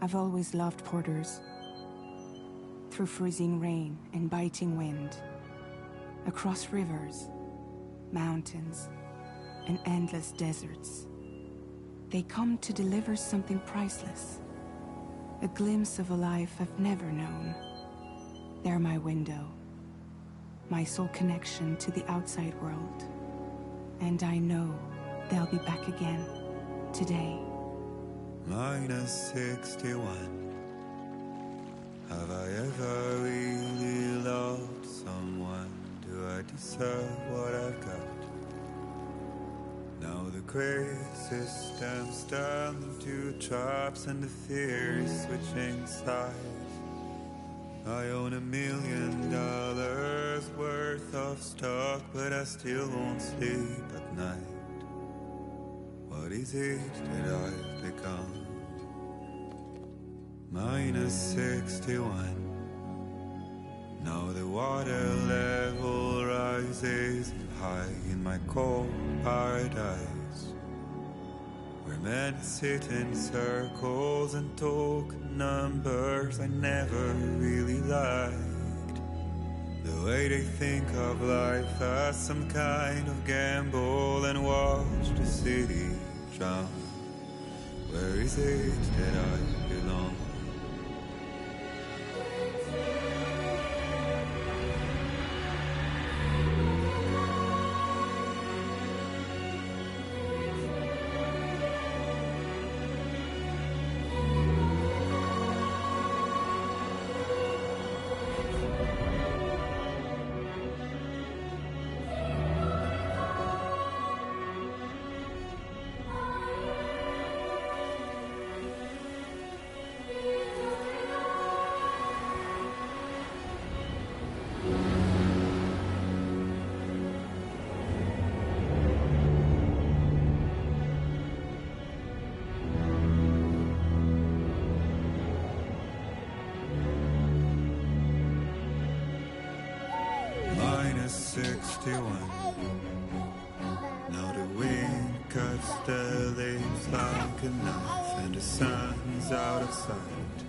I've always loved porters. Through freezing rain and biting wind, across rivers, mountains, and endless deserts, they come to deliver something priceless, a glimpse of a life I've never known. They're my window, my sole connection to the outside world. And I know they'll be back again, today. -61. Have I ever really loved someone? Do I deserve what I've got? Now the crazy system's turned into traps and the fear is switching sides. I own $1 million worth of stock, but I still won't sleep at night. What is it that I've become? -61. Now the water level rises high in my cold paradise, where men sit in circles and talk numbers I never really liked. The way they think of life as some kind of gamble and watch the city drown. Where is it that I belong? -61. Now the wind cuts the leaves like a knife and the sun's out of sight.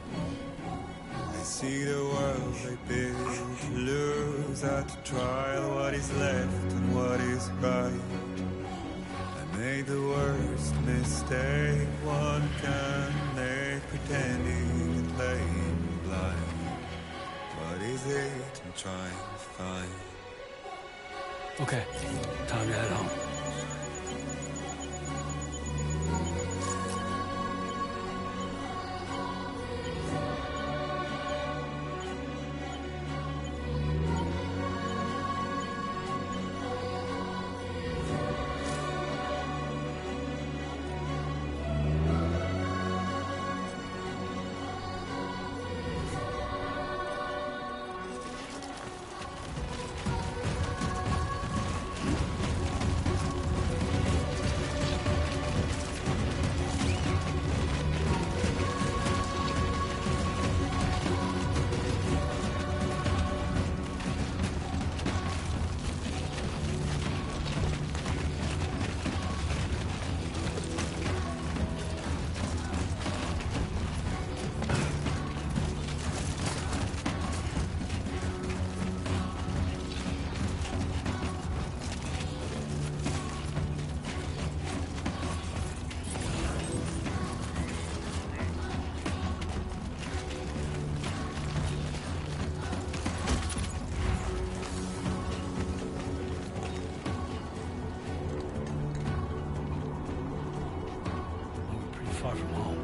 I see the world they build to lose at the trial, what is left and what is right. I made the worst mistake one can make, pretending and playing blind. What is it I'm trying to find? Okay, time to head home. Far from home.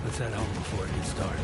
Let's head home before it gets dark.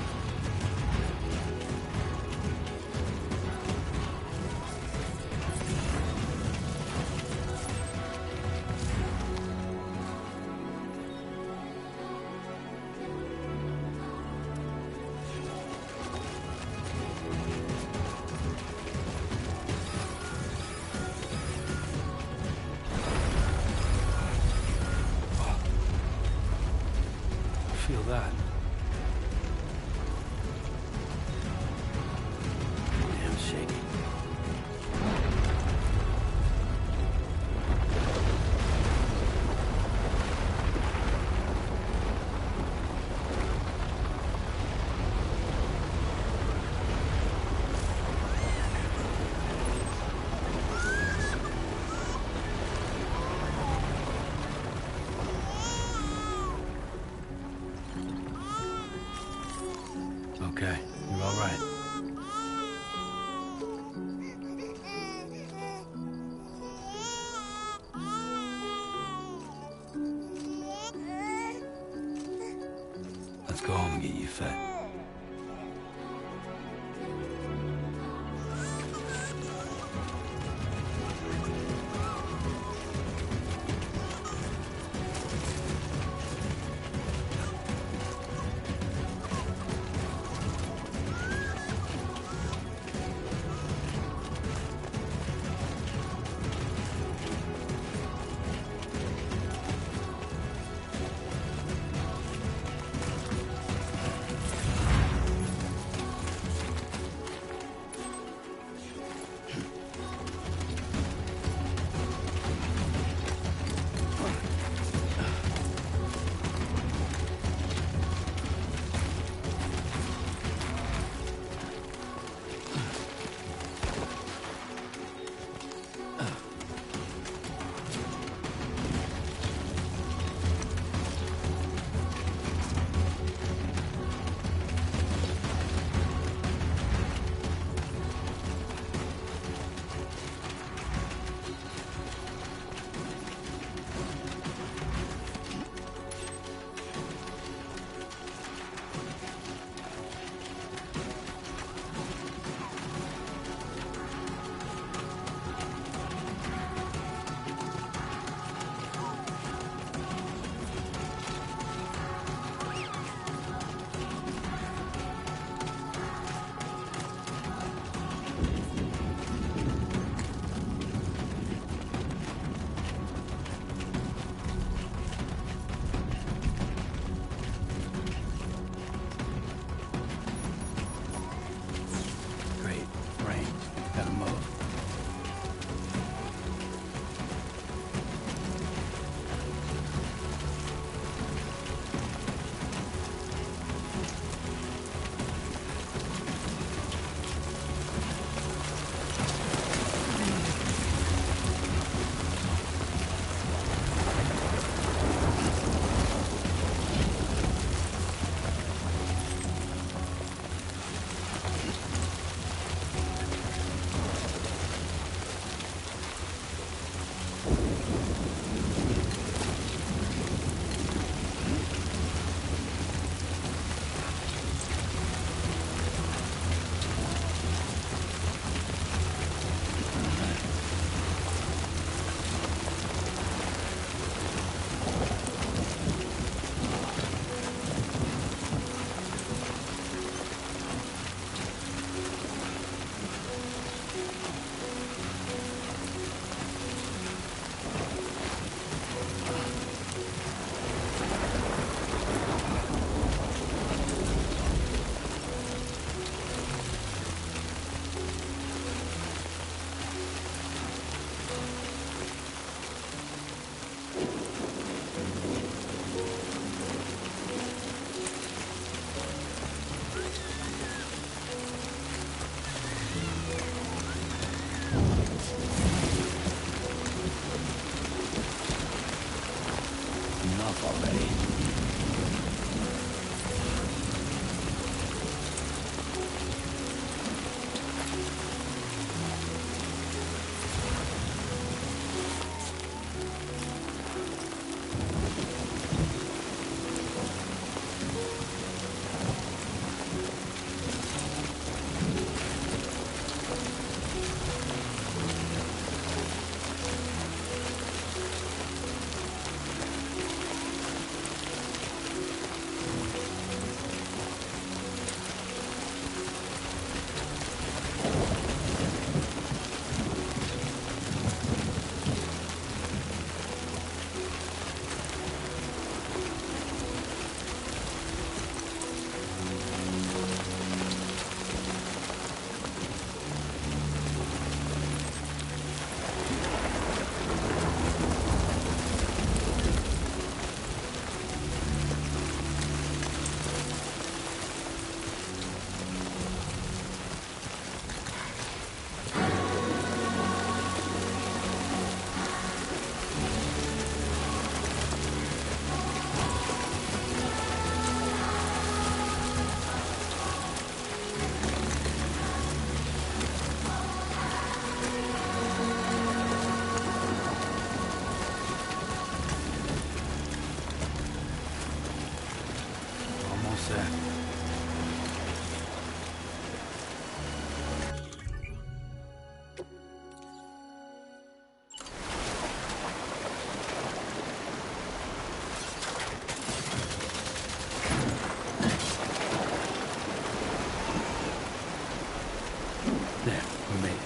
You're all right. Let's go home and get you fed. We made it.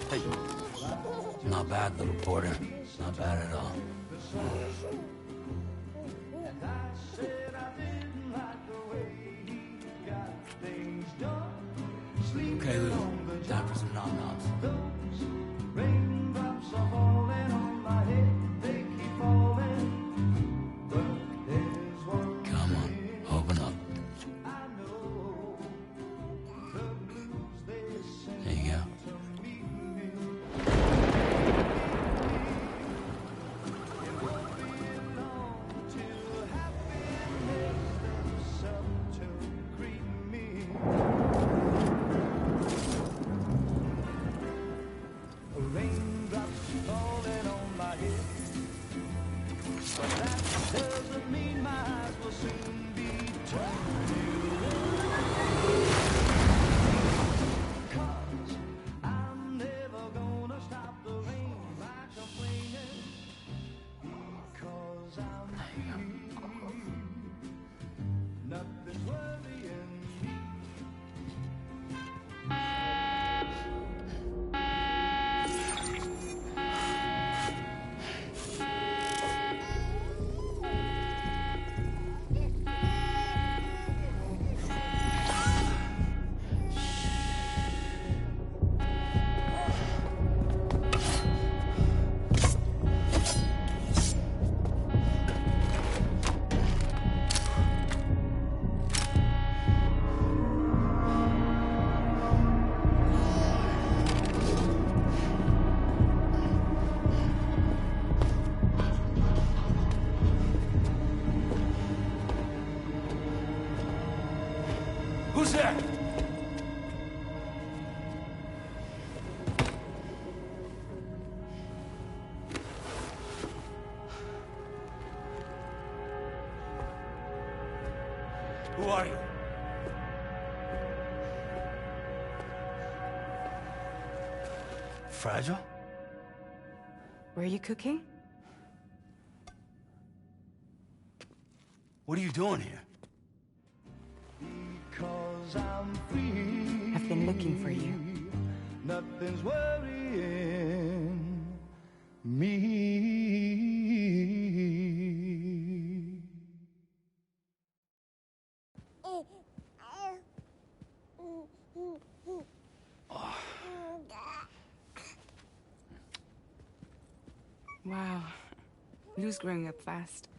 Hey, not bad, little porter. Not bad at all. Okay, Lou. Time for some nom-noms. Come on, open up. There you go. Who's there? Who are you? Fragile? Were you cooking? What are you doing here? I've been looking for you. Nothing's worrying me. Wow. Lou's growing up fast.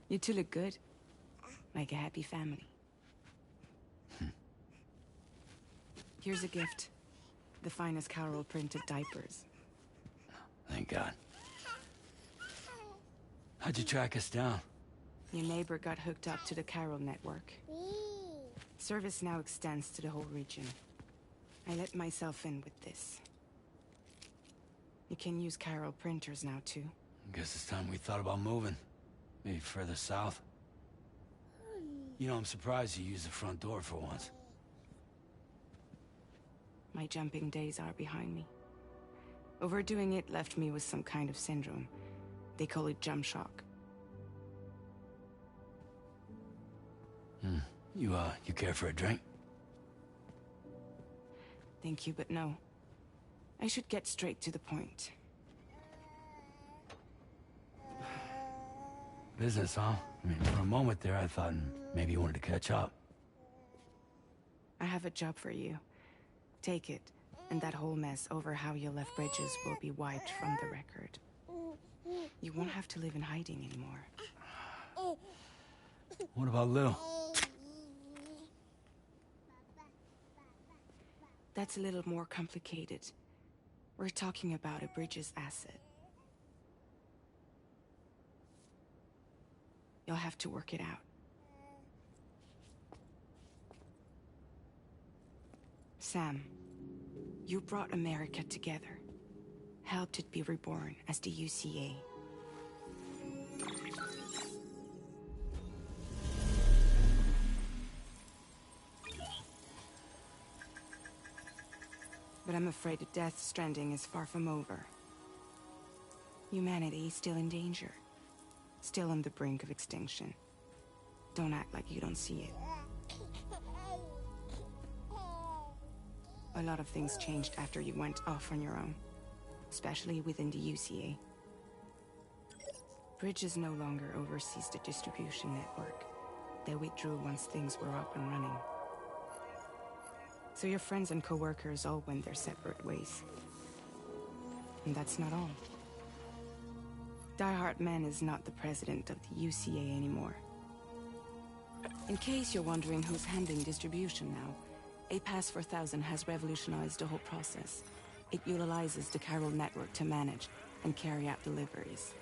You two look good. Like a happy family. Here's a gift. The finest Carol printed diapers. Thank God. How'd you track us down? Your neighbor got hooked up to the Carol network. Service now extends to the whole region. I let myself in with this. You can use Chiral printers now, too. Guess it's time we thought about moving. Maybe further south. You know, I'm surprised you used the front door for once. My jumping days are behind me. Overdoing it left me with some kind of syndrome. They call it jump shock. You care for a drink? Thank you, but no. I should get straight to the point. Business, huh? I mean, for a moment there, I thought maybe you wanted to catch up. I have a job for you. Take it, and that whole mess over how you left Bridges will be wiped from the record. You won't have to live in hiding anymore. What about Lil? That's a little more complicated. We're talking about a Bridges asset. You'll have to work it out. Sam, you brought America together. Helped it be reborn as the UCA. But I'm afraid the death Stranding is far from over. Humanity is still in danger. Still on the brink of extinction. Don't act like you don't see it. A lot of things changed after you went off on your own. Especially within the UCA. Bridges no longer oversees the distribution network. They withdrew once things were up and running. So your friends and co-workers all went their separate ways. And that's not all. Die Hard Man is not the president of the UCA anymore. In case you're wondering who's handling distribution now, A Pass 4000 has revolutionized the whole process. It utilizes the Chiral network to manage and carry out deliveries.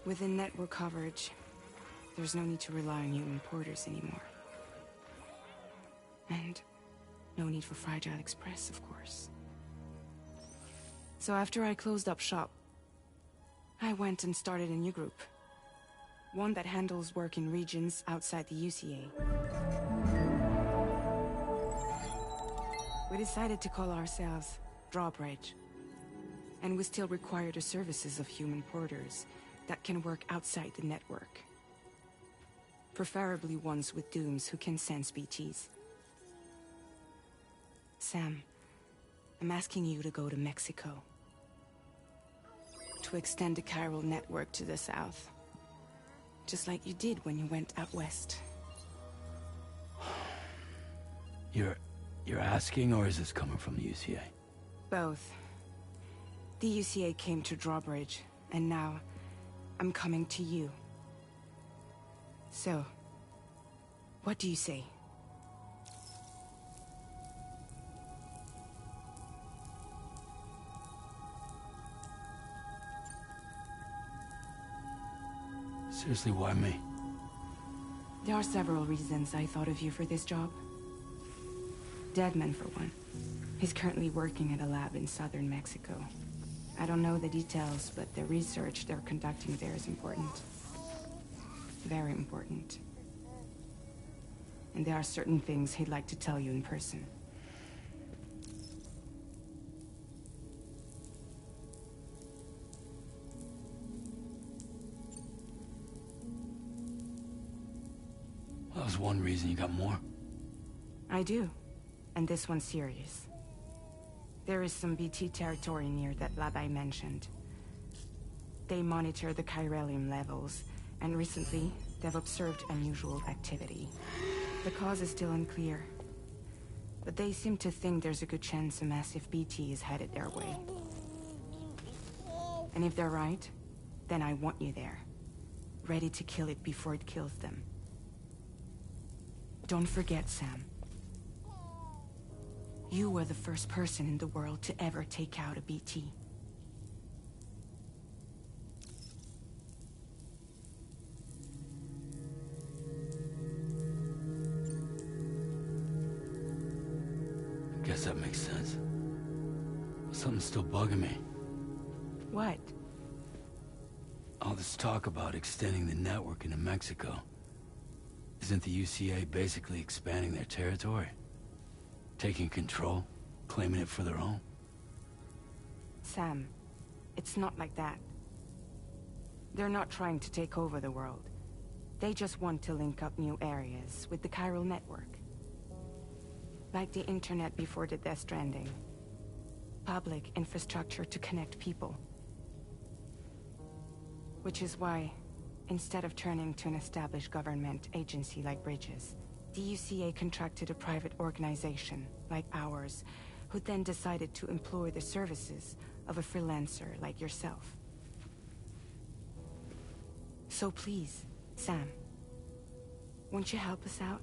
Within network coverage, there's no need to rely on human porters anymore. And no need for Fragile Express, of course. So after I closed up shop, I went and started a new group. One that handles work in regions outside the UCA. We decided to call ourselves Drawbridge. And we still require the services of human porters that can work outside the network. Preferably ones with dooms who can sense BTs. Sam, I'm asking you to go to Mexico. To extend the Chiral network to the south. Just like you did when you went out west. You're asking, or is this coming from the UCA? Both. The UCA came to Drawbridge, and now I'm coming to you. So, what do you say? Seriously, why me? There are several reasons I thought of you for this job. Deadman, for one. He's currently working at a lab in southern Mexico. I don't know the details, but the research they're conducting there is important. Very important. And there are certain things he'd like to tell you in person. That was one reason. You got more? I do. And this one's serious. There is some BT territory near that lab I mentioned. They monitor the chiralium levels, and recently, they've observed unusual activity. The cause is still unclear, but they seem to think there's a good chance a massive BT is headed their way. And if they're right, then I want you there, ready to kill it before it kills them. Don't forget, Sam. You were the first person in the world to ever take out a BT. that makes sense. Something's still bugging me. What? All this talk about extending the network into Mexico. Isn't the UCA basically expanding their territory? Taking control? Claiming it for their own? Sam, it's not like that. They're not trying to take over the world. They just want to link up new areas with the chiral network. Like the internet before the Death Stranding. Public infrastructure to connect people. Which is why, instead of turning to an established government agency like Bridges, the UCA contracted a private organization, like ours, who then decided to employ the services of a freelancer like yourself. So please, Sam, won't you help us out?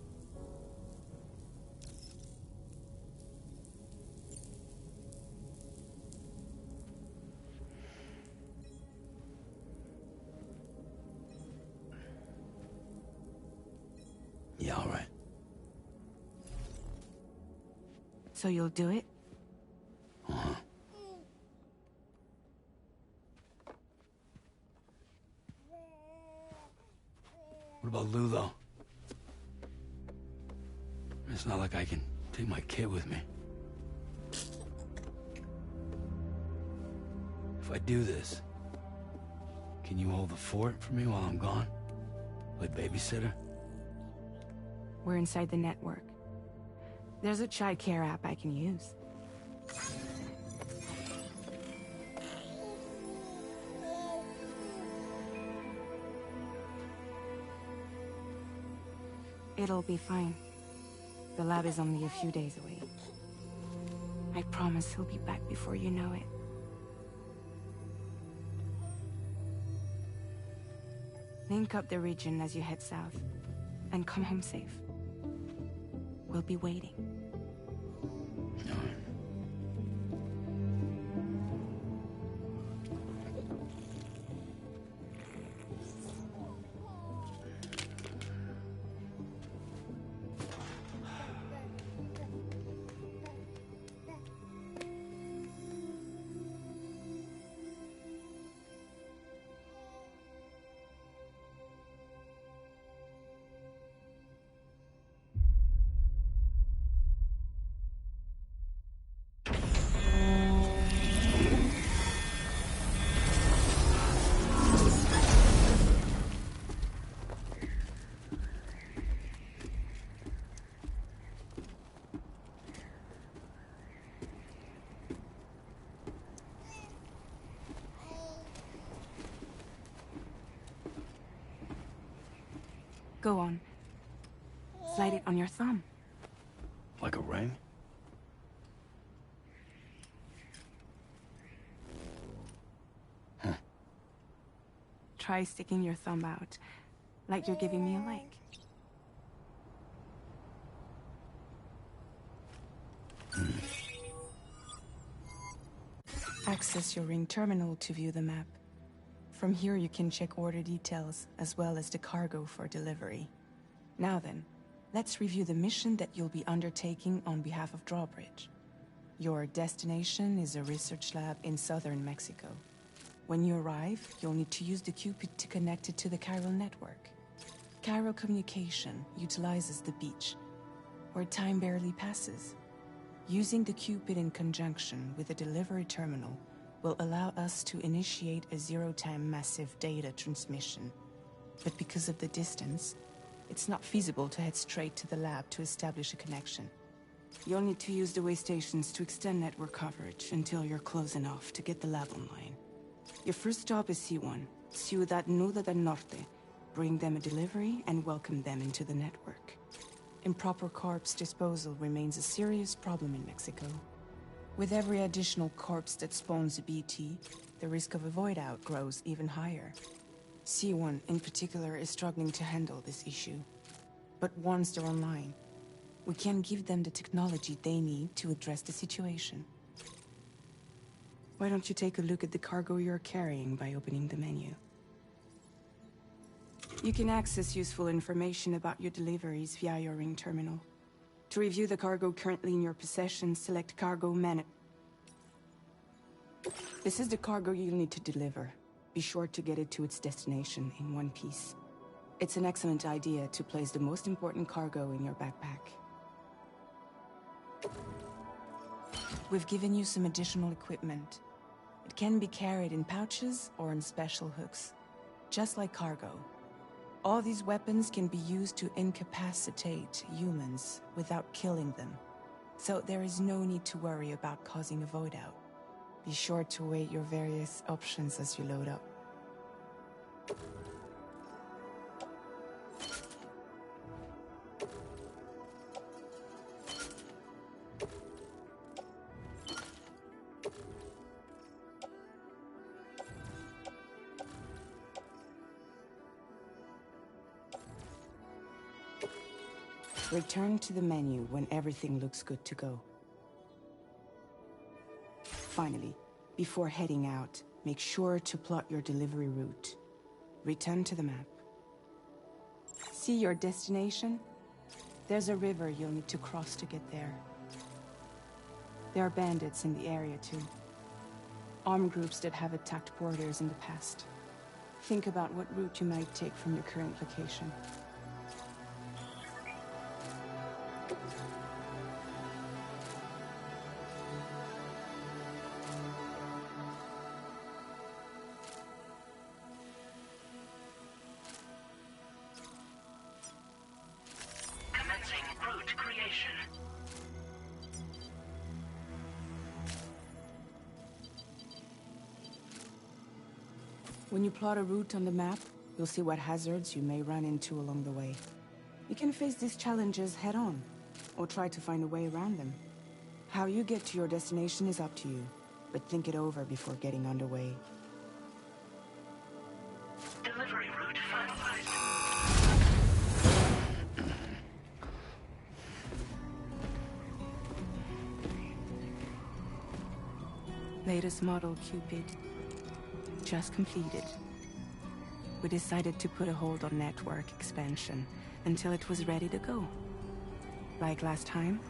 Yeah, all right. So you'll do it? Uh-huh. What about Lou, though? It's not like I can take my kid with me. If I do this, can you hold the fort for me while I'm gone? Play babysitter? We're inside the network. There's a child care app I can use. It'll be fine. The lab is only a few days away. I promise he'll be back before you know it. Link up the region as you head south, and come home safe. We'll be waiting. All right. Go on. Slide it on your thumb. Like a ring? Huh. Try sticking your thumb out, like you're giving me a like. Access your ring terminal to view the map. From here you can check order details, as well as the cargo for delivery. Now then, let's review the mission that you'll be undertaking on behalf of Drawbridge. Your destination is a research lab in southern Mexico. When you arrive, you'll need to use the Cupid to connect it to the chiral network. Chiral communication utilizes the beach, where time barely passes. Using the Cupid in conjunction with a delivery terminal will allow us to initiate a zero-time massive data transmission. But because of the distance, it's not feasible to head straight to the lab to establish a connection. You'll need to use the way stations to extend network coverage until you're close enough to get the lab online. Your first stop is C1, Ciudad Nuda del Norte. Bring them a delivery and welcome them into the network. Improper corpse disposal remains a serious problem in Mexico. With every additional corpse that spawns a BT, the risk of a void out grows even higher. C1 in particular is struggling to handle this issue. But once they're online, we can give them the technology they need to address the situation. Why don't you take a look at the cargo you're carrying by opening the menu? You can access useful information about your deliveries via your ring terminal. To review the cargo currently in your possession, select Cargo Manager. This is the cargo you'll need to deliver. Be sure to get it to its destination in one piece. It's an excellent idea to place the most important cargo in your backpack. We've given you some additional equipment. It can be carried in pouches or in special hooks, just like cargo. All these weapons can be used to incapacitate humans without killing them. So there is no need to worry about causing a void out. Be sure to weigh your various options as you load up. Return to the menu when everything looks good to go. Finally, before heading out, make sure to plot your delivery route. Return to the map. See your destination? There's a river you'll need to cross to get there. There are bandits in the area too. Armed groups that have attacked borders in the past. Think about what route you might take from your current location. When you plot a route on the map, you'll see what hazards you may run into along the way. You can face these challenges head-on, or try to find a way around them. How you get to your destination is up to you, but think it over before getting underway. Delivery route finalized. Latest model Cupid. Just completed. We decided to put a hold on network expansion until it was ready to go. Like last time,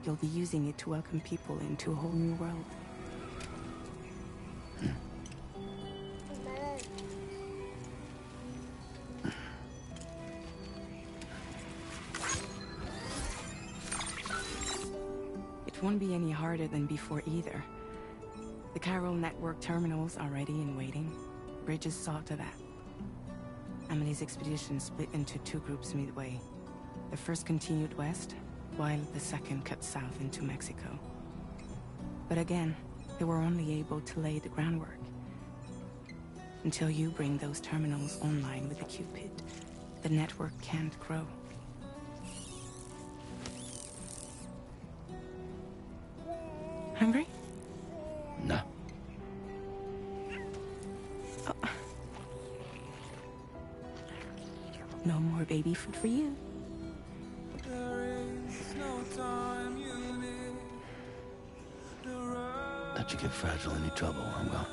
you'll be using it to welcome people into a whole new world. It won't be any harder than before either. The chiral network terminals are ready and waiting. Bridges saw to that. Emily's expedition split into two groups midway. The first continued west, while the second cut south into Mexico. But again, they were only able to lay the groundwork. Until you bring those terminals online with the Cupid, the network can't grow. Hungry? No. Oh. No more baby food for you. Let you get fragile any trouble, I will.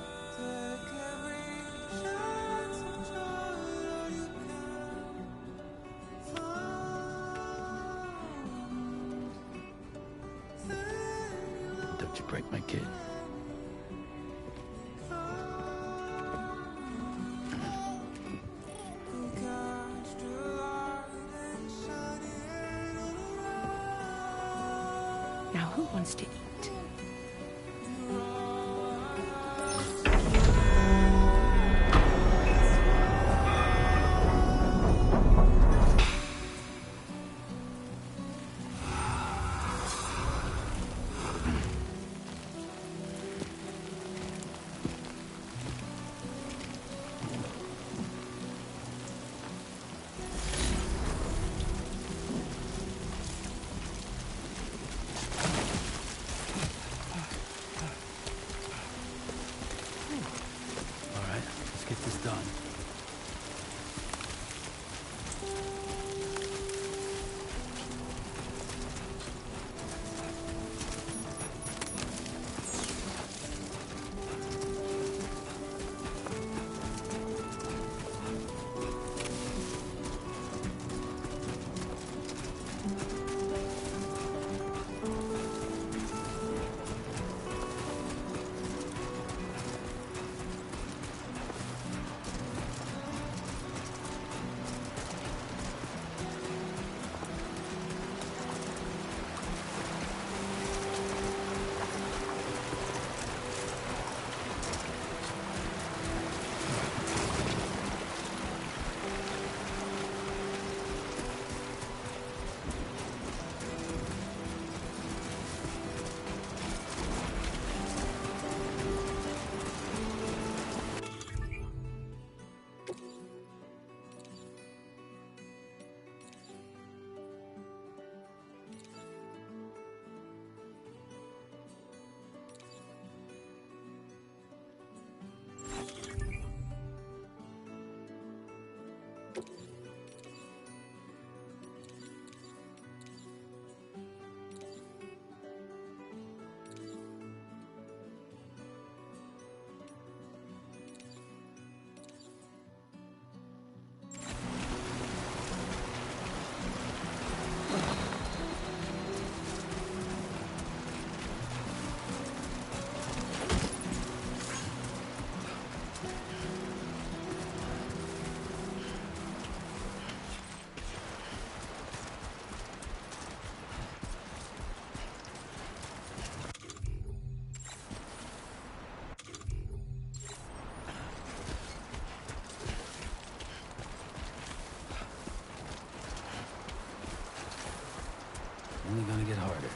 Don't you break my kid. Now who wants to eat? only gonna get harder.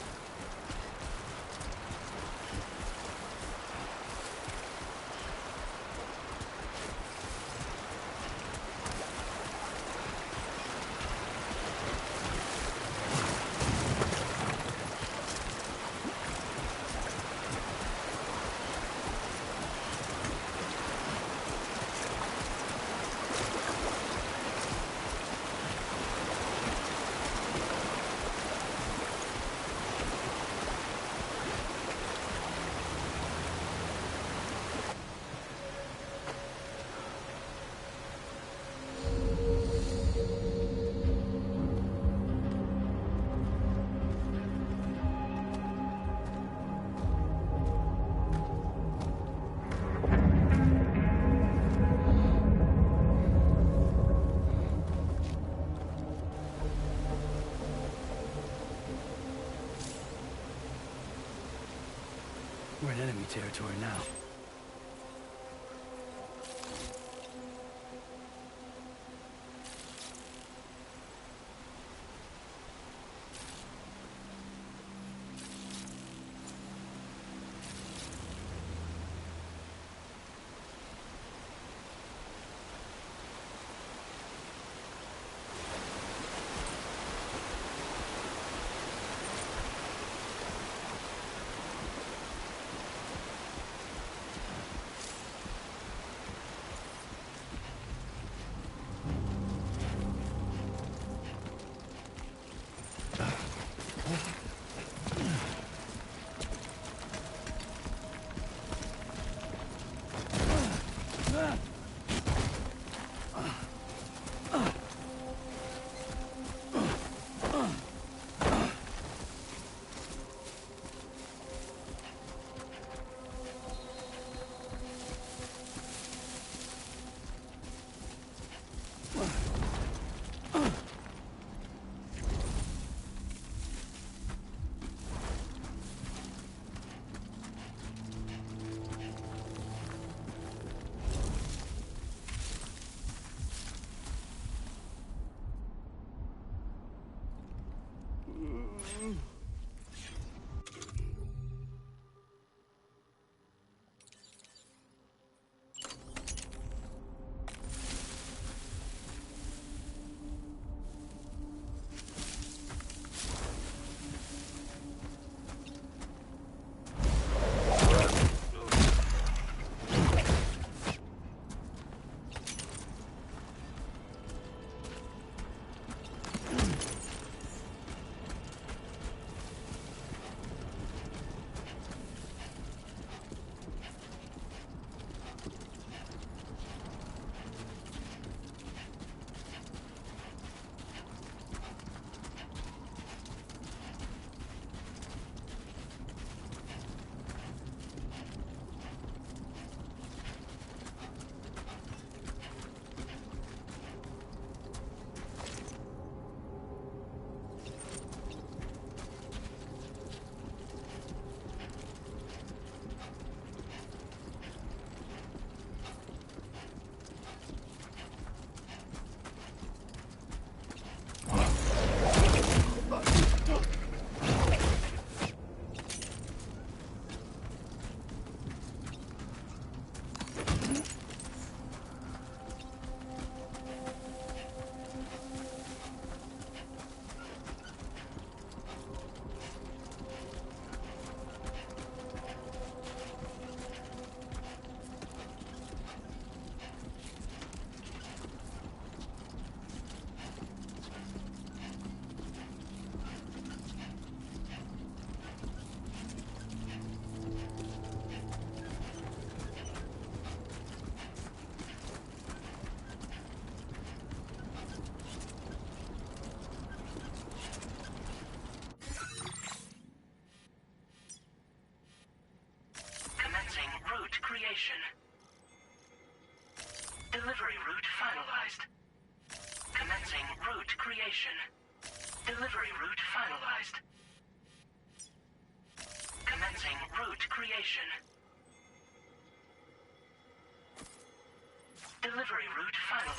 We're in enemy territory now. Creation. Delivery route finalized. Commencing route creation. Delivery route finalized. Commencing route creation. Delivery route final.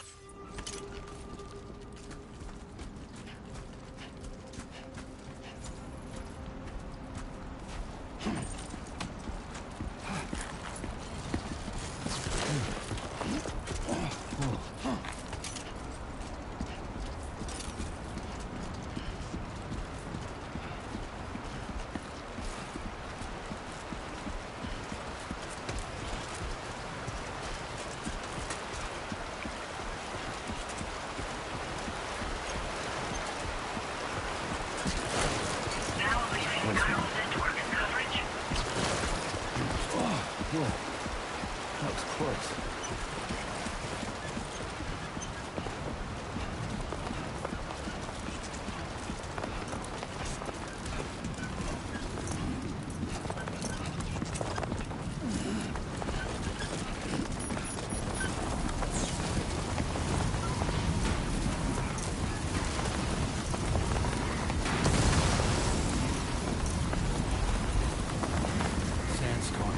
Chiral network coverage. Oh, yeah. That was close. Sandstorm.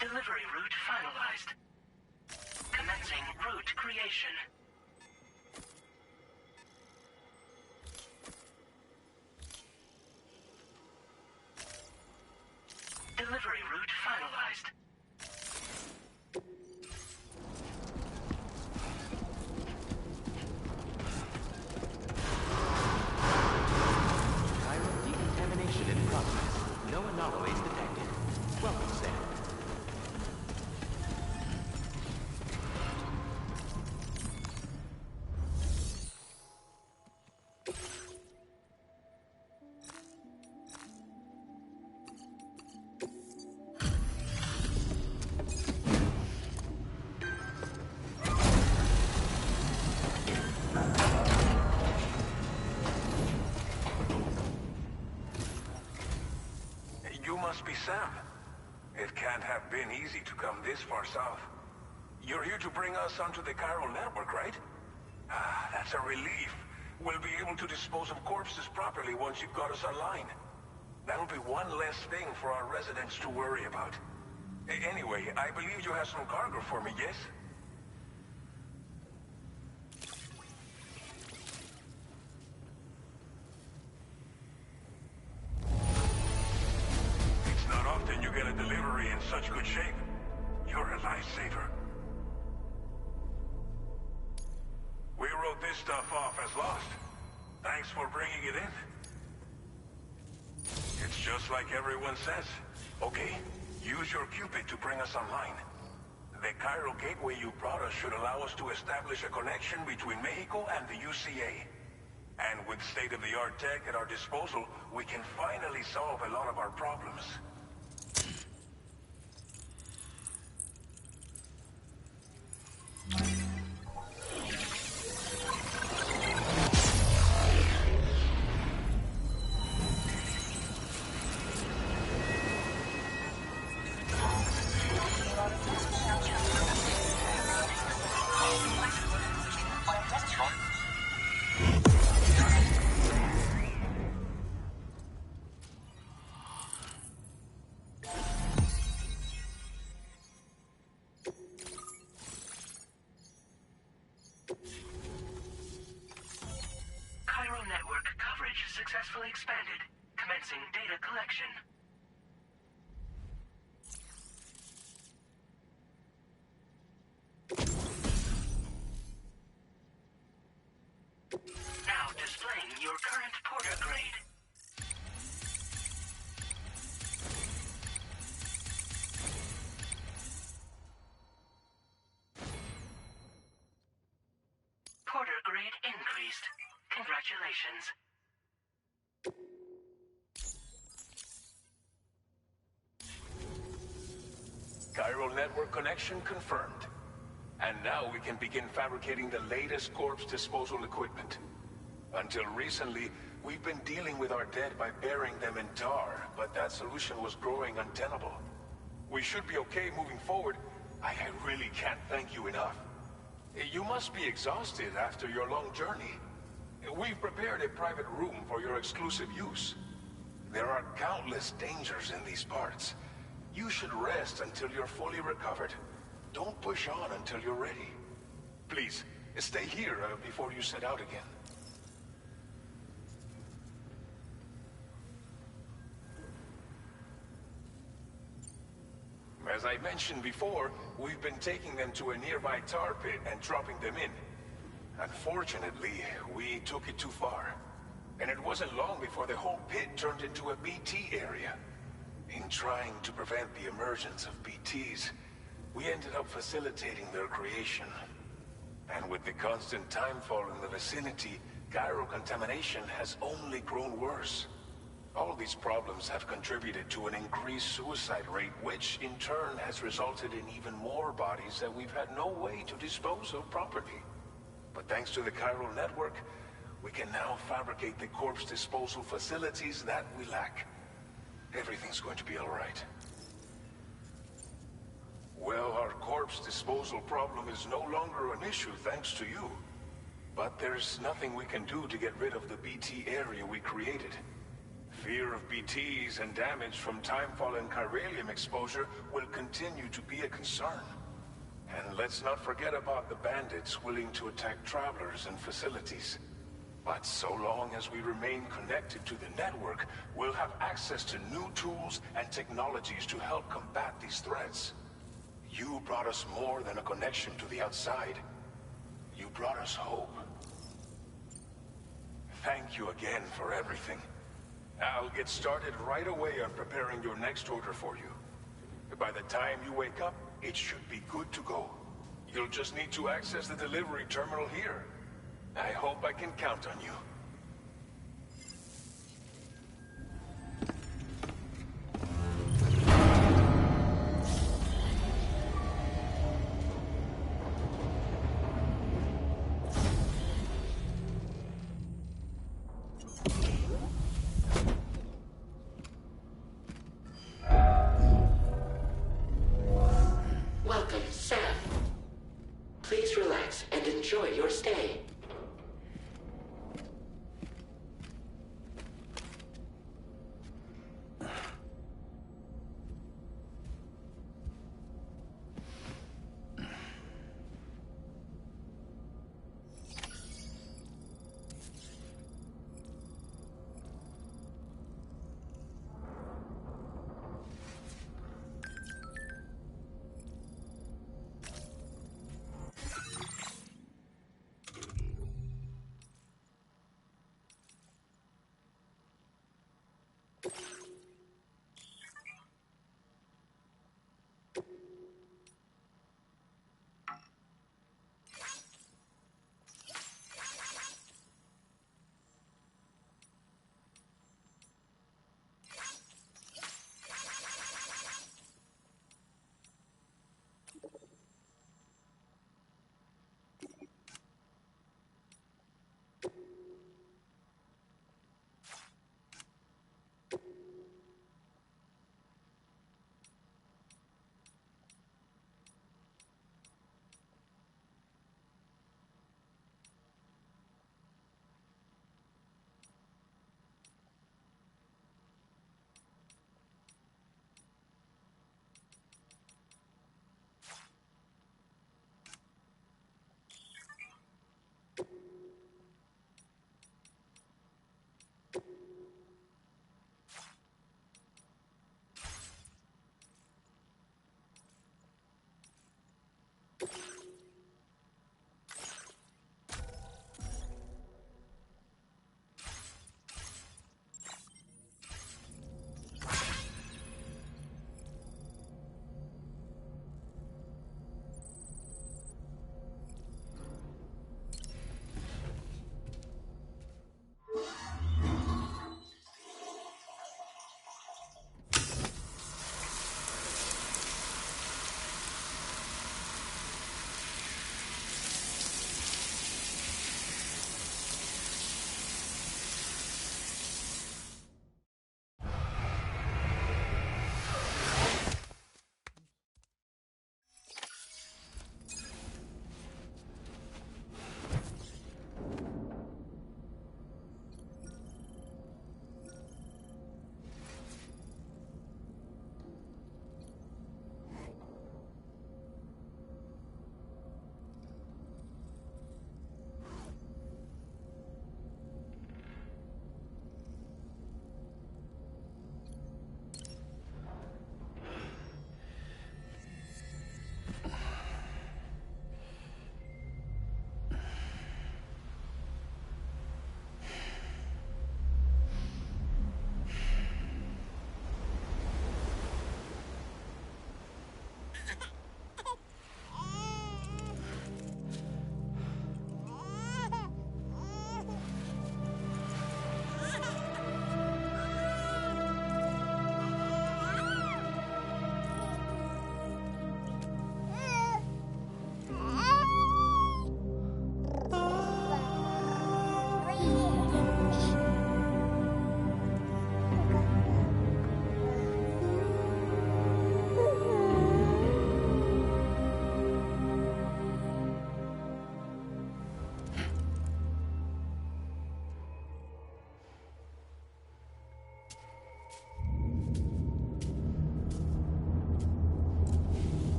Delivery route finalized. Commencing route creation. Delivery route finalized. Chiral decontamination in progress. No anomalies detected. Welcome, Sam. must be Sam. It can't have been easy to come this far south. You're here to bring us onto the chiral network, right? Ah, that's a relief. We'll be able to dispose of corpses properly once you've got us online. That'll be one less thing for our residents to worry about. Anyway, I believe you have some cargo for me, yes? It's not often you get a delivery in such good shape. You're a lifesaver. We wrote this stuff off as lost. Thanks for bringing it in. It's just like everyone says. Okay, use your Cupid to bring us online. The chiral gateway you brought us should allow us to establish a connection between Mexico and the UCA. And with state-of-the-art tech at our disposal, we can finally solve a lot of our problems. Chiral network coverage successfully expanded. Commencing data collection. Now displaying your current Porter grade. Porter grade increased. Congratulations. Chiral network connection confirmed. And now we can begin fabricating the latest corpse disposal equipment. Until recently, we've been dealing with our dead by burying them in tar, but that solution was growing untenable. We should be okay moving forward. I really can't thank you enough. You must be exhausted after your long journey. We've prepared a private room for your exclusive use. There are countless dangers in these parts. You should rest until you're fully recovered. Don't push on until you're ready. Please, stay here before you set out again. As I mentioned before, we've been taking them to a nearby tar pit and dropping them in. Unfortunately, we took it too far. And it wasn't long before the whole pit turned into a BT area. In trying to prevent the emergence of BTs, we ended up facilitating their creation. And with the constant timefall in the vicinity, chiral contamination has only grown worse. All these problems have contributed to an increased suicide rate, which in turn has resulted in even more bodies that we've had no way to dispose of properly. But thanks to the chiral network, we can now fabricate the corpse disposal facilities that we lack. Everything's going to be all right. Well, our corpse disposal problem is no longer an issue thanks to you. But there's nothing we can do to get rid of the BT area we created. Fear of BTs and damage from timefall and chiralium exposure will continue to be a concern. And let's not forget about the bandits willing to attack travelers and facilities. But so long as we remain connected to the network, we'll have access to new tools and technologies to help combat these threats. You brought us more than a connection to the outside. You brought us hope. Thank you again for everything. I'll get started right away on preparing your next order for you. By the time you wake up, it should be good to go. You'll just need to access the delivery terminal here. I hope I can count on you. enjoy your stay.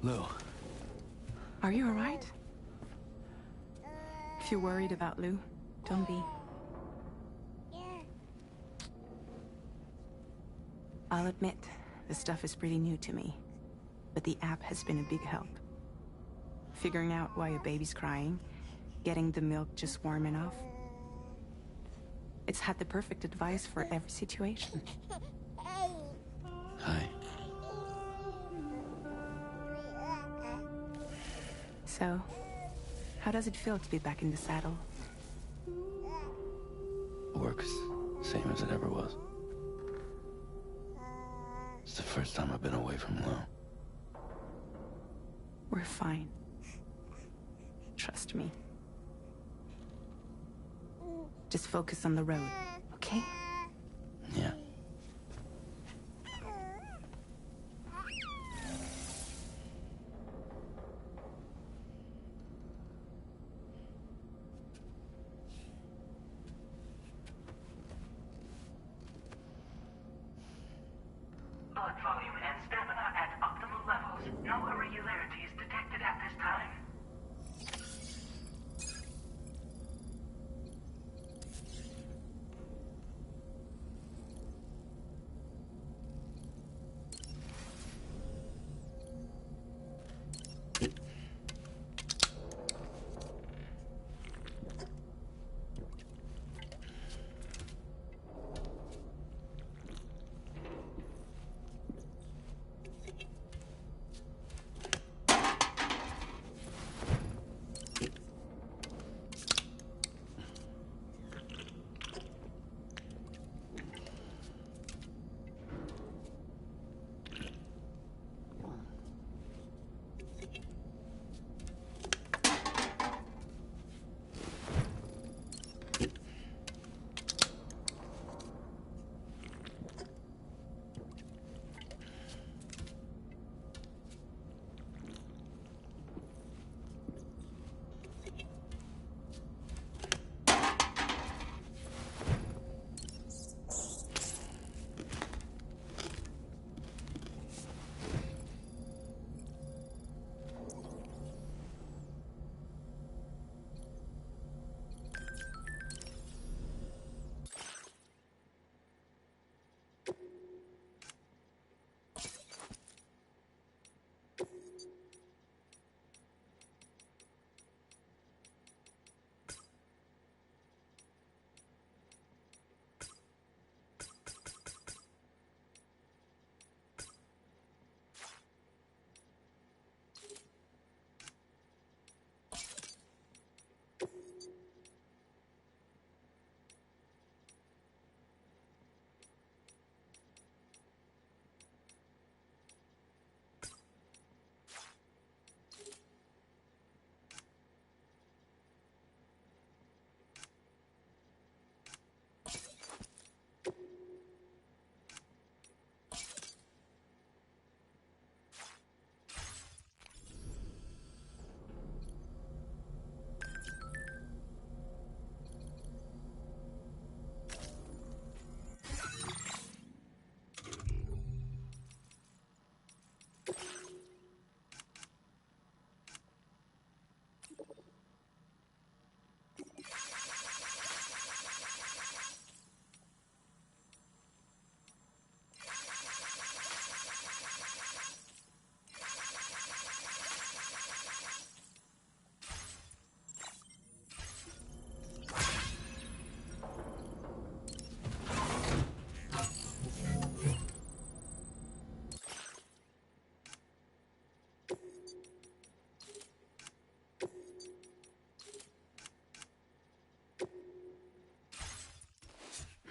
Lou. Are you alright? If you're worried about Lou, don't be. I'll admit, this stuff is pretty new to me, but the app has been a big help. Figuring out why a baby's crying, getting the milk just warm enough. It's had the perfect advice for every situation. Hi. So, how does it feel to be back in the saddle? Works same as it ever was. It's the first time I've been away from Lou. We're fine. Trust me. Just focus on the road, okay? Yeah. Blood volume and stamina at optimal levels. No irregularities detected at this time.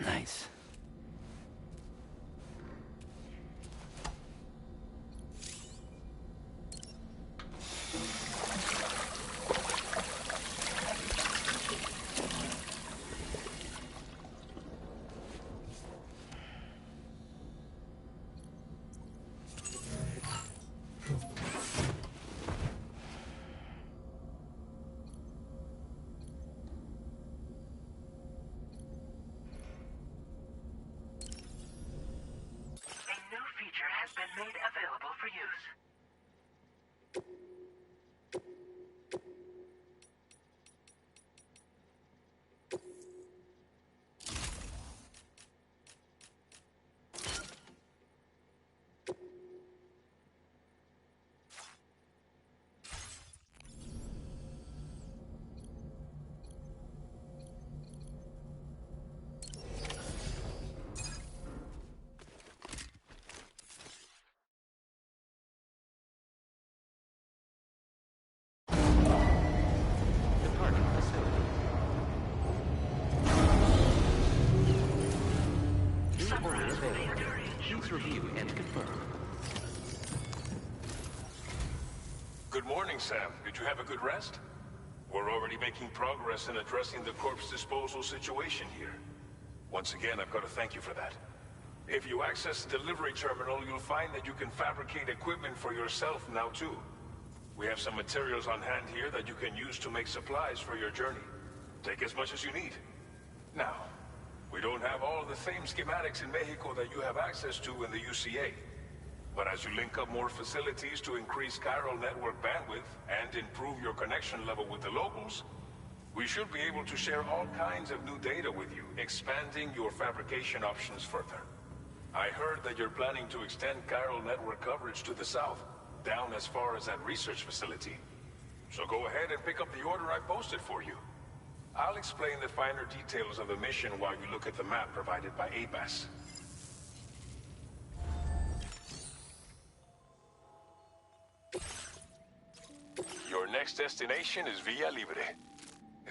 Nice. Please review and confirm. Good morning, Sam. Did you have a good rest? We're already making progress in addressing the corpse disposal situation here. Once again, I've got to thank you for that. If you access the delivery terminal, you'll find that you can fabricate equipment for yourself now too. We have some materials on hand here that you can use to make supplies for your journey. Take as much as you need. Now, we don't have all the same schematics in Mexico that you have access to in the UCA. But as you link up more facilities to increase chiral network bandwidth and improve your connection level with the locals, we should be able to share all kinds of new data with you, expanding your fabrication options further. I heard that you're planning to extend chiral network coverage to the south, down as far as that research facility. So go ahead and pick up the order I posted for you. I'll explain the finer details of the mission while you look at the map provided by ABAS. Your next destination is Villa Libre.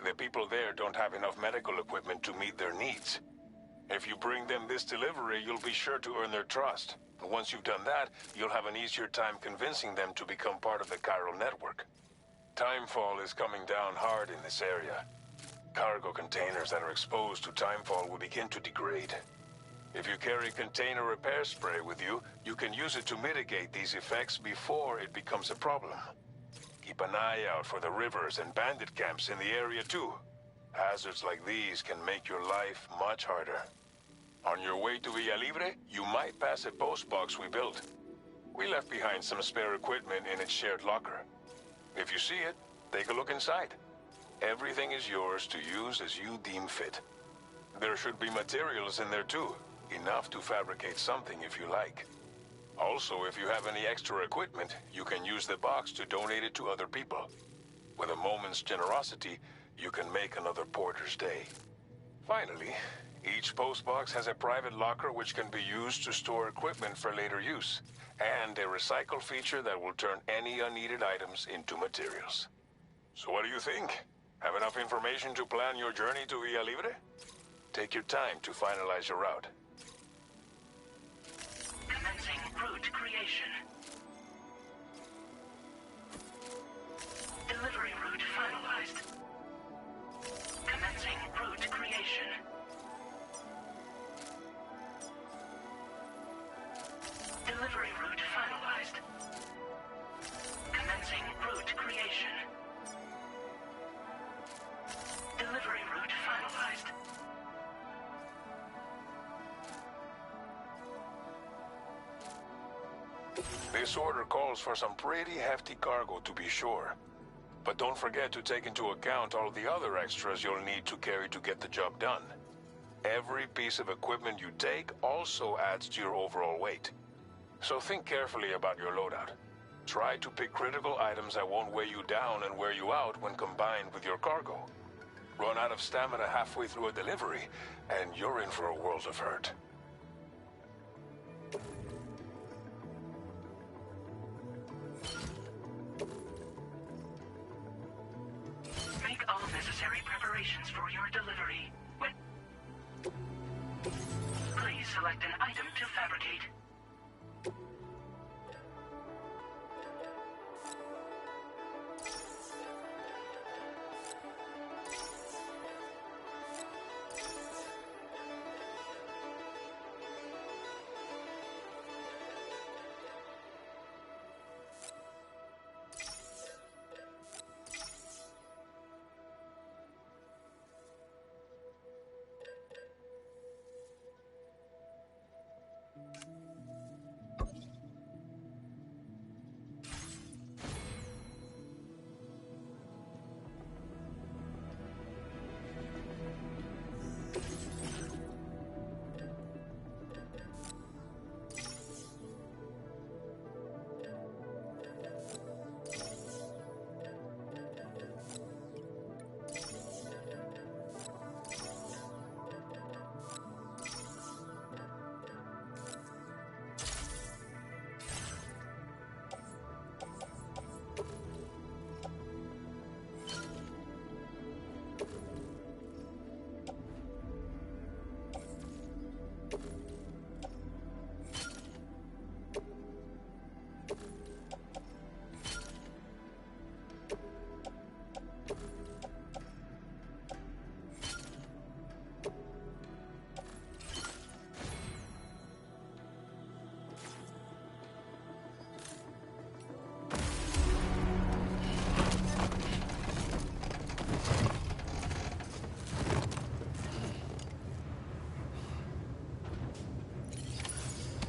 The people there don't have enough medical equipment to meet their needs. If you bring them this delivery, you'll be sure to earn their trust. And once you've done that, you'll have an easier time convincing them to become part of the chiral network. Timefall is coming down hard in this area. Cargo containers that are exposed to timefall will begin to degrade. If you carry container repair spray with you, you can use it to mitigate these effects before it becomes a problem. Keep an eye out for the rivers and bandit camps in the area too. Hazards like these can make your life much harder. On your way to Villa Libre, you might pass a post box we built. We left behind some spare equipment in its shared locker. If you see it, take a look inside. Everything is yours to use as you deem fit. There should be materials in there too, enough to fabricate something if you like. Also, if you have any extra equipment, you can use the box to donate it to other people. With a moment's generosity, you can make another porter's day. Finally, each postbox has a private locker which can be used to store equipment for later use, and a recycle feature that will turn any unneeded items into materials. So what do you think? Have enough information to plan your journey to Villa Libre? Take your time to finalize your route. Commencing route creation. Delivery route finalized. Commencing route creation. Delivery route finalized. Commencing route creation. Delivery route finalized. This order calls for some pretty hefty cargo to be sure. But don't forget to take into account all the other extras you'll need to carry to get the job done. Every piece of equipment you take also adds to your overall weight. So think carefully about your loadout. Try to pick critical items that won't weigh you down and wear you out when combined with your cargo. Run out of stamina halfway through a delivery, and you're in for a world of hurt. Make all necessary preparations for your delivery. Please select an item to fabricate.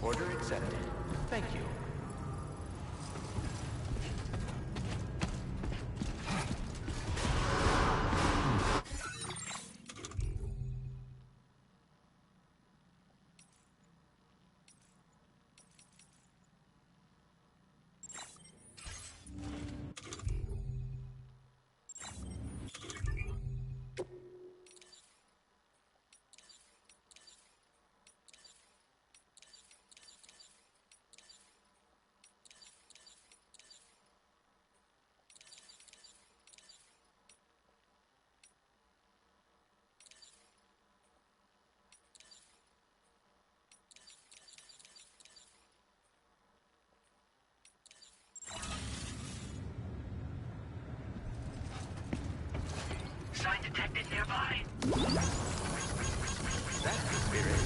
Order accepted. Thank you. Sign detected nearby. That's the spirit.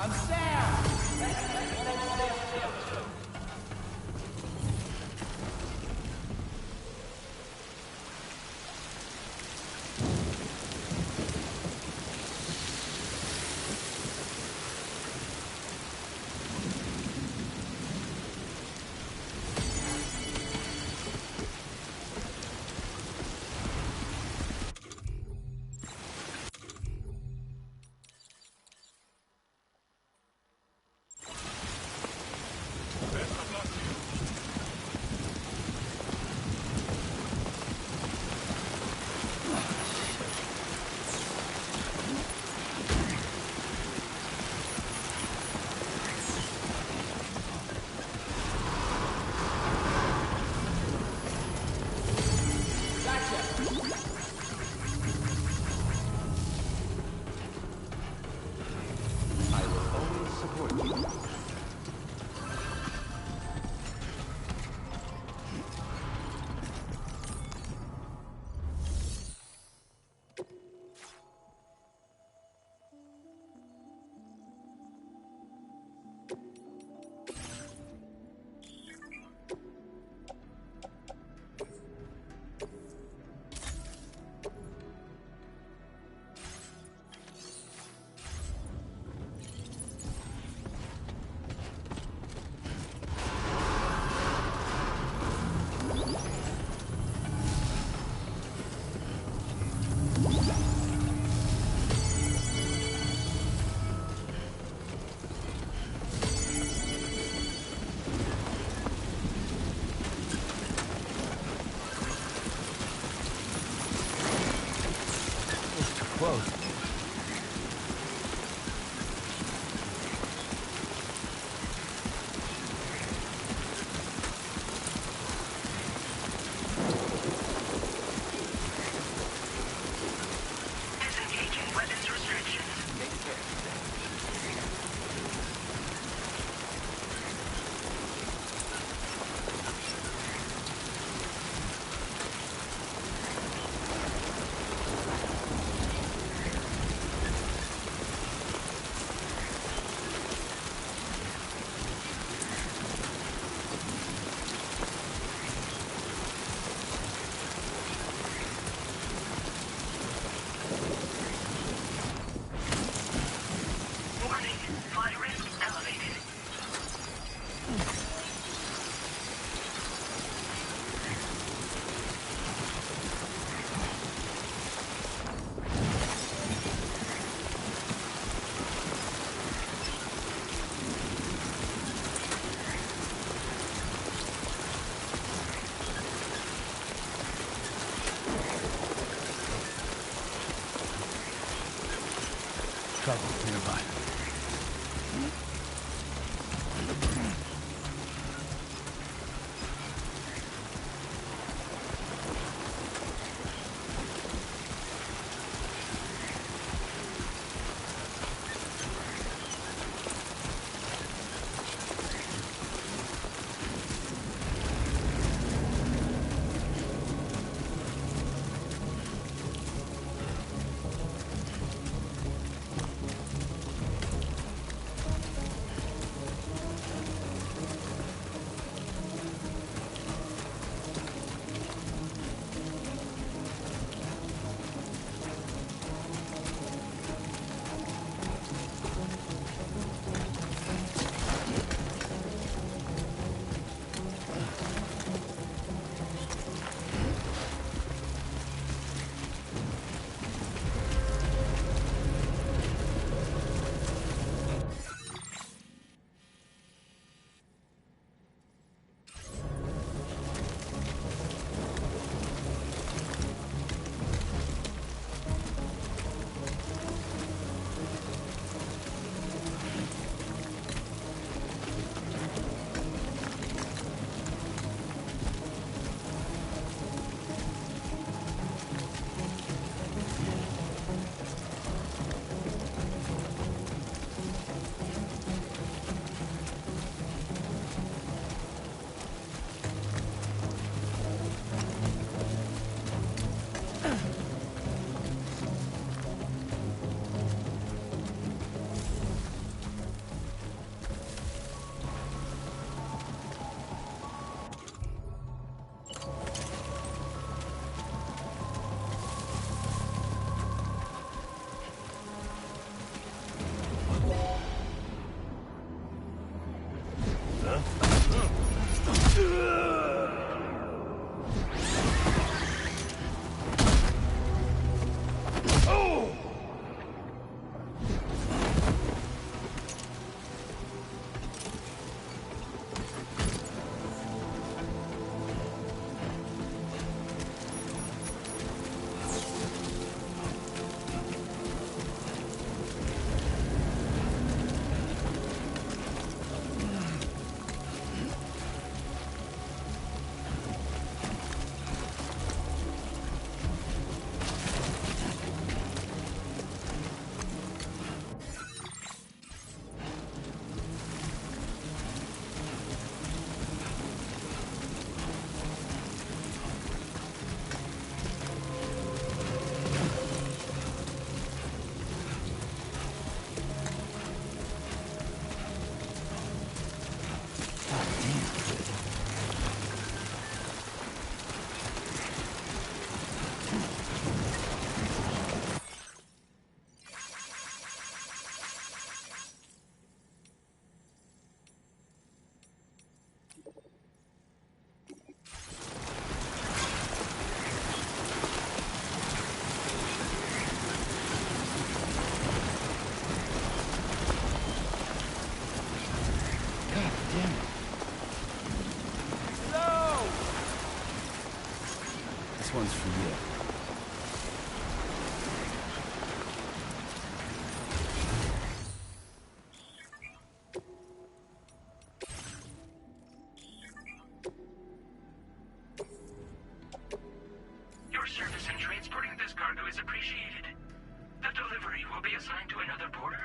I'm Sam! I will always support you. Close. Disengaging weapons restrictions. Take care. Warning, flight risk elevated. Trouble nearby. This one's for you. Your service in transporting this cargo is appreciated. The delivery will be assigned to another porter.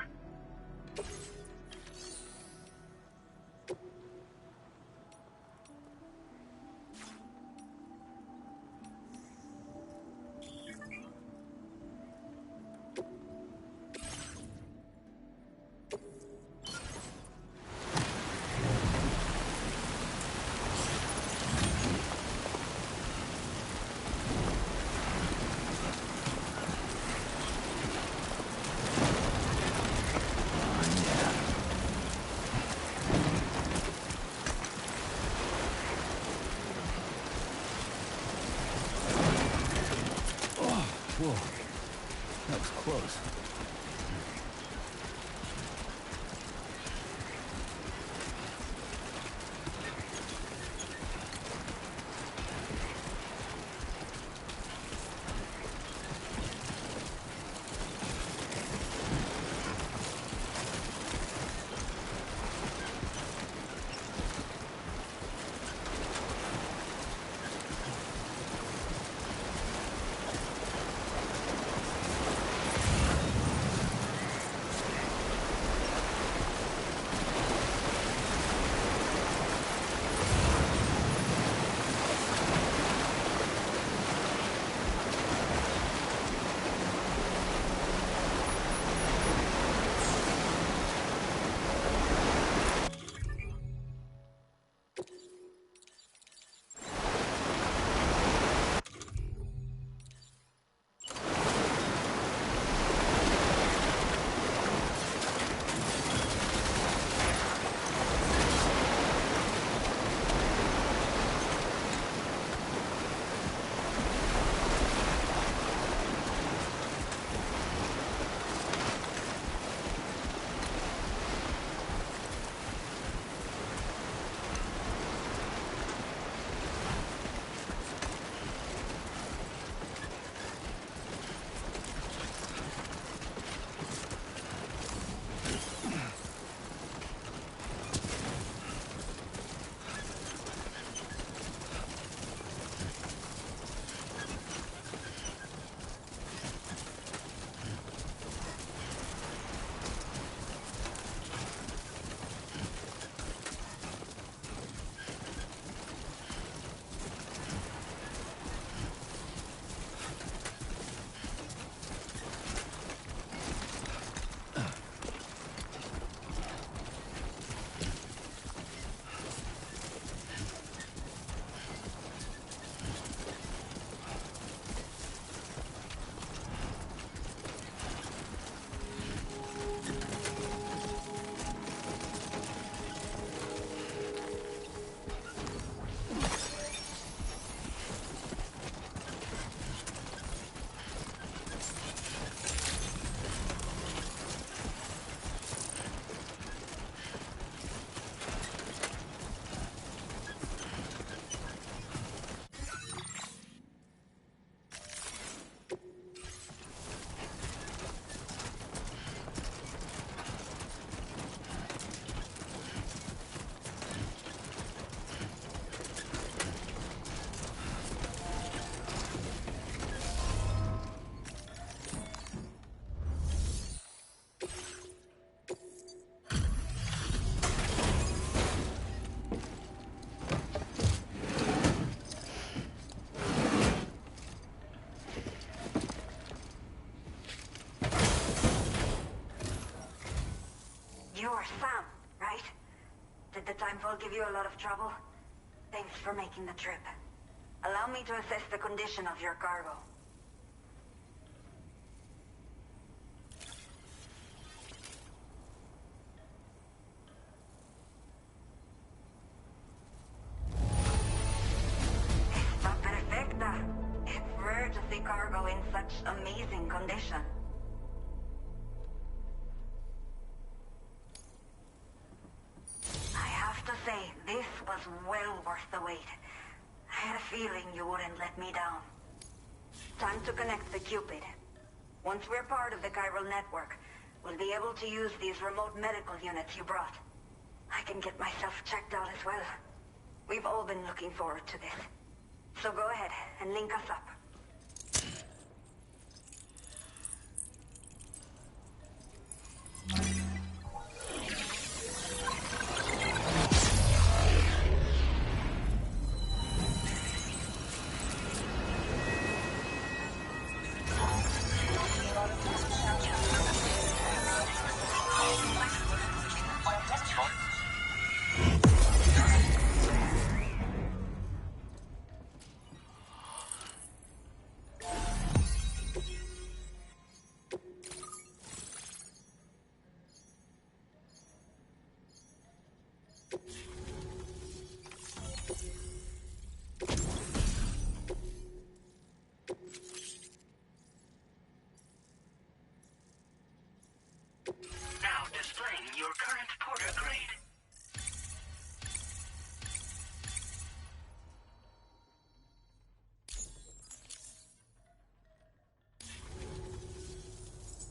Whoa, that was close. You're Sam, right? Did the timefall give you a lot of trouble? Thanks for making the trip. Allow me to assess the condition of your cargo. Está perfecta. It's rare to see cargo in such amazing condition. I have to say, this was well worth the wait. I had a feeling you wouldn't let me down. Time to connect the Cupid. Once we're part of the chiral network, we'll be able to use these remote medical units you brought. I can get myself checked out as well. We've all been looking forward to this. So go ahead and link us up. Now displaying your current porter grade.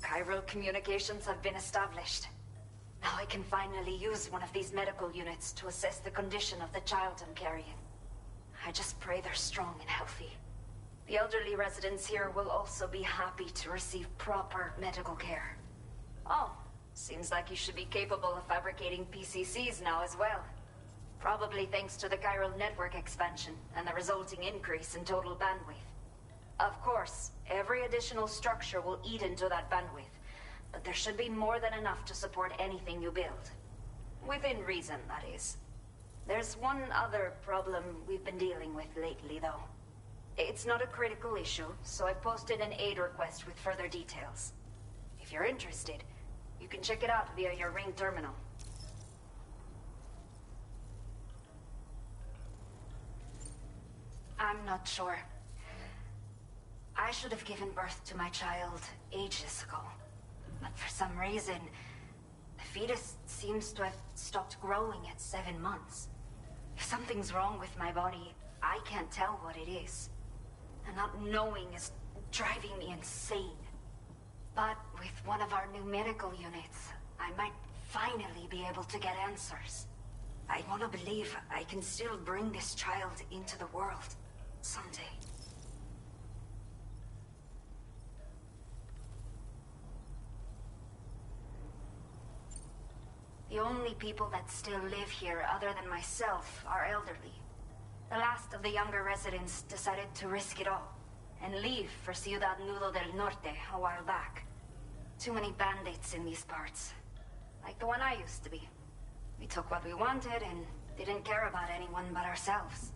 Chiral communications have been established. Now I can finally use one of these medical units to assess the condition of the child I'm carrying. I just pray they're strong and healthy. The elderly residents here will also be happy to receive proper medical care. Oh, seems like you should be capable of fabricating PCCs now as well. Probably thanks to the chiral network expansion and the resulting increase in total bandwidth. Of course, every additional structure will eat into that bandwidth, but there should be more than enough to support anything you build. Within reason, that is. There's one other problem we've been dealing with lately, though. It's not a critical issue, so I posted an aid request with further details. If you're interested, you can check it out via your ring terminal. I'm not sure. I should have given birth to my child ages ago. But for some reason, the fetus seems to have stopped growing at 7 months. If something's wrong with my body, I can't tell what it is. And not knowing is driving me insane. But with one of our new medical units, I might finally be able to get answers. I want to believe I can still bring this child into the world someday. The only people that still live here other than myself are elderly. The last of the younger residents decided to risk it all and leave for Ciudad Nudo del Norte a while back. Too many bandits in these parts. Like the one I used to be. We took what we wanted and didn't care about anyone but ourselves.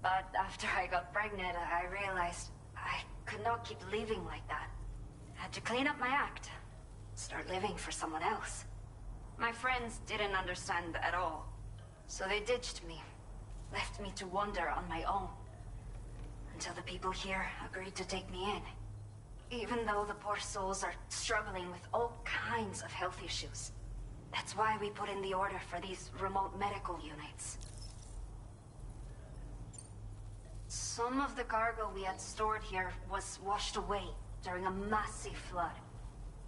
But after I got pregnant, I realized I could not keep living like that. I had to clean up my act. Start living for someone else. My friends didn't understand at all. So they ditched me. Left me to wander on my own. Until the people here agreed to take me in. Even though the poor souls are struggling with all kinds of health issues. That's why we put in the order for these remote medical units. Some of the cargo we had stored here was washed away during a massive flood.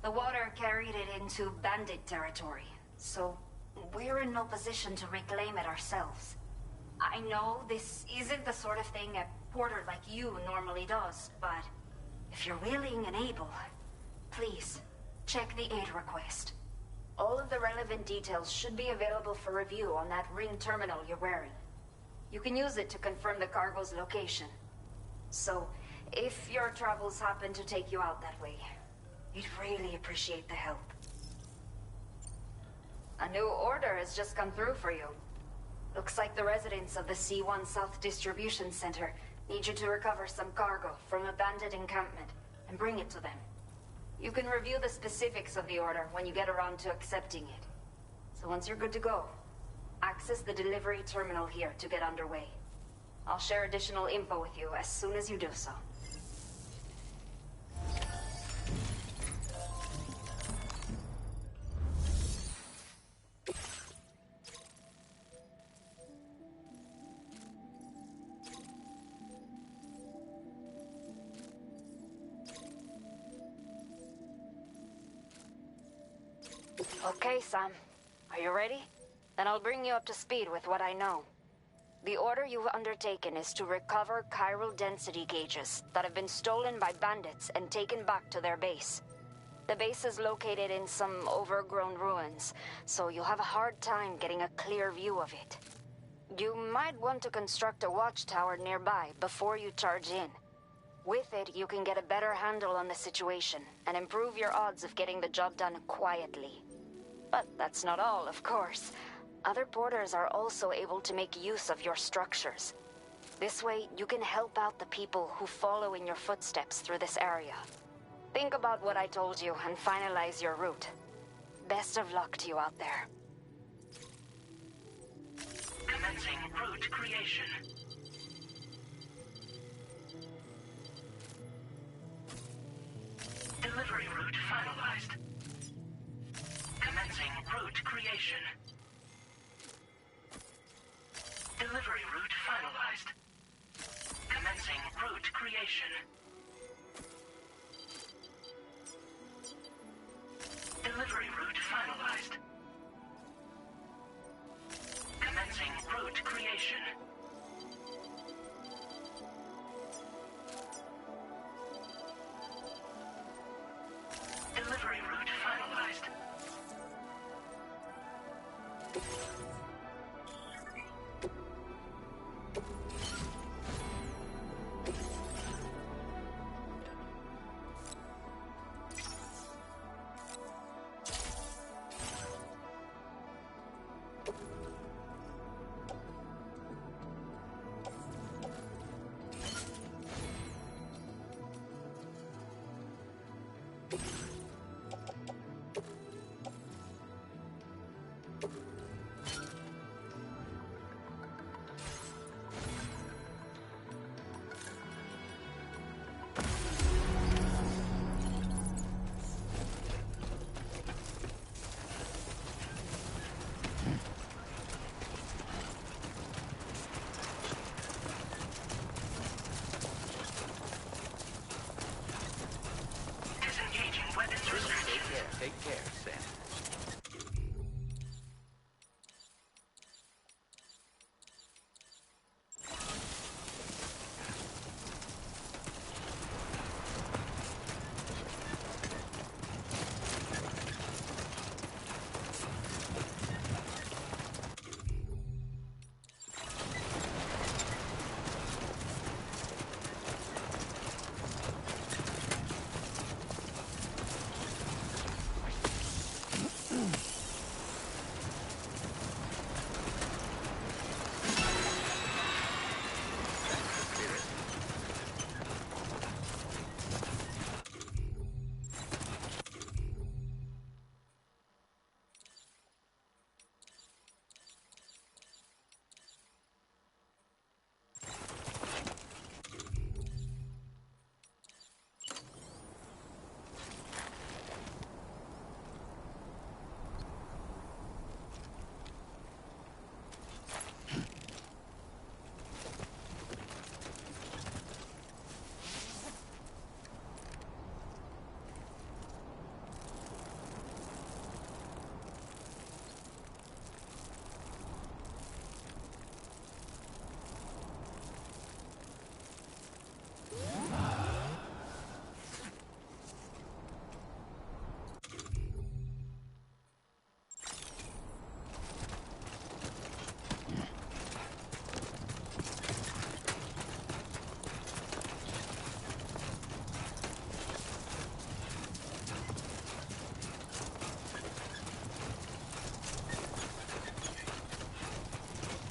The water carried it into bandit territory, so we're in no position to reclaim it ourselves. I know this isn't the sort of thing a porter like you normally does, but if you're willing and able, please, check the aid request. All of the relevant details should be available for review on that ring terminal you're wearing. You can use it to confirm the cargo's location. So, if your travels happen to take you out that way, we'd really appreciate the help. A new order has just come through for you. Looks like the residents of the C1 South Distribution Center need you to recover some cargo from a bandit encampment and bring it to them. You can review the specifics of the order when you get around to accepting it. So once you're good to go, access the delivery terminal here to get underway. I'll share additional info with you as soon as you do so. Okay, Sam. Are you ready? Then I'll bring you up to speed with what I know. The order you've undertaken is to recover chiral density gauges that have been stolen by bandits and taken back to their base. The base is located in some overgrown ruins, so you'll have a hard time getting a clear view of it. You might want to construct a watchtower nearby before you charge in. With it, you can get a better handle on the situation and improve your odds of getting the job done quietly. But that's not all, of course. Other porters are also able to make use of your structures. This way, you can help out the people who follow in your footsteps through this area. Think about what I told you and finalize your route. Best of luck to you out there. Commencing route creation. Delivery route finalized. Commencing route creation. Delivery route finalized. Commencing route creation. Delivery route finalized. Commencing route creation. Delivery route finalized. Take care, Sam.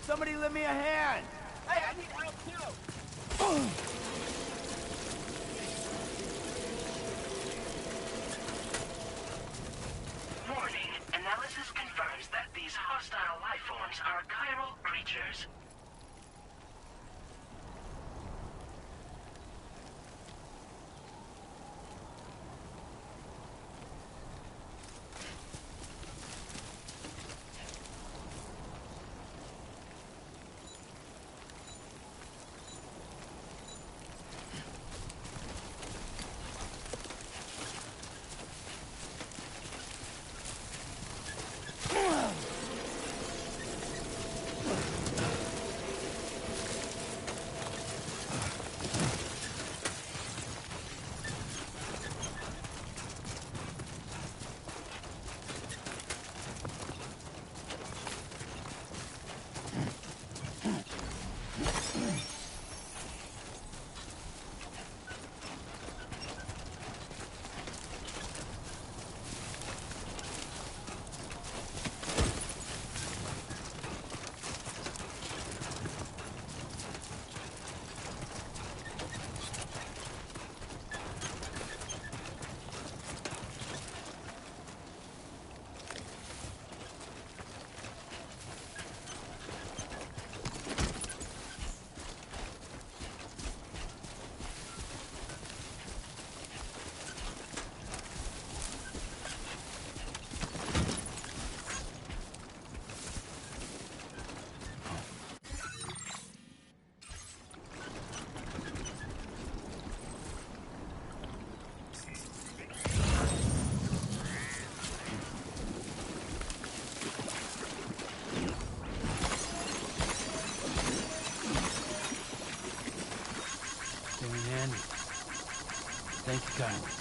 Somebody lend me a hand! Hey, I need help too! Warning. Analysis confirms that these hostile life forms are chiral creatures. Okay.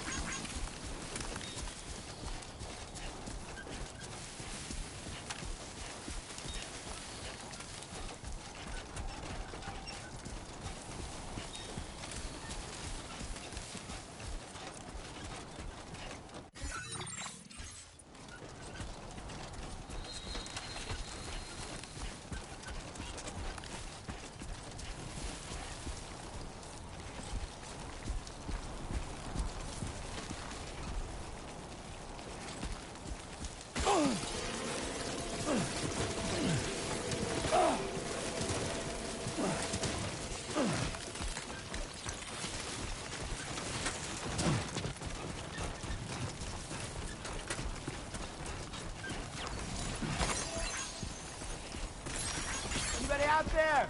Anybody out there?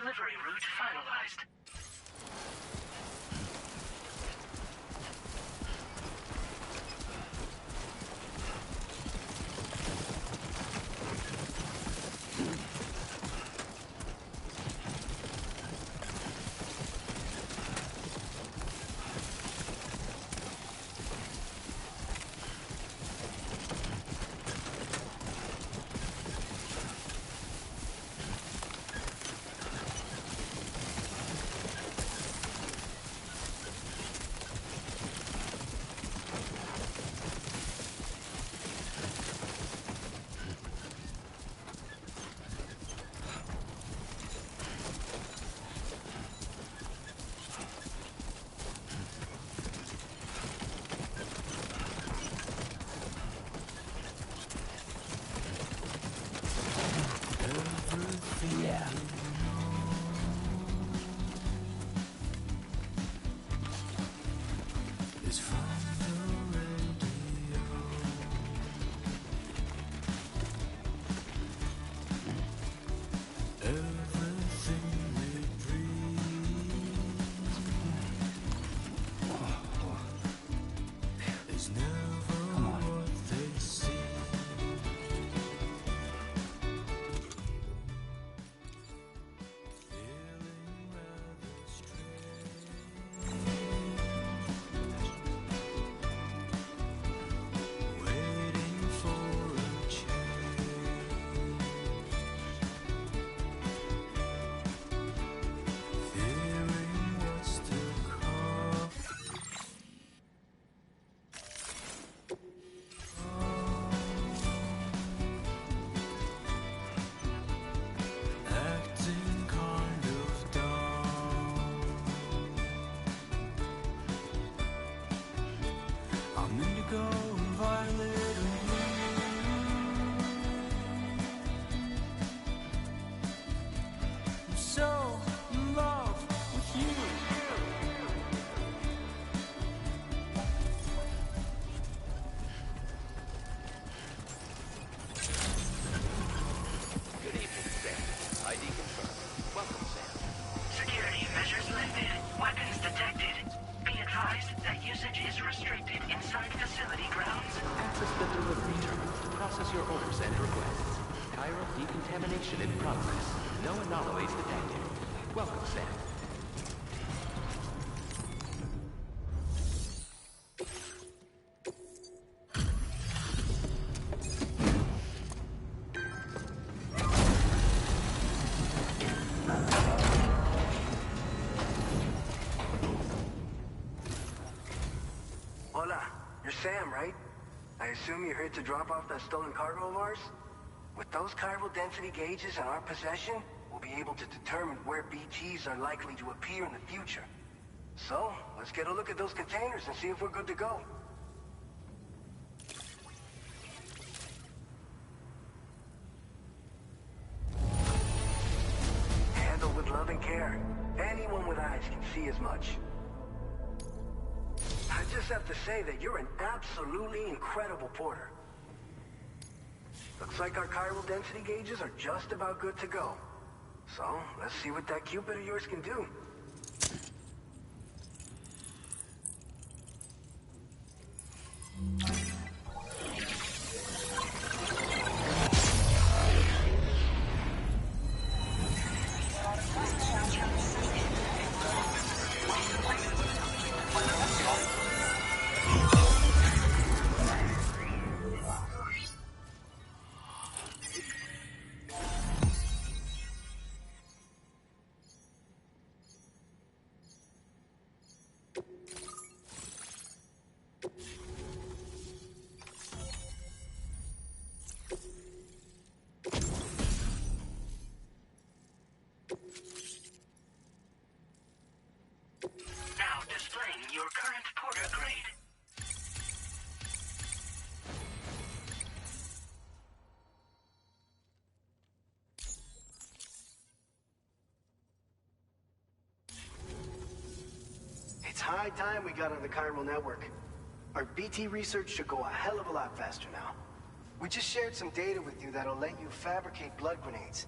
Delivery route finalized. Yeah. Is from the radio. Everything we breathe is never what they see. Feeling rather strange. Waiting for a change, fearing what's to come. Acting kind of dumb. I'm indigo and violet and blue. I'm so in love with you. Good evening, Sam. ID confirmed. Welcome, Sam. Security measures lifted. Weapons detected. Be advised that usage is restricted inside facility grounds. Access the delivery terminal to process your orders and requests. Chiral decontamination in progress. No anomalies detected. Welcome, Sam. Hola, you're Sam, right? I assume you're here to drop off that stolen cargo of ours? With those chiral density gauges in our possession, we'll be able to determine where BTs are likely to appear in the future. So, let's get a look at those containers and see if we're good to go. Handled with love and care. Anyone with eyes can see as much. I just have to say that you're an absolutely incredible porter. Looks like our chiral density gauges are just about good to go. So, let's see what that Cupid of yours can do. Now displaying your current porter grade. It's high time we got on the chiral network. Our BT research should go a hell of a lot faster now. We just shared some data with you that'll let you fabricate blood grenades.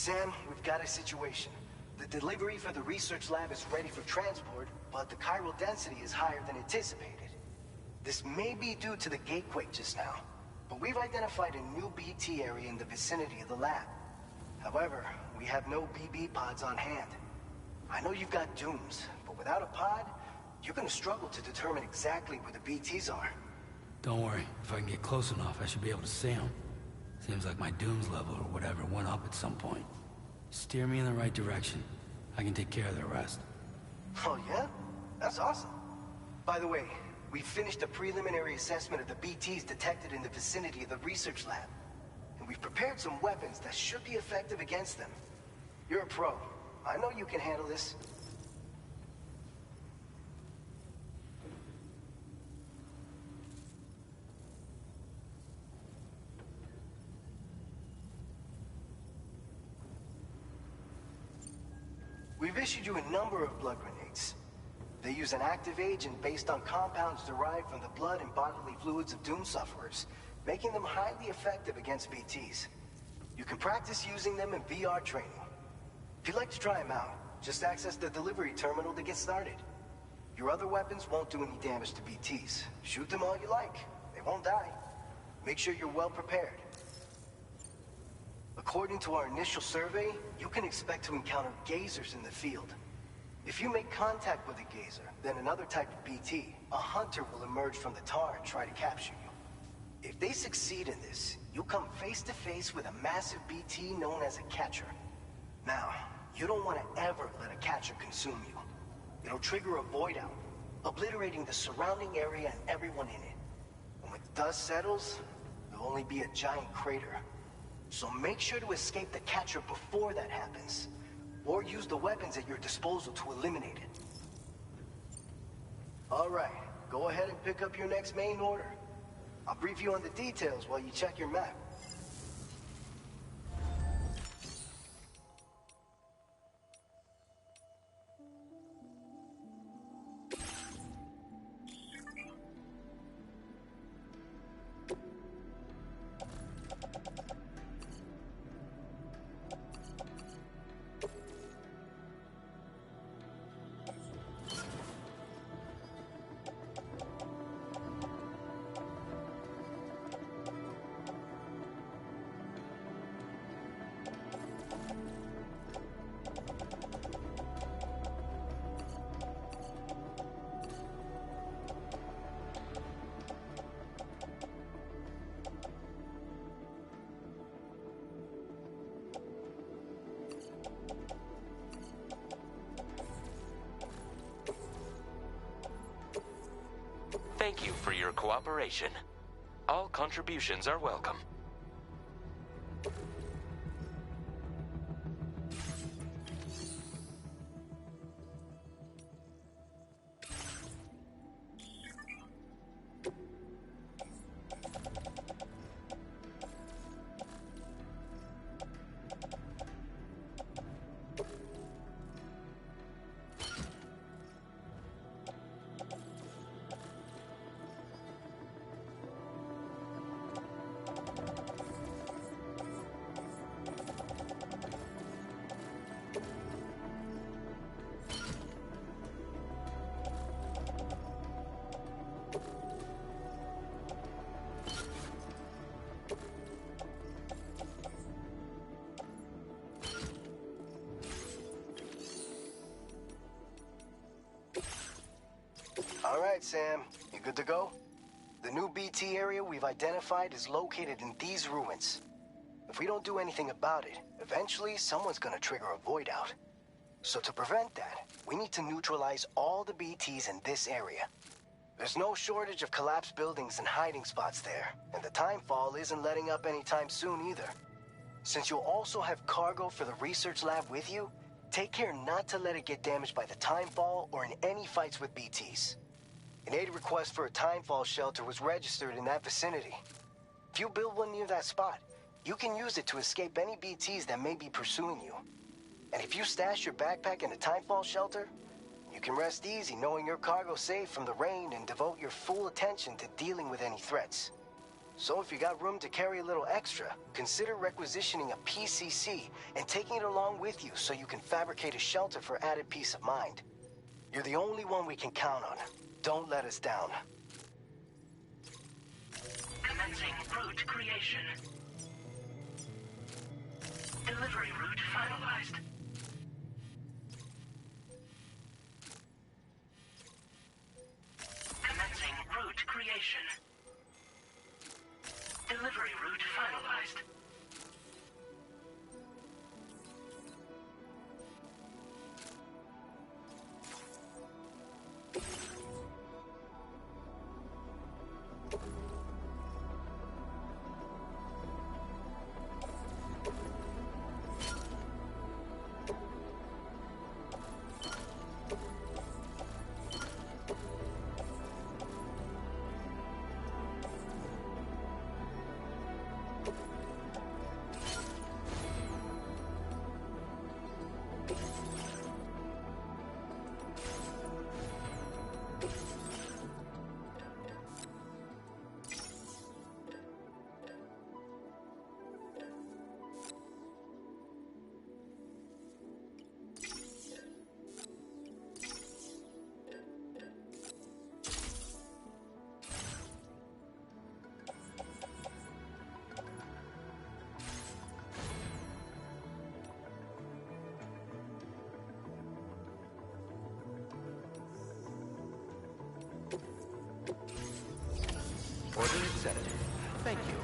Sam, we've got a situation. The delivery for the research lab is ready for transport, but the chiral density is higher than anticipated. This may be due to the gatequake just now, but we've identified a new BT area in the vicinity of the lab. However, we have no BB pods on hand. I know you've got dooms, but without a pod, you're gonna struggle to determine exactly where the BTs are. Don't worry. If I can get close enough, I should be able to see them. Seems like my dooms level or whatever went up at some point. Steer me in the right direction. I can take care of the rest. Oh yeah? That's awesome. By the way, we finished a preliminary assessment of the BTs detected in the vicinity of the research lab. And we've prepared some weapons that should be effective against them. You're a pro. I know you can handle this. We've issued you a number of blood grenades. They use an active agent based on compounds derived from the blood and bodily fluids of Doom sufferers, making them highly effective against BTs. You can practice using them in VR training. If you'd like to try them out, just access the delivery terminal to get started. Your other weapons won't do any damage to BTs. Shoot them all you like. They won't die. Make sure you're well prepared. According to our initial survey, you can expect to encounter gazers in the field. If you make contact with a gazer, then another type of BT, a hunter will emerge from the tar and try to capture you. If they succeed in this, you'll come face to face with a massive BT known as a catcher. Now, you don't want to ever let a catcher consume you. It'll trigger a void out, obliterating the surrounding area and everyone in it. And when the dust settles, there'll only be a giant crater. So make sure to escape the catcher before that happens, or use the weapons at your disposal to eliminate it. All right, go ahead and pick up your next main order. I'll brief you on the details while you check your map. Thank you for your cooperation. All contributions are welcome. All right, Sam. You good to go? The new BT area we've identified is located in these ruins. If we don't do anything about it, eventually someone's gonna trigger a void out. So to prevent that, we need to neutralize all the BTs in this area. There's no shortage of collapsed buildings and hiding spots there, and the timefall isn't letting up anytime soon either. Since you'll also have cargo for the research lab with you, take care not to let it get damaged by the timefall or in any fights with BTs. An aid request for a timefall shelter was registered in that vicinity. If you build one near that spot, you can use it to escape any BTs that may be pursuing you. And if you stash your backpack in a timefall shelter, you can rest easy knowing your cargo's safe from the rain and devote your full attention to dealing with any threats. So if you got room to carry a little extra, consider requisitioning a PCC and taking it along with you so you can fabricate a shelter for added peace of mind. You're the only one we can count on. Don't let us down. Commencing route creation. Delivery route finalized. Commencing route creation. Delivery route finalized. Order accepted. Thank you.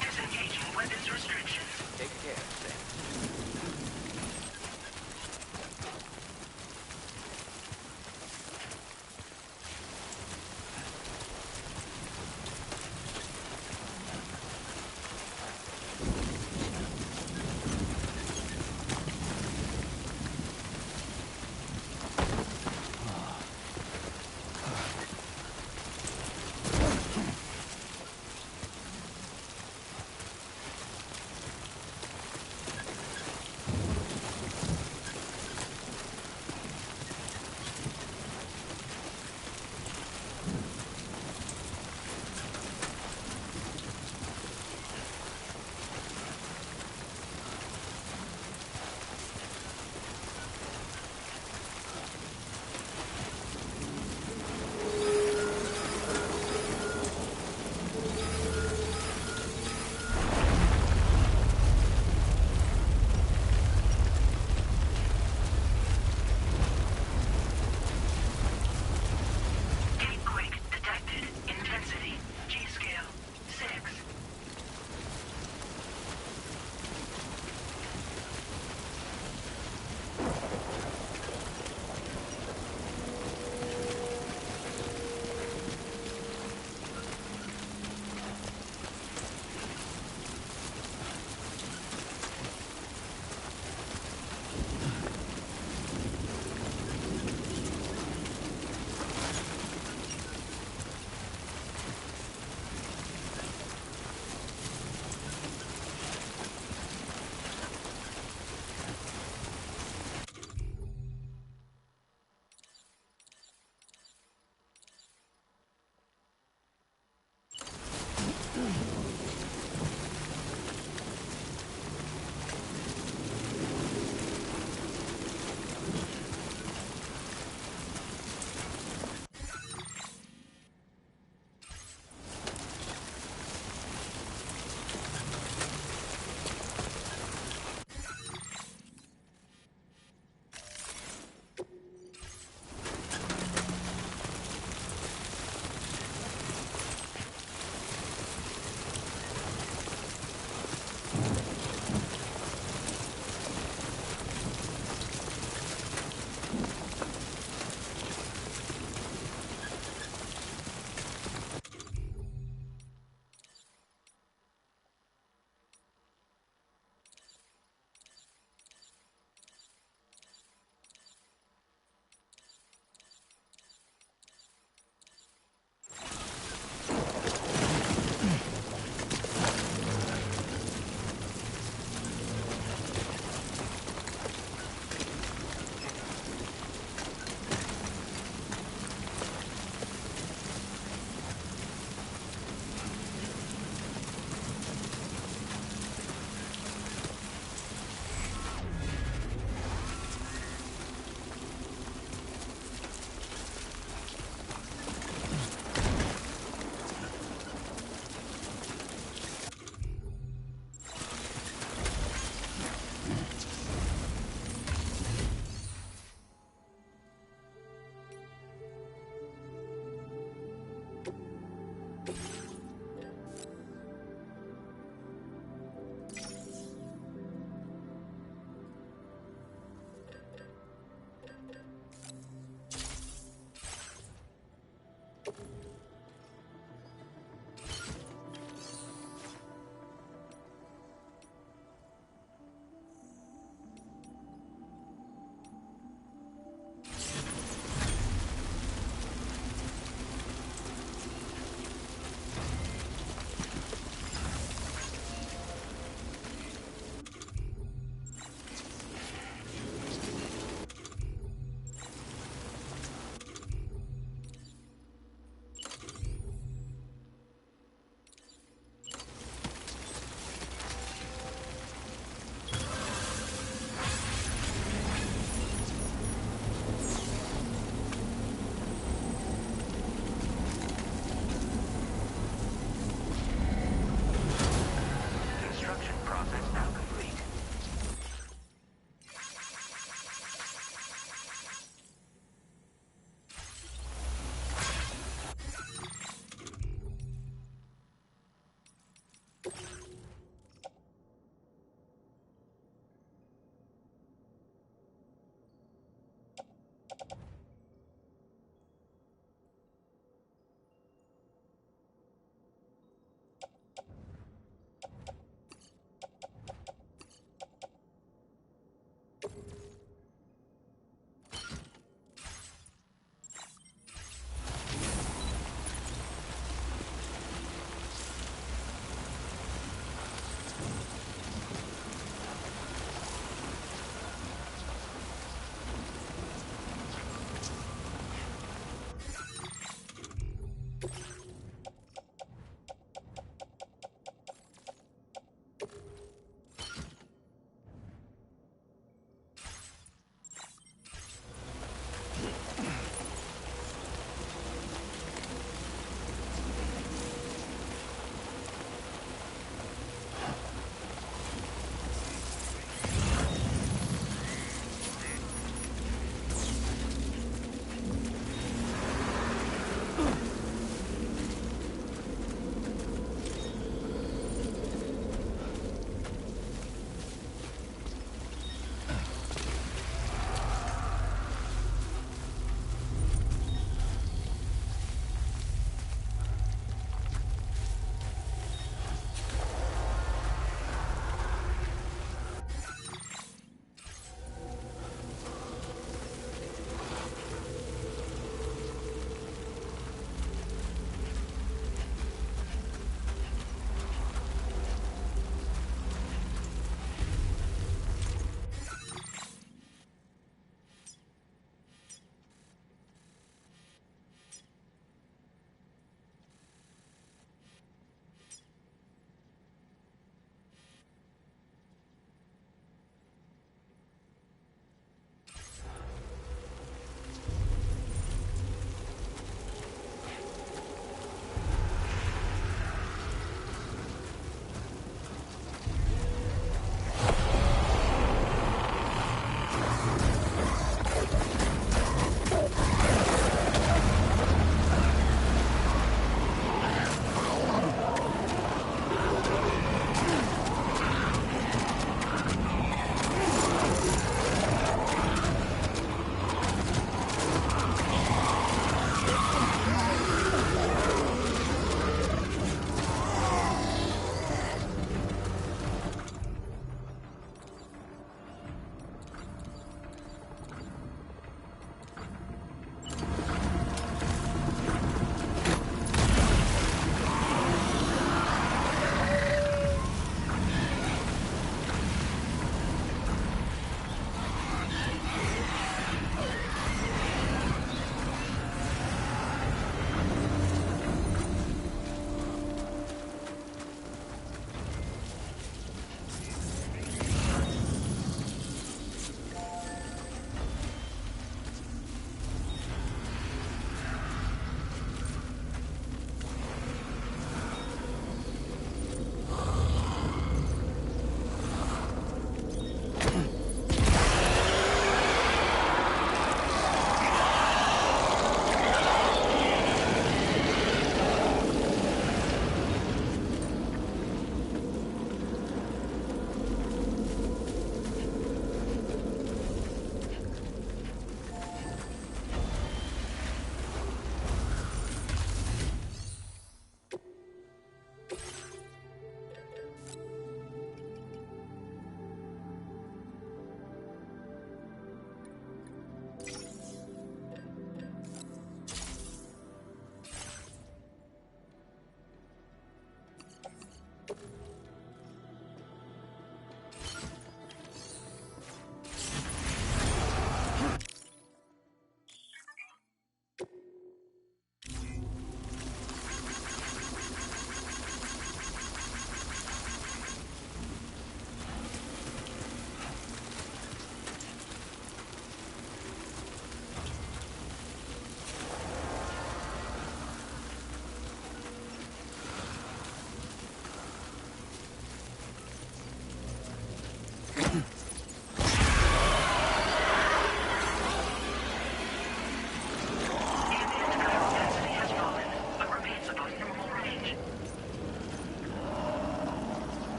Disengaging weapons restrictions. Take care, Sam.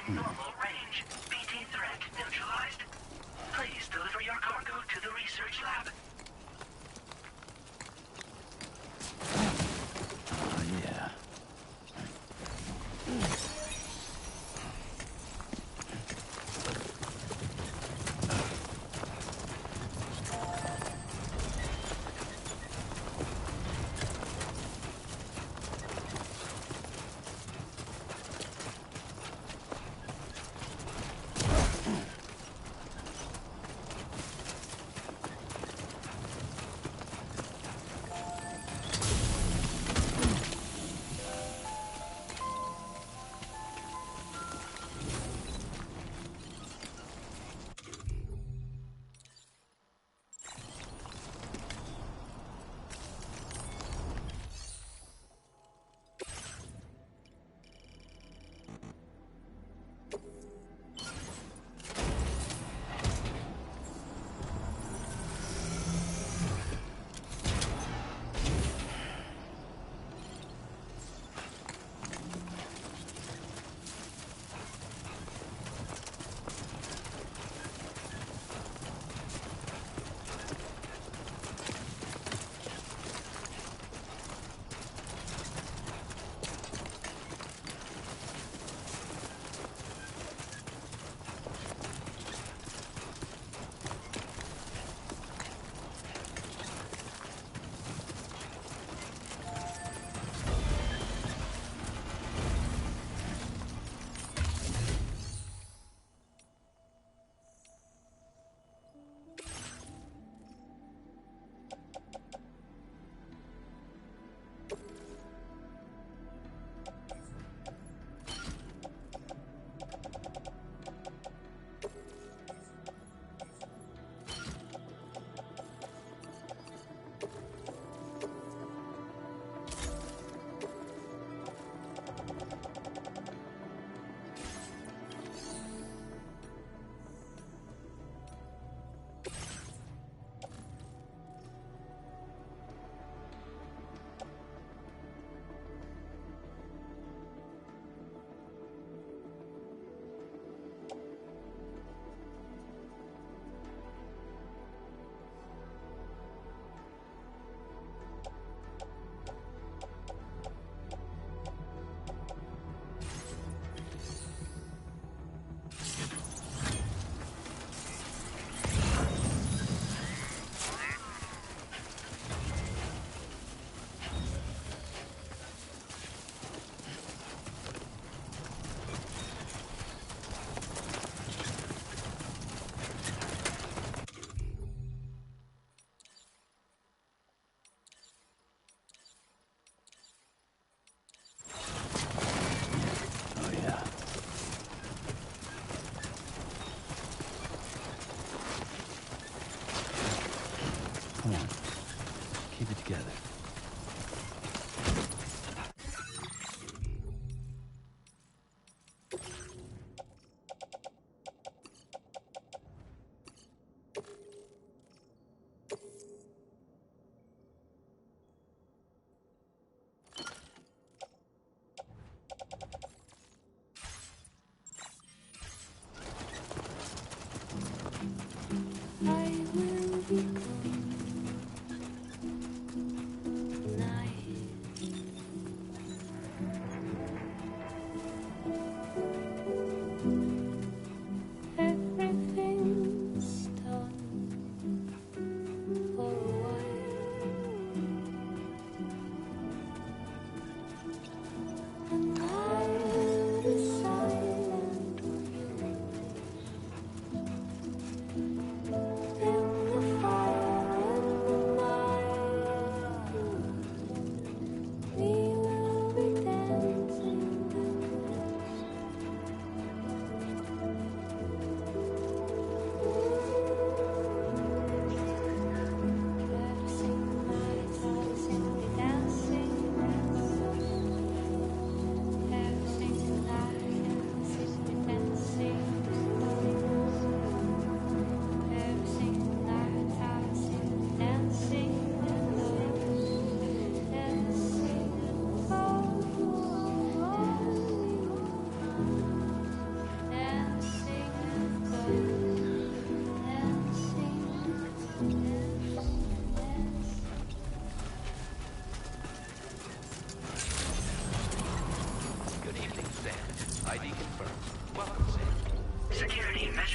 Normal range. BT threat neutralized. Please deliver your cargo to the research lab. Oh, yeah.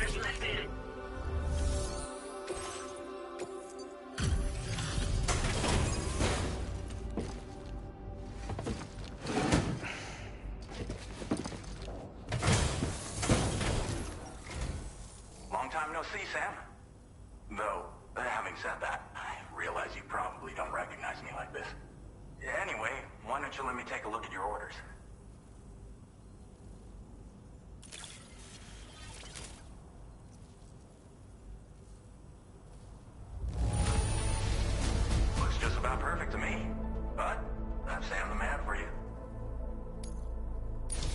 measures lifted. Long time no see, Sam. Though, having said that, I realize you probably don't recognize me like this. Anyway, why don't you let me take a look at your orders? Looks just about perfect to me. But, that's Sam the man for you.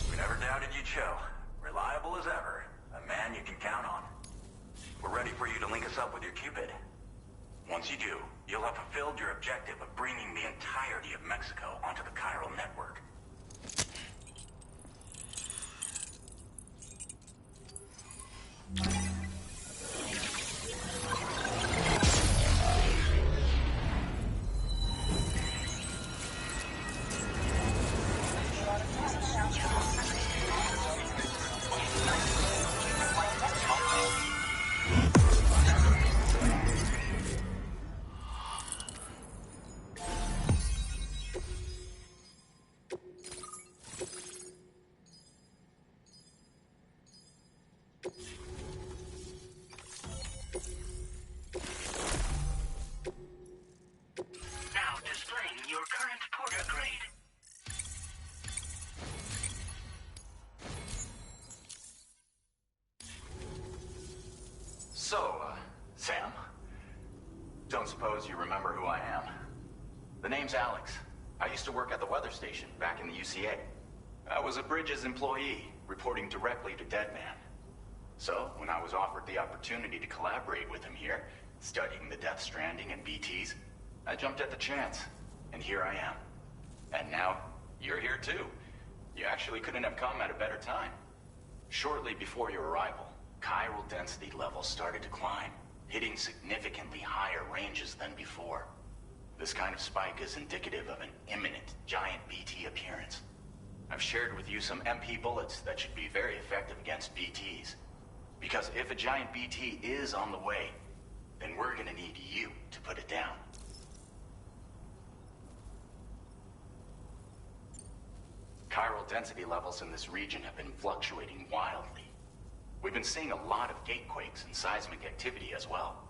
We never doubted you'd show. Reliable as ever. A man you can count on. We're ready for you to link us up with your Cupid. Once you do, you'll have fulfilled your objective of bringing the entirety of Mexico onto the chiral network. Now displaying your current porter grade. So, Sam, don't suppose you remember who I am? The name's Alex. I used to work at the weather station back in the UCA. I was a Bridges employee, reporting directly to Deadman. So, when I was offered the opportunity to collaborate with him here, studying the Death Stranding and BTs, I jumped at the chance, and here I am. And now, you're here too. You actually couldn't have come at a better time. Shortly before your arrival, chiral density levels started to climb, hitting significantly higher ranges than before. This kind of spike is indicative of an imminent giant BT appearance. I've shared with you some MP bullets that should be very effective against BTs. Because if a giant BT is on the way, then we're gonna need you to put it down. Chiral density levels in this region have been fluctuating wildly. We've been seeing a lot of gatequakes and seismic activity as well.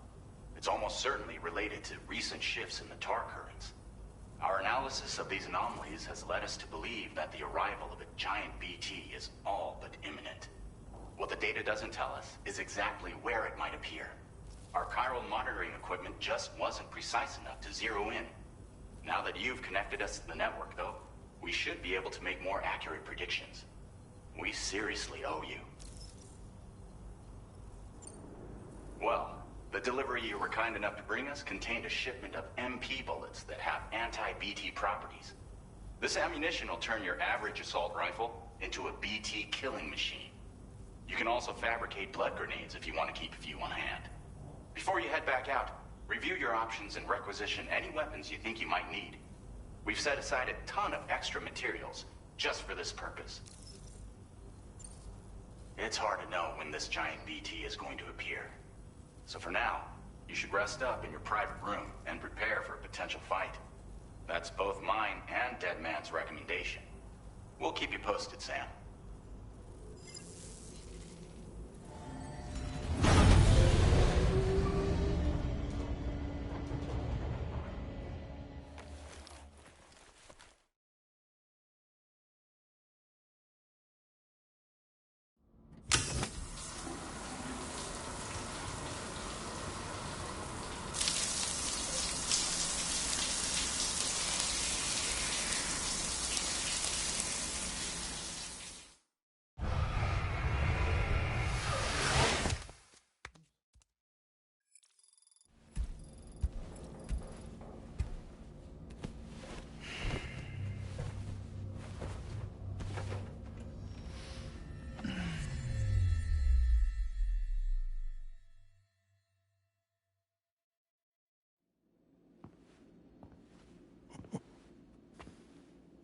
It's almost certainly related to recent shifts in the tar currents. Our analysis of these anomalies has led us to believe that the arrival of a giant BT is all but imminent. What the data doesn't tell us is exactly where it might appear. Our chiral monitoring equipment just wasn't precise enough to zero in. Now that you've connected us to the network, though, we should be able to make more accurate predictions. We seriously owe you. Well, the delivery you were kind enough to bring us contained a shipment of MP bullets that have anti-BT properties. This ammunition will turn your average assault rifle into a BT killing machine. You can also fabricate blood grenades if you want to keep a few on hand. Before you head back out, review your options and requisition any weapons you think you might need. We've set aside a ton of extra materials just for this purpose. It's hard to know when this giant BT is going to appear. So for now, you should rest up in your private room and prepare for a potential fight. That's both mine and Deadman's recommendation. We'll keep you posted, Sam.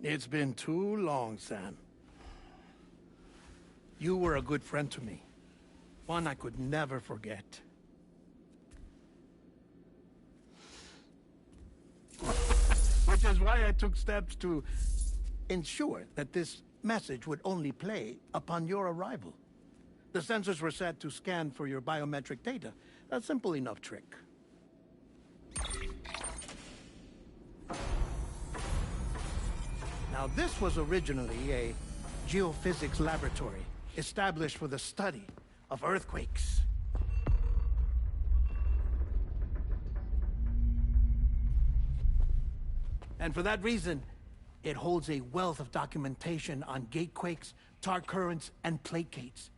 It's been too long, Sam. You were a good friend to me. One I could never forget. Which is why I took steps to ensure that this message would only play upon your arrival. The sensors were set to scan for your biometric data. A simple enough trick. Now, this was originally a geophysics laboratory established for the study of earthquakes. And for that reason, it holds a wealth of documentation on gatequakes, tar currents, and plate gates.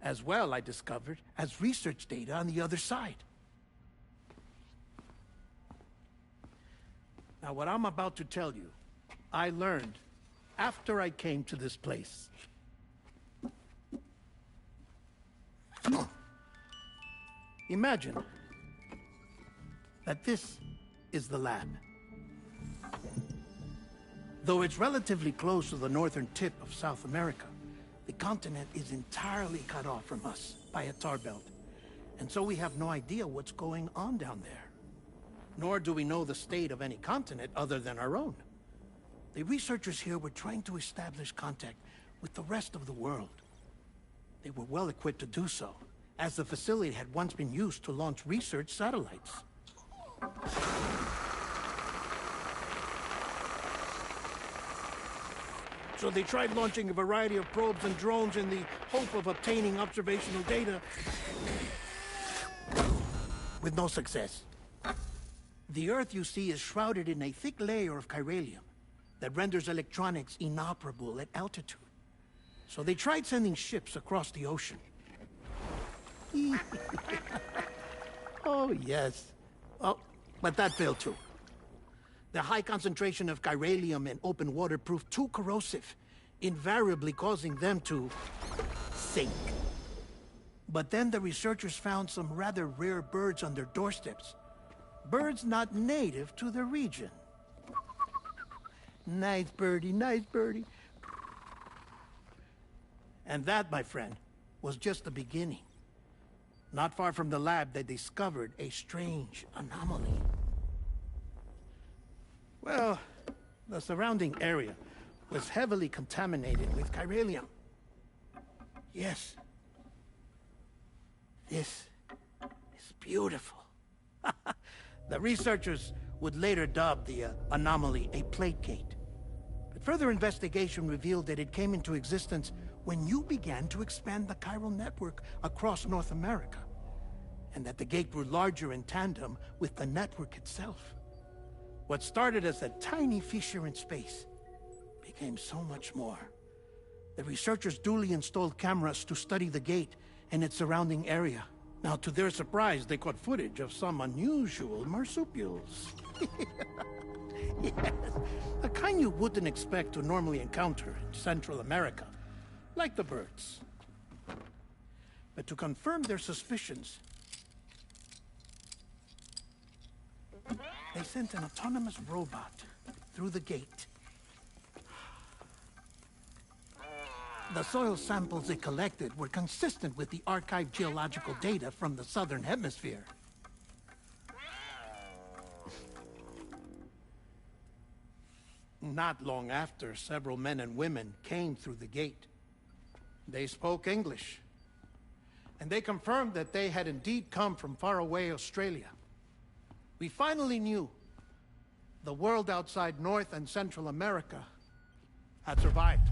As well, I discovered, as research data on the other side. Now, what I'm about to tell you, I learned after I came to this place. Imagine that this is the lab. Though it's relatively close to the northern tip of South America, the continent is entirely cut off from us by a tar belt. And so we have no idea what's going on down there. Nor do we know the state of any continent other than our own. The researchers here were trying to establish contact with the rest of the world. They were well equipped to do so, as the facility had once been used to launch research satellites. So they tried launching a variety of probes and drones in the hope of obtaining observational data, with no success. The Earth, you see, is shrouded in a thick layer of chiralium that renders electronics inoperable at altitude. So they tried sending ships across the ocean. Oh, yes. Oh, but that failed too. The high concentration of chiralium in open water proved too corrosive, invariably causing them to sink. But then the researchers found some rather rare birds on their doorsteps. Birds not native to the region. Nice birdie, nice birdie. And that, my friend, was just the beginning. Not far from the lab, they discovered a strange anomaly. Well, the surrounding area was heavily contaminated with chiralium. Yes. This is beautiful. The researchers would later dub the anomaly a plate gate. But further investigation revealed that it came into existence when you began to expand the chiral network across North America, and that the gate grew larger in tandem with the network itself. What started as a tiny fissure in space became so much more. The researchers duly installed cameras to study the gate and its surrounding area. Now, to their surprise, they caught footage of some unusual marsupials. Yes, a kind you wouldn't expect to normally encounter in Central America, like the birds. But to confirm their suspicions, they sent an autonomous robot through the gate. The soil samples it collected were consistent with the archived geological data from the southern hemisphere. Not long after, several men and women came through the gate. They spoke English, and they confirmed that they had indeed come from faraway Australia. We finally knew the world outside North and Central America had survived.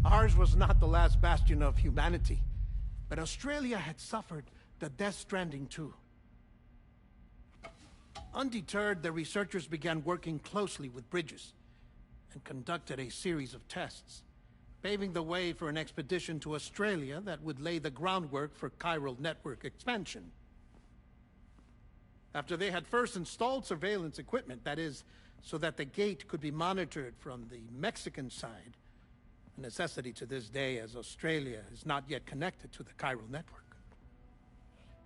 Ours was not the last bastion of humanity, but Australia had suffered the death stranding too. Undeterred, the researchers began working closely with Bridges and conducted a series of tests, paving the way for an expedition to Australia that would lay the groundwork for chiral network expansion. After they had first installed surveillance equipment, that is, so that the gate could be monitored from the Mexican side, a necessity to this day as Australia is not yet connected to the chiral network.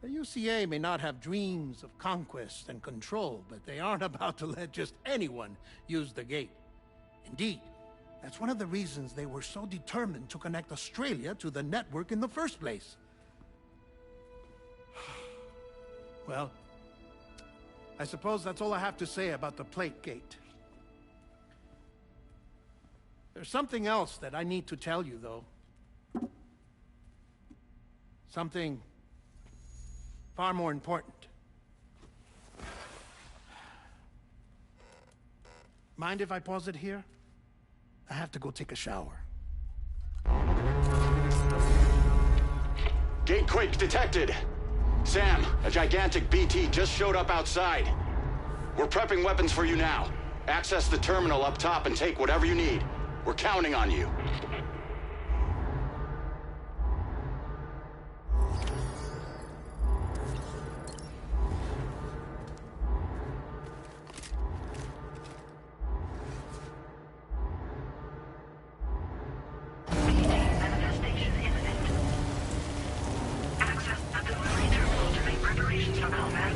The UCA may not have dreams of conquest and control, but they aren't about to let just anyone use the gate. Indeed, that's one of the reasons they were so determined to connect Australia to the network in the first place. Well, I suppose that's all I have to say about the plate gate. There's something else that I need to tell you, though. Something far more important. Mind if I pause it here? I have to go take a shower. Gate quake detected. Sam, a gigantic BT just showed up outside. We're prepping weapons for you now. Access the terminal up top and take whatever you need. We're counting on you. Manifestation imminent. Access the delivery terminal to make preparations for combat.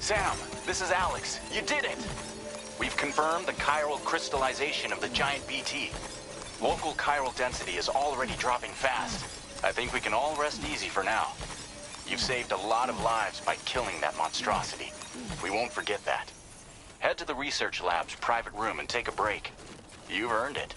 Sam, this is Alex. You did it! We've confirmed the chiral crystallization of the giant BT. Local chiral density is already dropping fast. I think we can all rest easy for now. You've saved a lot of lives by killing that monstrosity. We won't forget that. Head to the research lab's private room and take a break. You've earned it.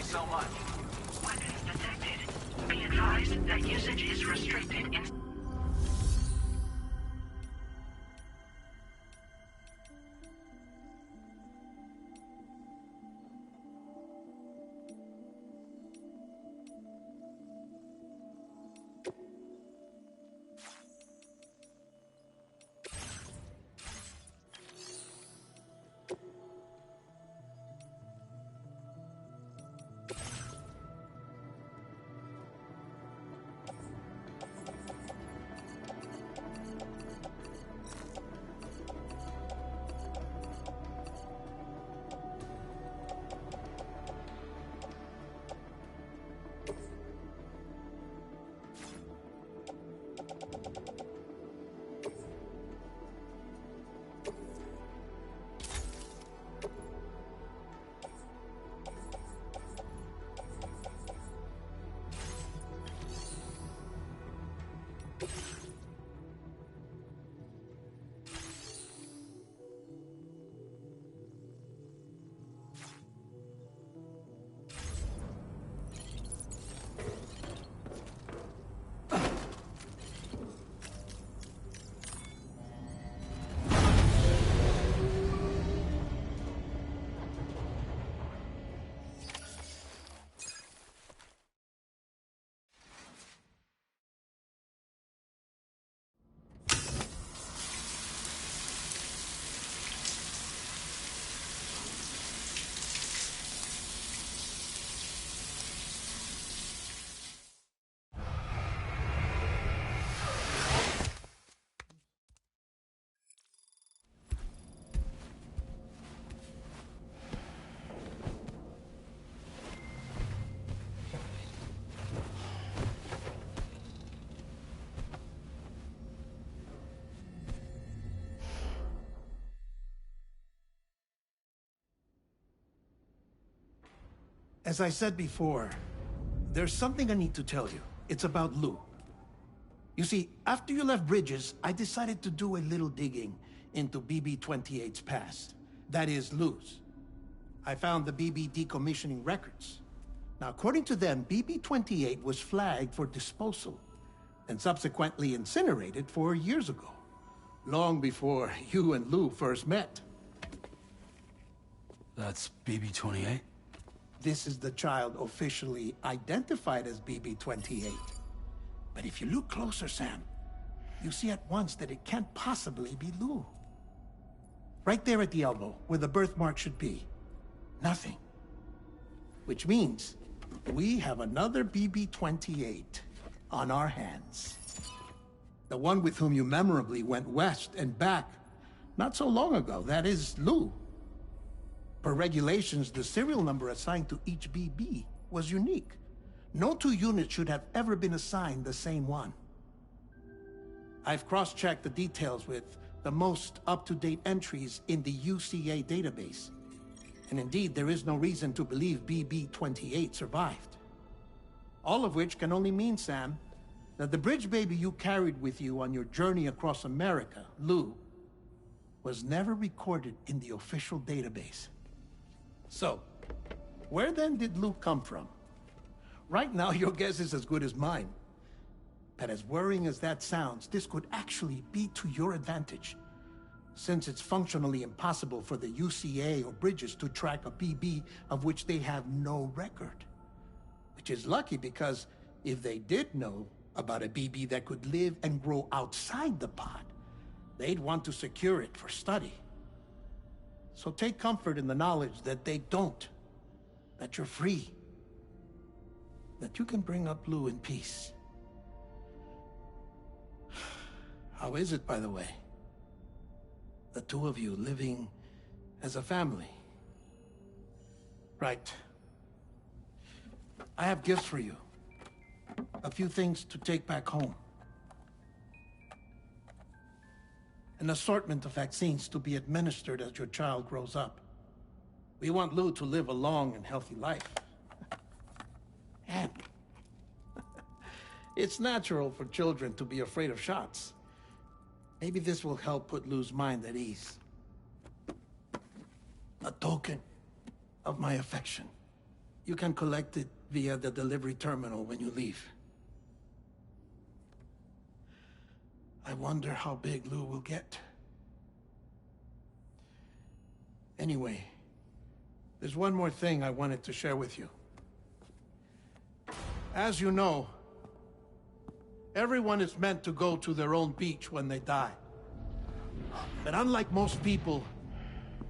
So much. Weapons detected. Be advised that usage is restricted in... As I said before, there's something I need to tell you. It's about Lou. You see, after you left Bridges, I decided to do a little digging into BB-28's past. That is, Lou's. I found the BB decommissioning records. Now, according to them, BB-28 was flagged for disposal and subsequently incinerated 4 years ago, long before you and Lou first met. That's BB-28? This is the child officially identified as BB-28. But if you look closer, Sam, you see at once that it can't possibly be Lou. Right there at the elbow, where the birthmark should be. Nothing. Which means we have another BB-28 on our hands. The one with whom you memorably went west and back not so long ago, that is Lou. Per regulations, the serial number assigned to each BB was unique. No two units should have ever been assigned the same one. I've cross-checked the details with the most up-to-date entries in the UCA database. And indeed, there is no reason to believe BB-28 survived. All of which can only mean, Sam, that the bridge baby you carried with you on your journey across America, Lou, was never recorded in the official database. So, where then did Lou come from? Right now, your guess is as good as mine. But as worrying as that sounds, this could actually be to your advantage, since it's functionally impossible for the UCA or Bridges to track a BB of which they have no record. Which is lucky, because if they did know about a BB that could live and grow outside the pod, they'd want to secure it for study. So take comfort in the knowledge that they don't, that you're free, that you can bring up Lou in peace. How is it, by the way? The two of you living as a family? Right. I have gifts for you. A few things to take back home. An assortment of vaccines to be administered as your child grows up. We want Lou to live a long and healthy life. And it's natural for children to be afraid of shots. Maybe this will help put Lou's mind at ease. A token of my affection. You can collect it via the delivery terminal when you leave. I wonder how big Lou will get. Anyway, there's one more thing I wanted to share with you. As you know, everyone is meant to go to their own beach when they die. But unlike most people,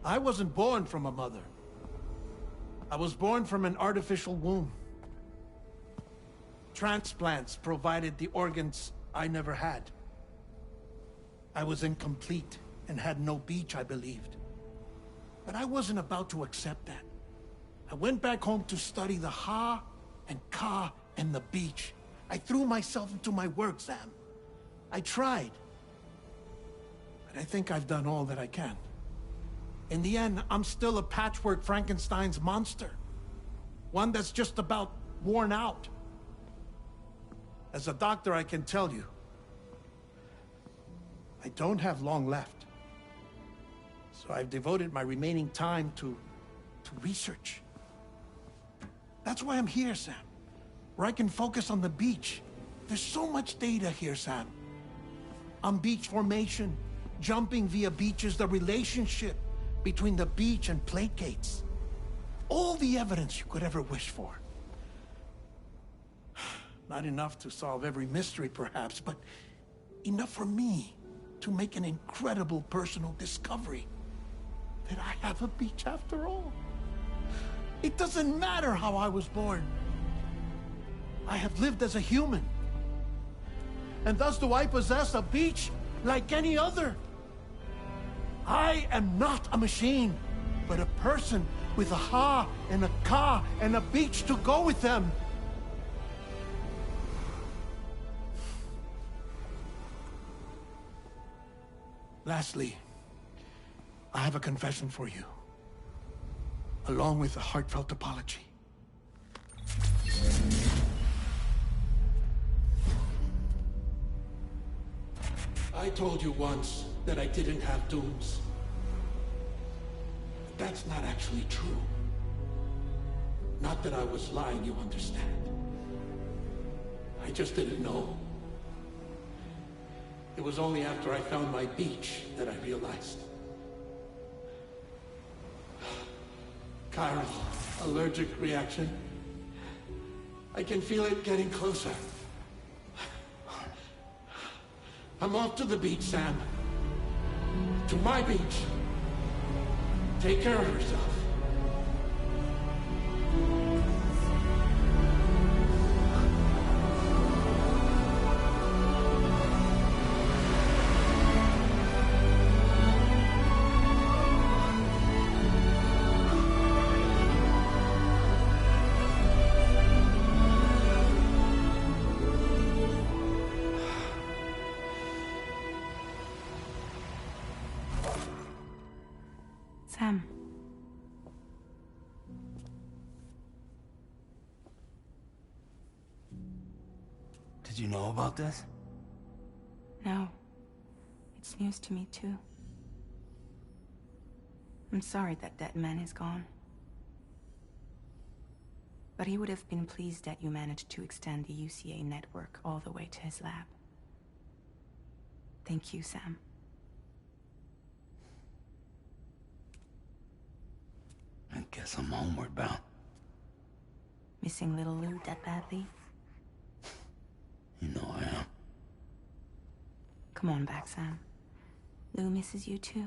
I wasn't born from a mother. I was born from an artificial womb. Transplants provided the organs I never had. I was incomplete and had no beach, I believed. But I wasn't about to accept that. I went back home to study the Ha and Ka and the beach. I threw myself into my work, Sam. I tried. But I think I've done all that I can. In the end, I'm still a patchwork Frankenstein's monster. One that's just about worn out. As a doctor, I can tell you, I don't have long left. So I've devoted my remaining time to research. That's why I'm here, Sam. Where I can focus on the beach. There's so much data here, Sam. On beach formation, jumping via beaches, the relationship between the beach and plate gates. All the evidence you could ever wish for. Not enough to solve every mystery, perhaps, but enough for me to make an incredible personal discovery. That I have a beach after all. It doesn't matter how I was born. I have lived as a human. And thus do I possess a beach like any other. I am not a machine, but a person with a Ha and a Ka and a beach to go with them. Lastly, I have a confession for you, along with a heartfelt apology. I told you once that I didn't have dooms. But that's not actually true. Not that I was lying, you understand. I just didn't know. It was only after I found my beach that I realized. Chiral allergic reaction. I can feel it getting closer. I'm off to the beach, Sam. To my beach. Take care of yourself. Sam. Did you know about this? No. It's news to me, too. I'm sorry that that man is gone. But he would have been pleased that you managed to extend the UCA network all the way to his lab. Thank you, Sam. I guess I'm homeward bound. Missing little Lou that badly? You know I am. Come on back, Sam. Lou misses you too.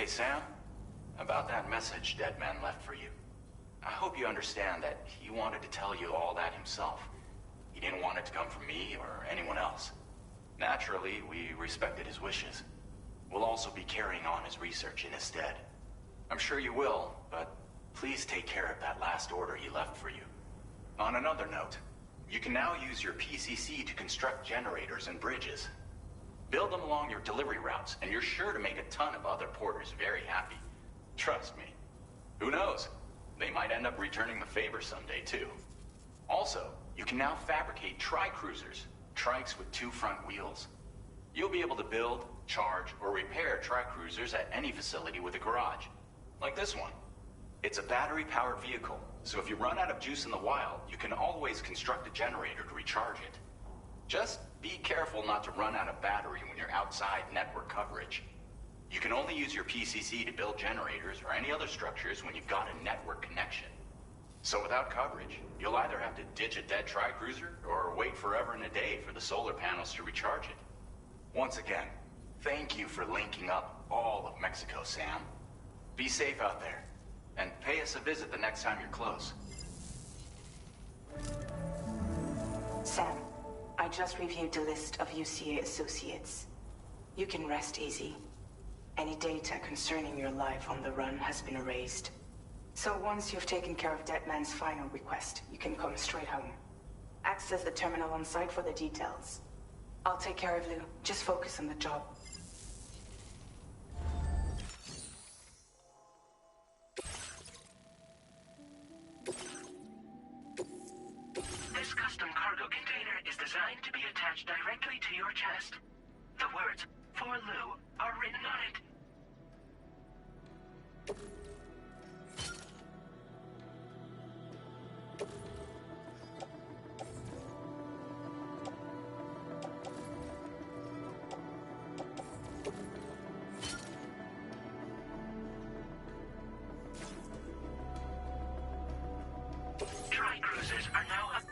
Hey, Sam? About that message Deadman left for you. I hope you understand that he wanted to tell you all that himself. He didn't want it to come from me or anyone else. Naturally, we respected his wishes. We'll also be carrying on his research in his stead. I'm sure you will, but please take care of that last order he left for you. On another note, you can now use your PCC to construct generators and bridges. Build them along your delivery routes, and you're sure to make a ton of other porters very happy. Trust me. Who knows? They might end up returning the favor someday, too. Also, you can now fabricate tri-cruisers, trikes with 2 front wheels. You'll be able to build, charge, or repair tri-cruisers at any facility with a garage. Like this one. It's a battery-powered vehicle, so if you run out of juice in the wild, you can always construct a generator to recharge it. Just be careful not to run out of battery when you're outside network coverage. You can only use your PCC to build generators or any other structures when you've got a network connection. So without coverage, you'll either have to ditch a dead tri-cruiser or wait forever and a day for the solar panels to recharge it. Once again, thank you for linking up all of Mexico, Sam. Be safe out there, and pay us a visit the next time you're close. Sam, I just reviewed the list of UCA associates. You can rest easy. Any data concerning your life on the run has been erased. So once you've taken care of Deadman's final request, you can come straight home. Access the terminal on site for the details. I'll take care of Lou. Just focus on the job. This custom cargo container is designed to be attached directly to your chest. The words, "For Lou," are written on it. Tri-cruisers are now up.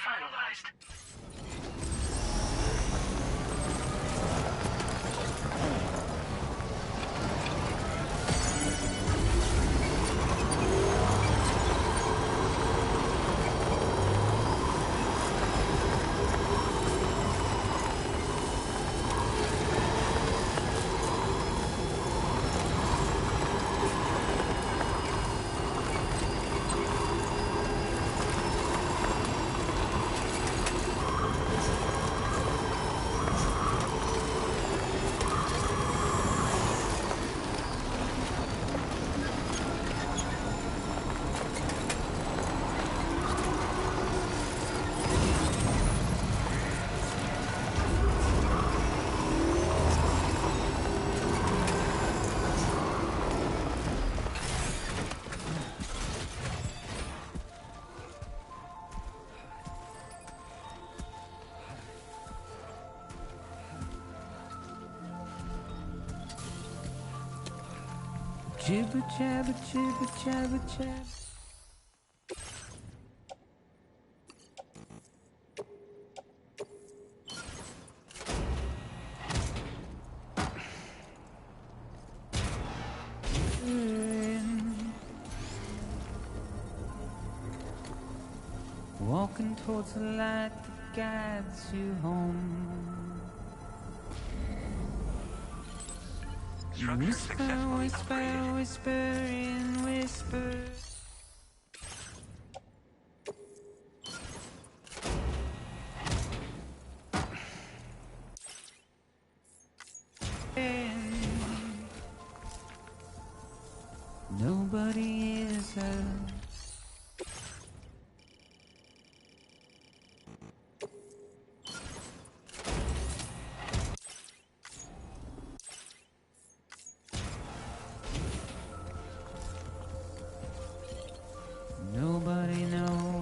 finalized. Jibber jabber jibber jabber jabber. Walking towards the light that guides you home. Whisper, whisper, whisper in whisper. Nobody is nobody knows.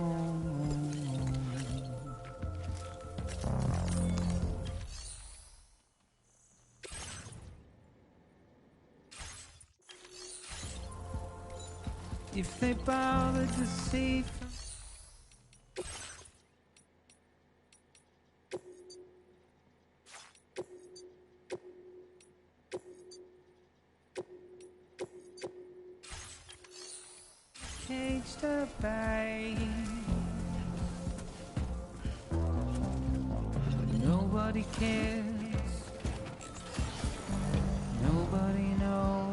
If they bother to see caged up by nobody cares, nobody knows.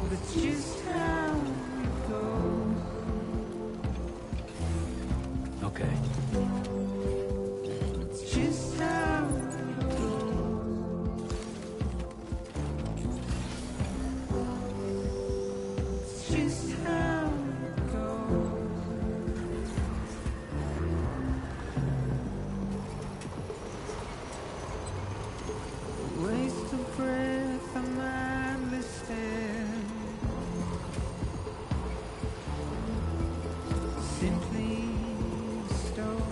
That's just how it goes. Okay. It's just how it goes. It's just how it goes. Waste of breath, I'm mindless there. Simply stone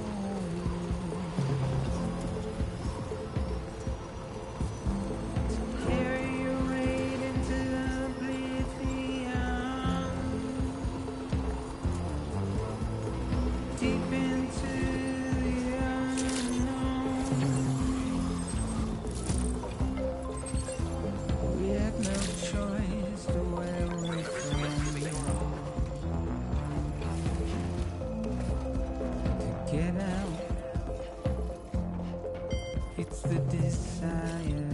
to carry your weight into oblivion, deep into the unknown. We have no choice to where we're from. Get out, it's the desire.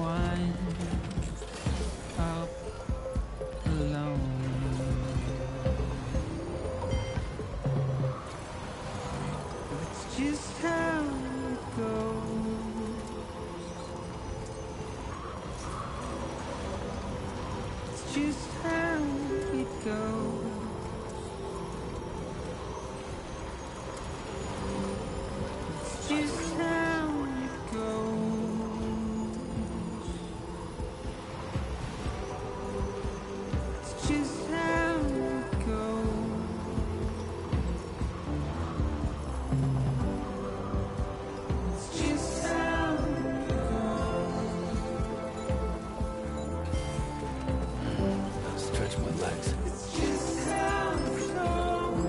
wind up alone. That's just how it goes. It's just how it goes. It's just how it goes. It's just how it goes. It's just how it I'll stretch my legs. It's just how it goes.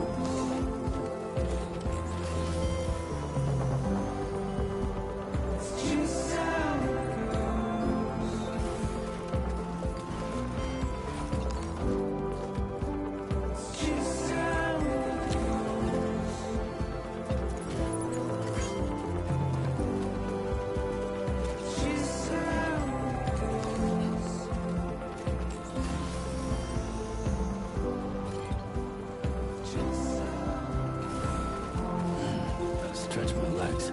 It's just how it goes. It's just how it goes. It's just how it goes. I'll stretch my legs.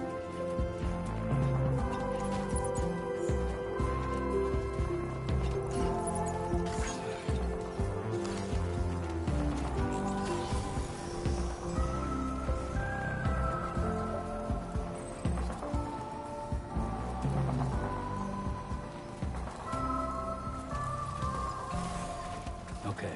Okay.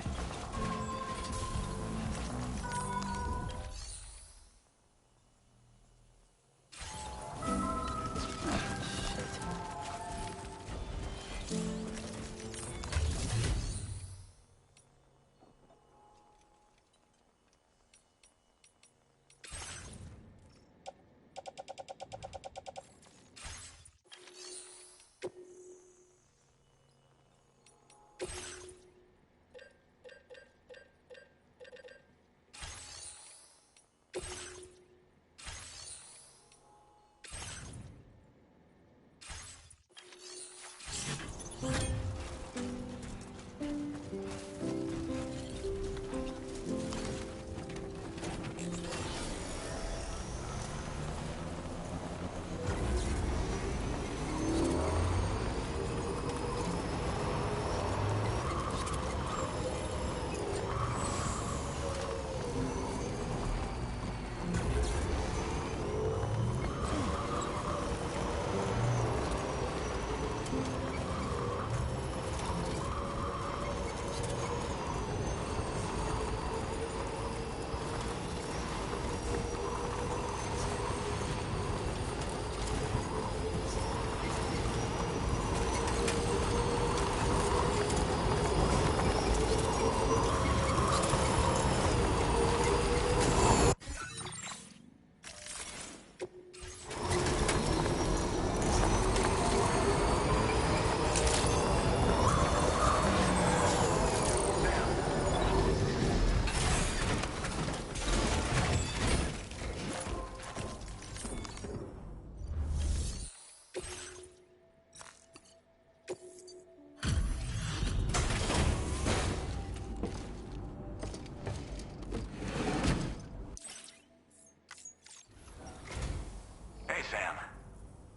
Hey, Sam.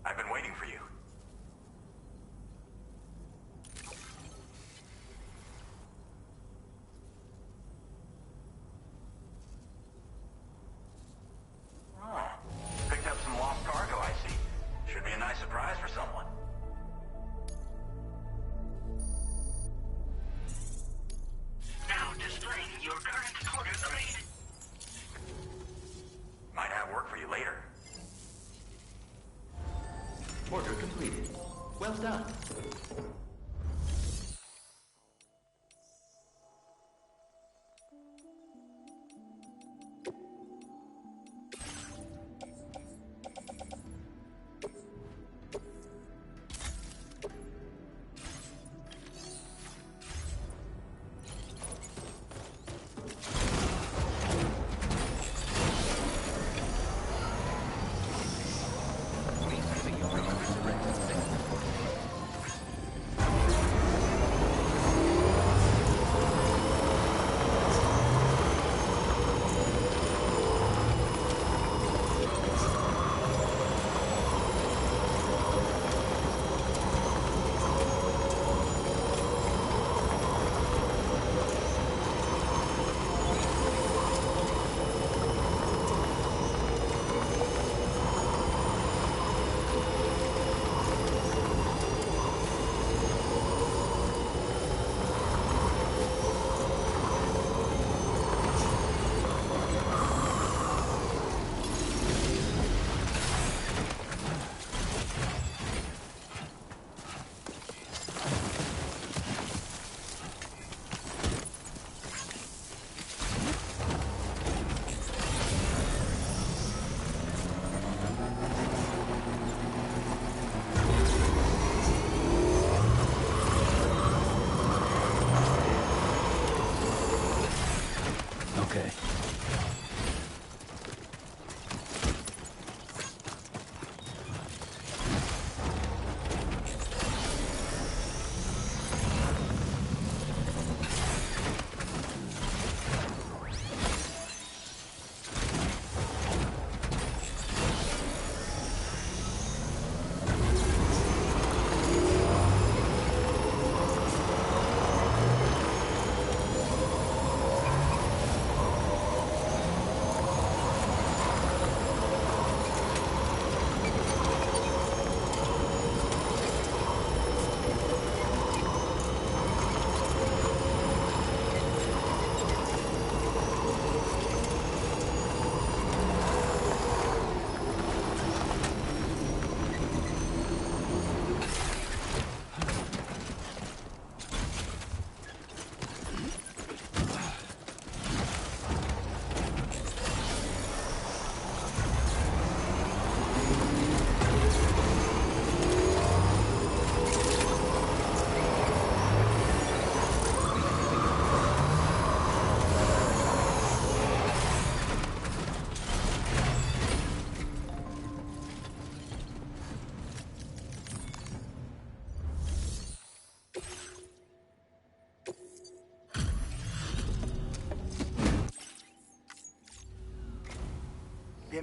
I've been waiting for you. Oh, picked up some lost cargo, I see. Should be a nice surprise for someone. Now displaying your current porter grade. Might have work for you later. Order completed. Well done.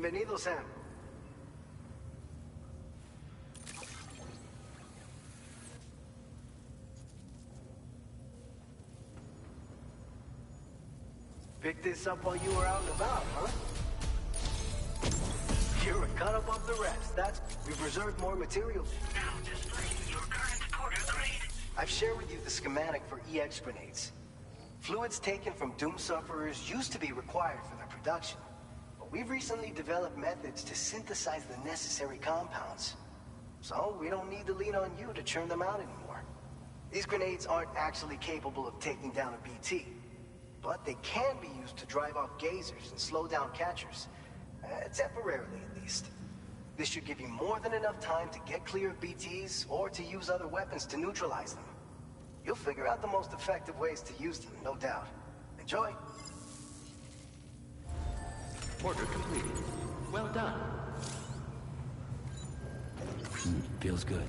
Bienvenido, Sam. Picked this up while you were out and about, huh? You're a cut above the rest. We've reserved more material. Now displaying your current Porter grade. I've shared with you the schematic for EX grenades. Fluids taken from Doom sufferers used to be required for their production. But we've recently developed methods to synthesize the necessary compounds. So we don't need to lean on you to churn them out anymore. These grenades aren't actually capable of taking down a BT. But they can be used to drive off gazers and slow down catchers. Temporarily, at least. This should give you more than enough time to get clear of BTs or to use other weapons to neutralize them. You'll figure out the most effective ways to use them, no doubt. Enjoy. Order completed. Well done. Feels good.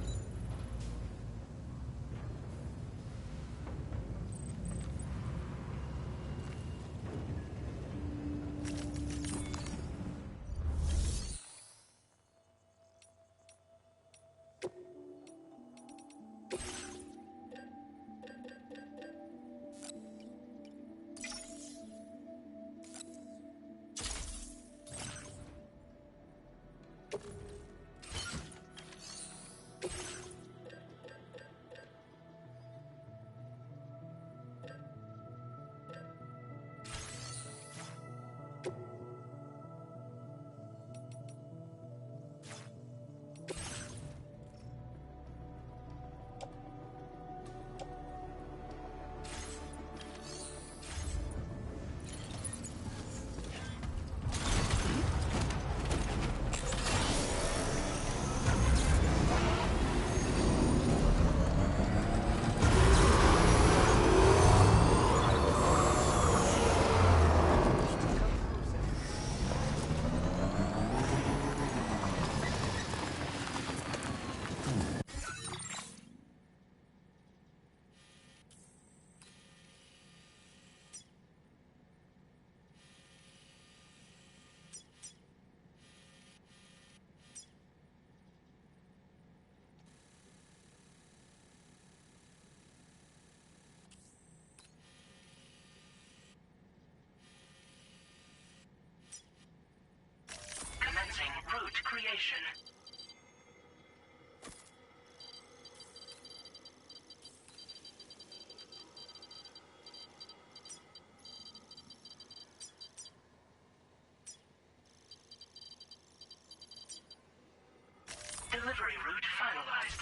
Route creation. Delivery route finalized.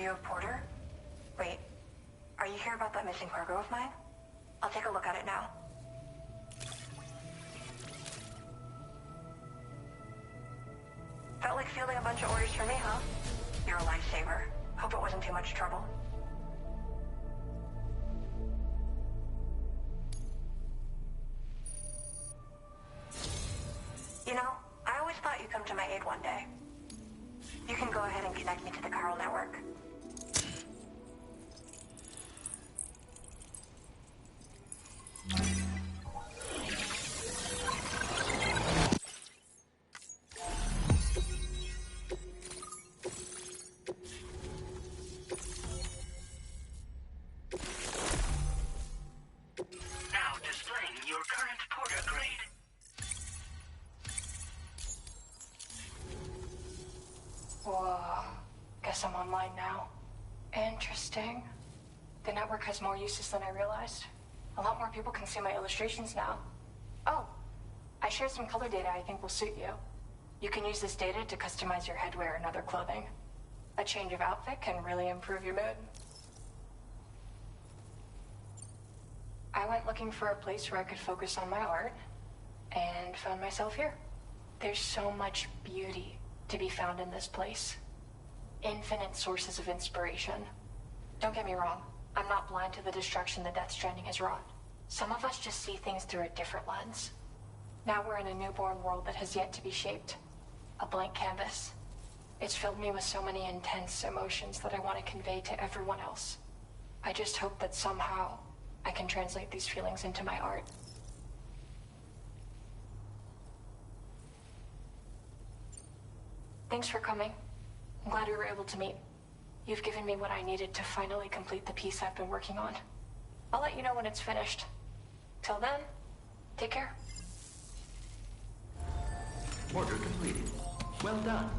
video of Porter? Wait, are you here about that missing cargo of mine? I'll take a look at it now. Felt like fielding a bunch of orders for me, huh? You're a lifesaver. Hope it wasn't too much trouble. You know, I always thought you'd come to my aid one day. You can go ahead and connect me to the Chiral network. Now displaying your current Porter grade. Whoa. Guess I'm online now. Interesting. The network has more uses than I realized. A lot more people can see my illustrations now. Oh, I shared some color data I think will suit you. You can use this data to customize your headwear and other clothing. A change of outfit can really improve your mood. I went looking for a place where I could focus on my art, and found myself here. There's so much beauty to be found in this place. Infinite sources of inspiration. Don't get me wrong, I'm not blind to the destruction that Death Stranding has wrought. Some of us just see things through a different lens. Now we're in a newborn world that has yet to be shaped. A blank canvas. It's filled me with so many intense emotions that I want to convey to everyone else. I just hope that somehow I can translate these feelings into my art. Thanks for coming. I'm glad we were able to meet. You've given me what I needed to finally complete the piece I've been working on. I'll let you know when it's finished. Till then, take care. Order completed. Well done.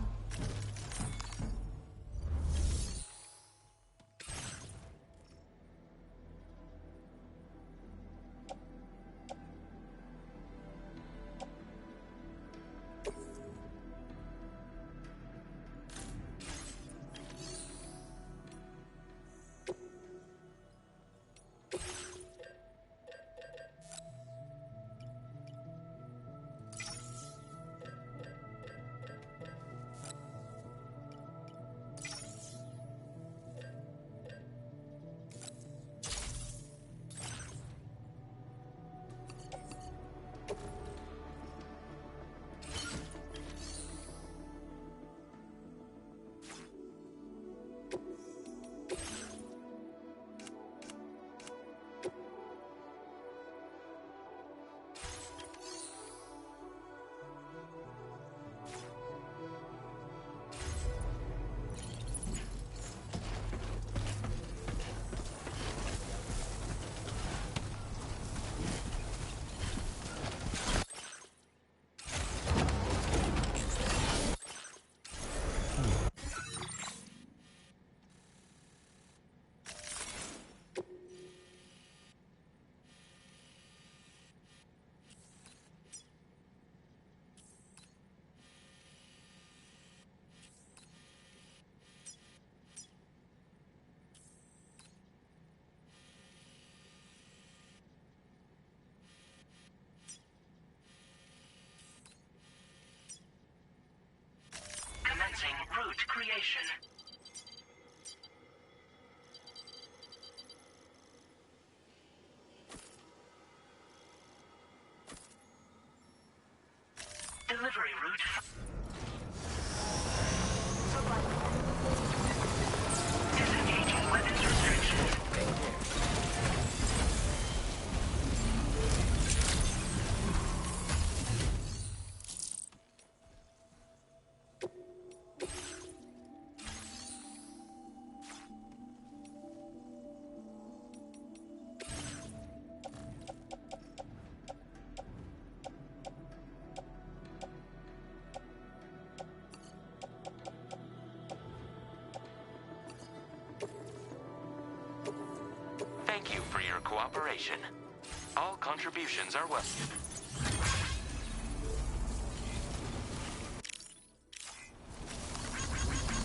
Commencing route creation. Delivery route. Disengaging weapons restrictions. Thank you for your cooperation. All contributions are welcome.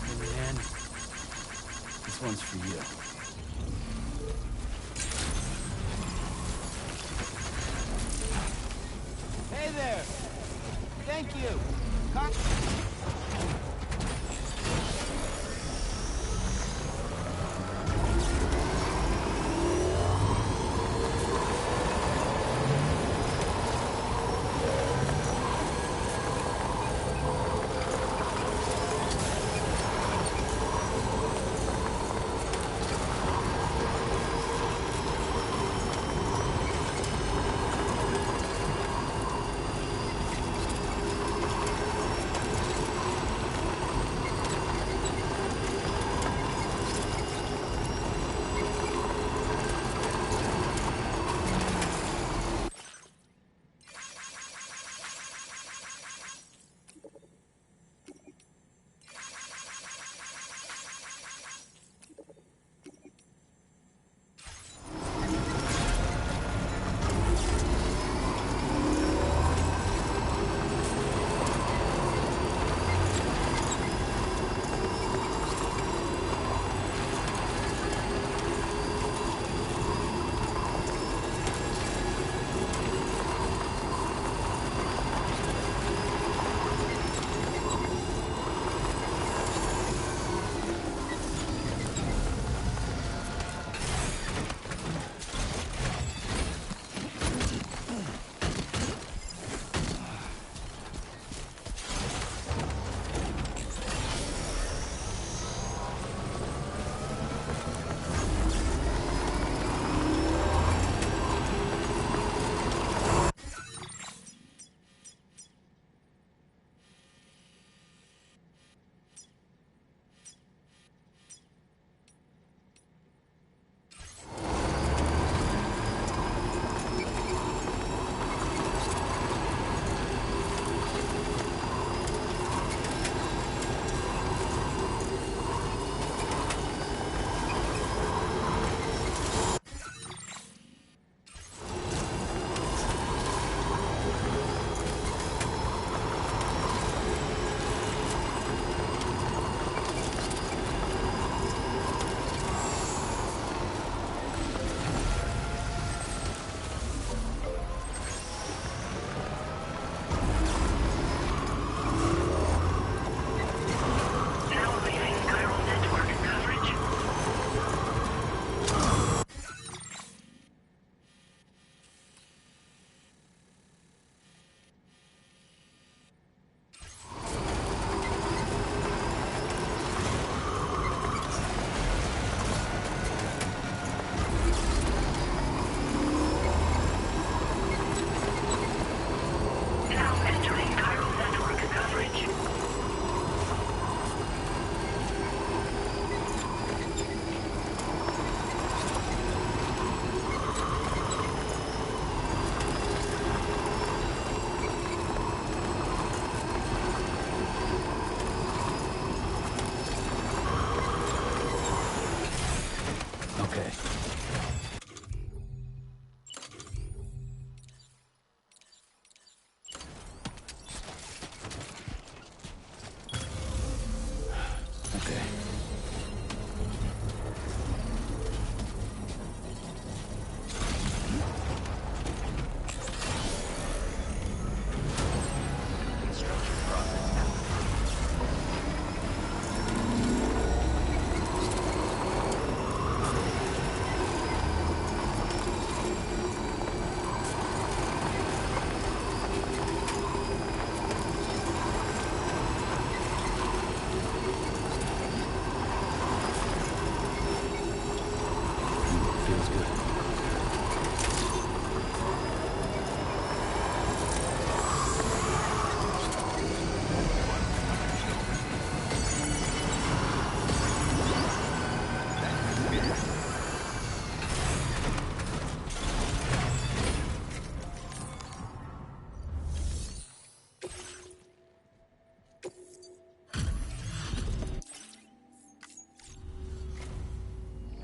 Hey, man. This one's for you. Hey there! Thank you!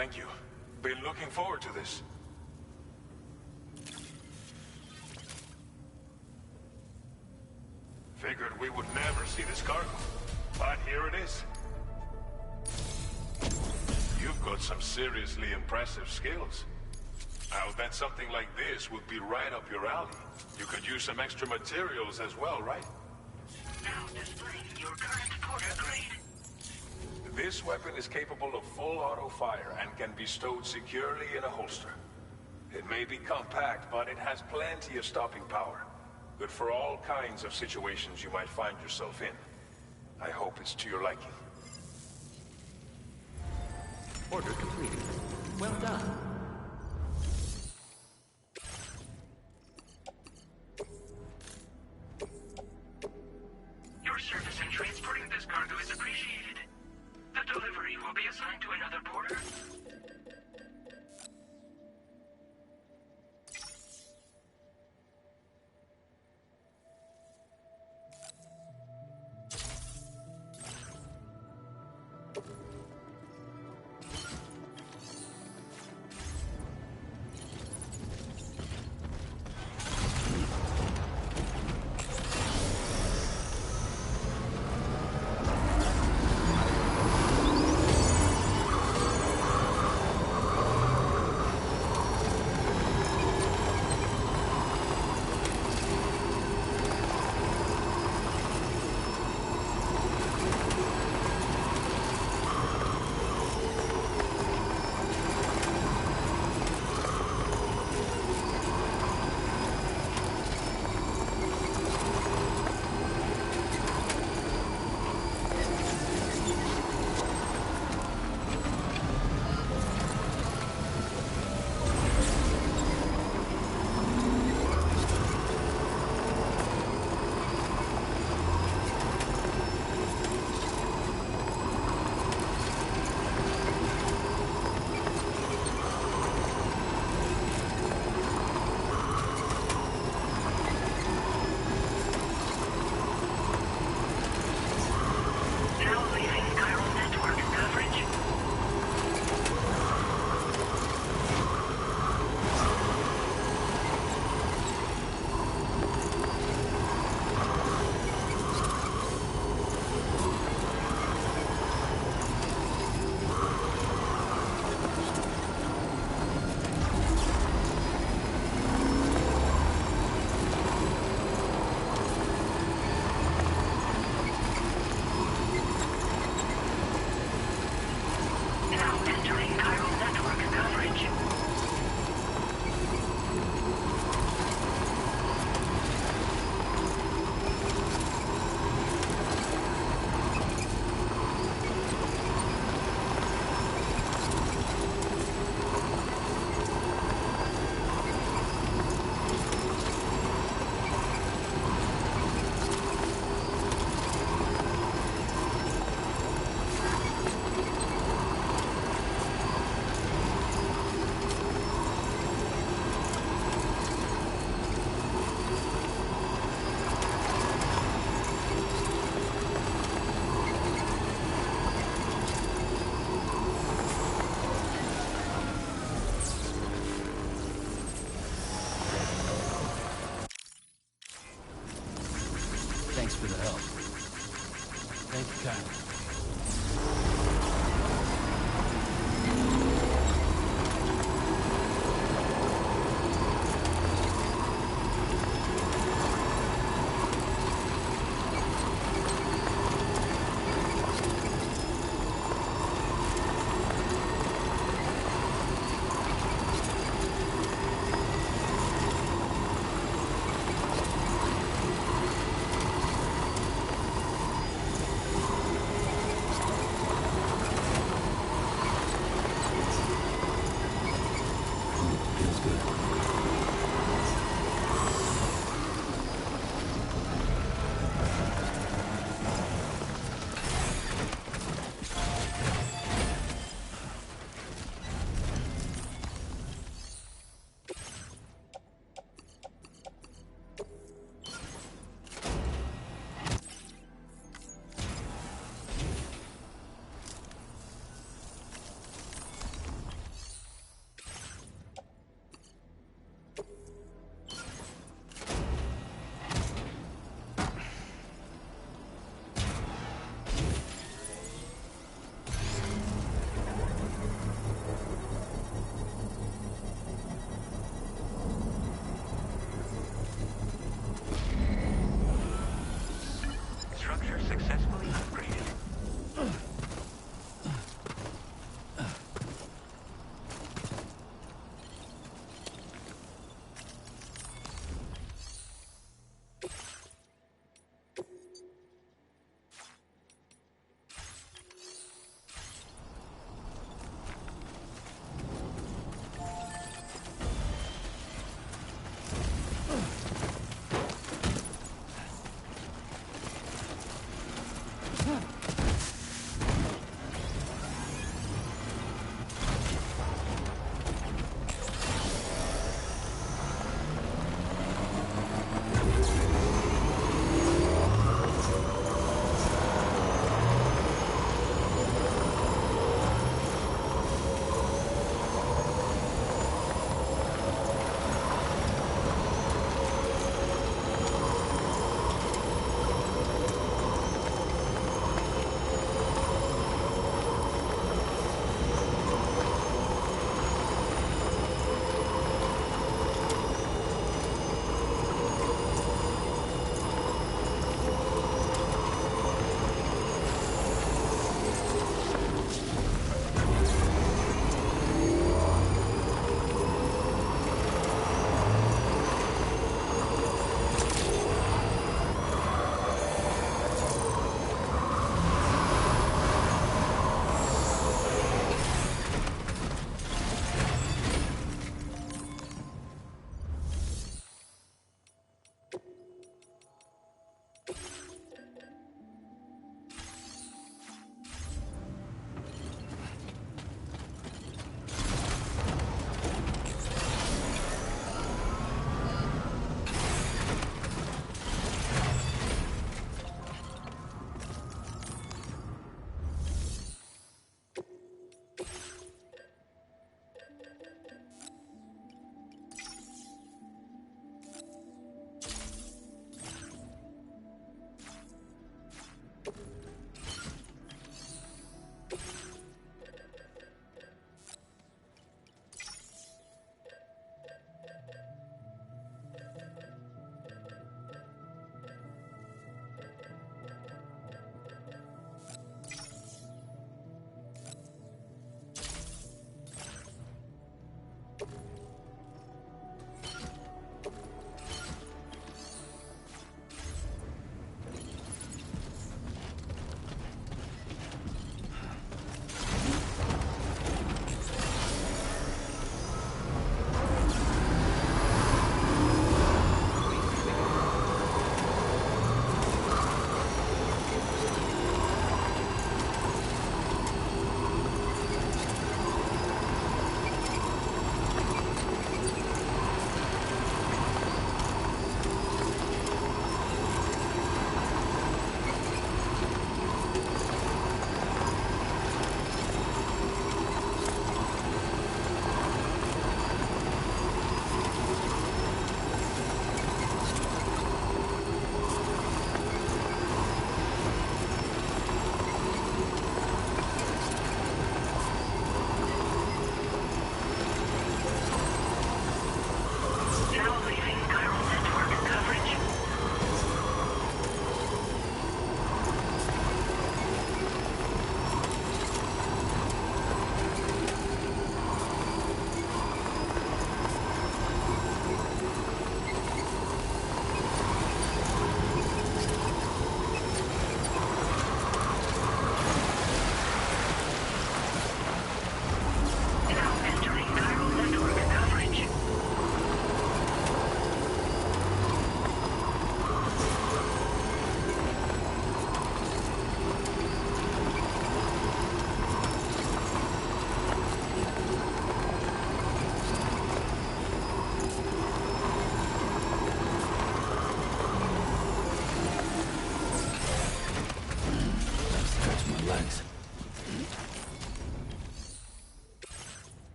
Thank you. Been looking forward to this. Figured we would never see this cargo, but here it is. You've got some seriously impressive skills. I'll bet something like this would be right up your alley. You could use some extra materials as well, right? Now displaying your current Porter grade. This weapon is capable of full auto fire and can be stowed securely in a holster. It may be compact, but it has plenty of stopping power. Good for all kinds of situations you might find yourself in. I hope it's to your liking. Order completed. Well done. Your service in transporting this cargo is appreciated. The delivery will be assigned to another porter.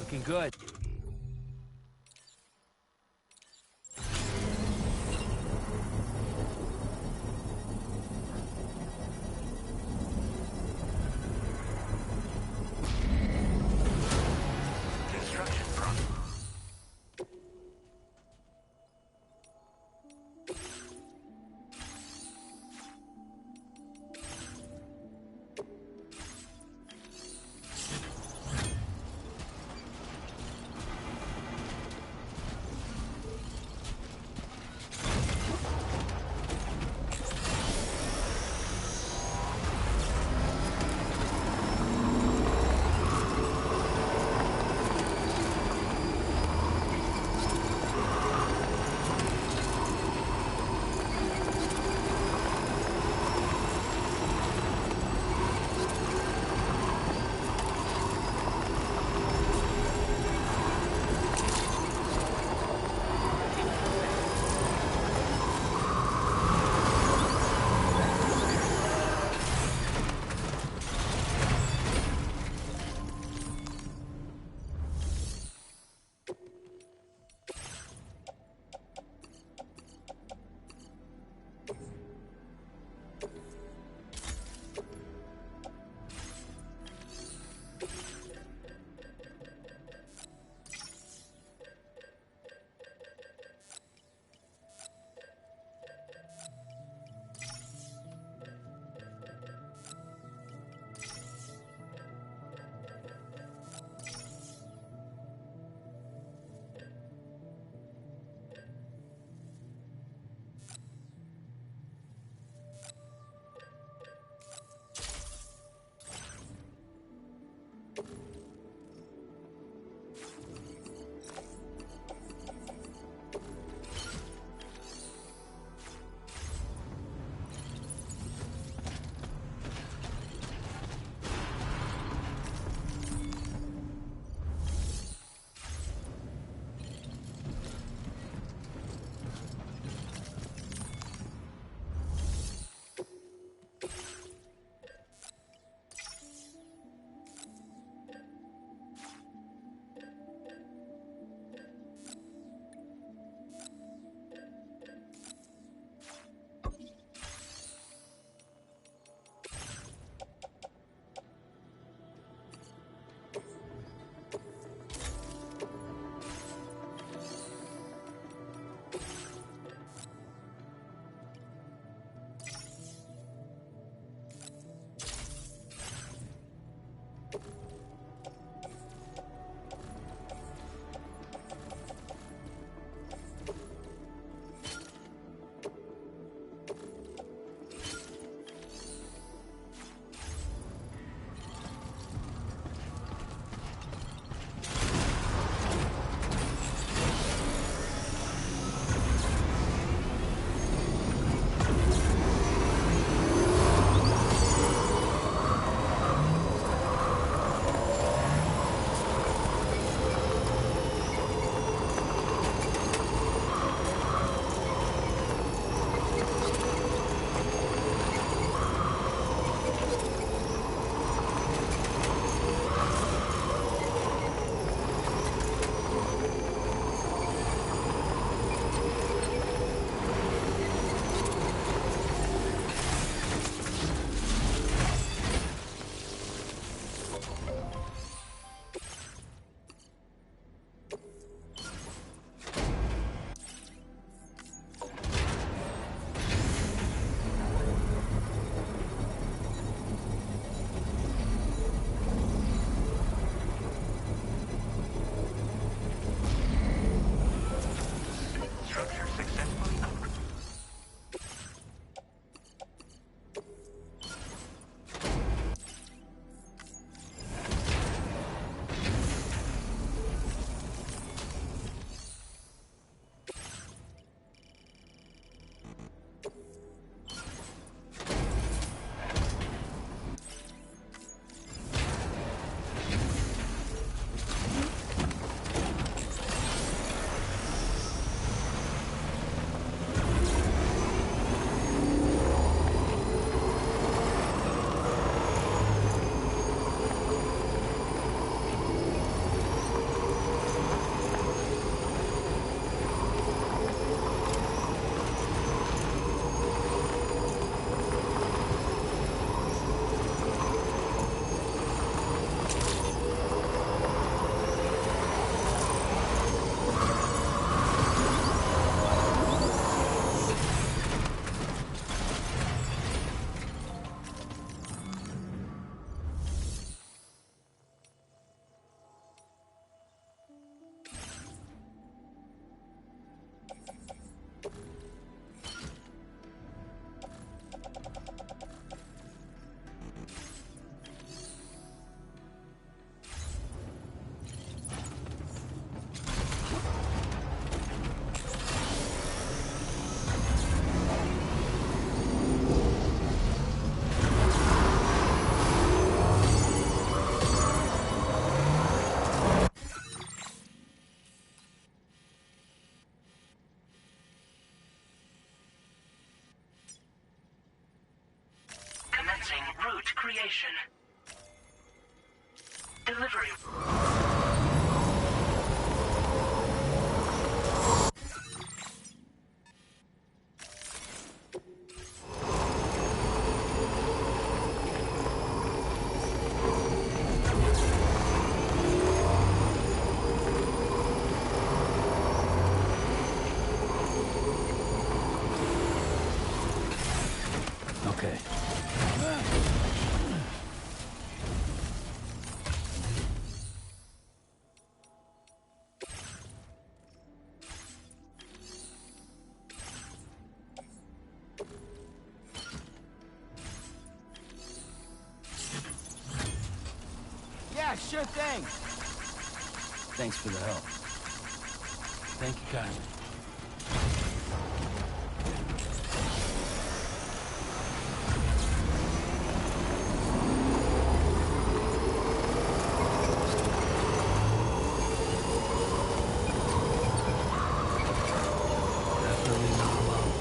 Looking good. Construction progress. destination. Delivery. Okay. Yeah, sure thing. Thanks for the help. Thank you kindly. Definitely not alone.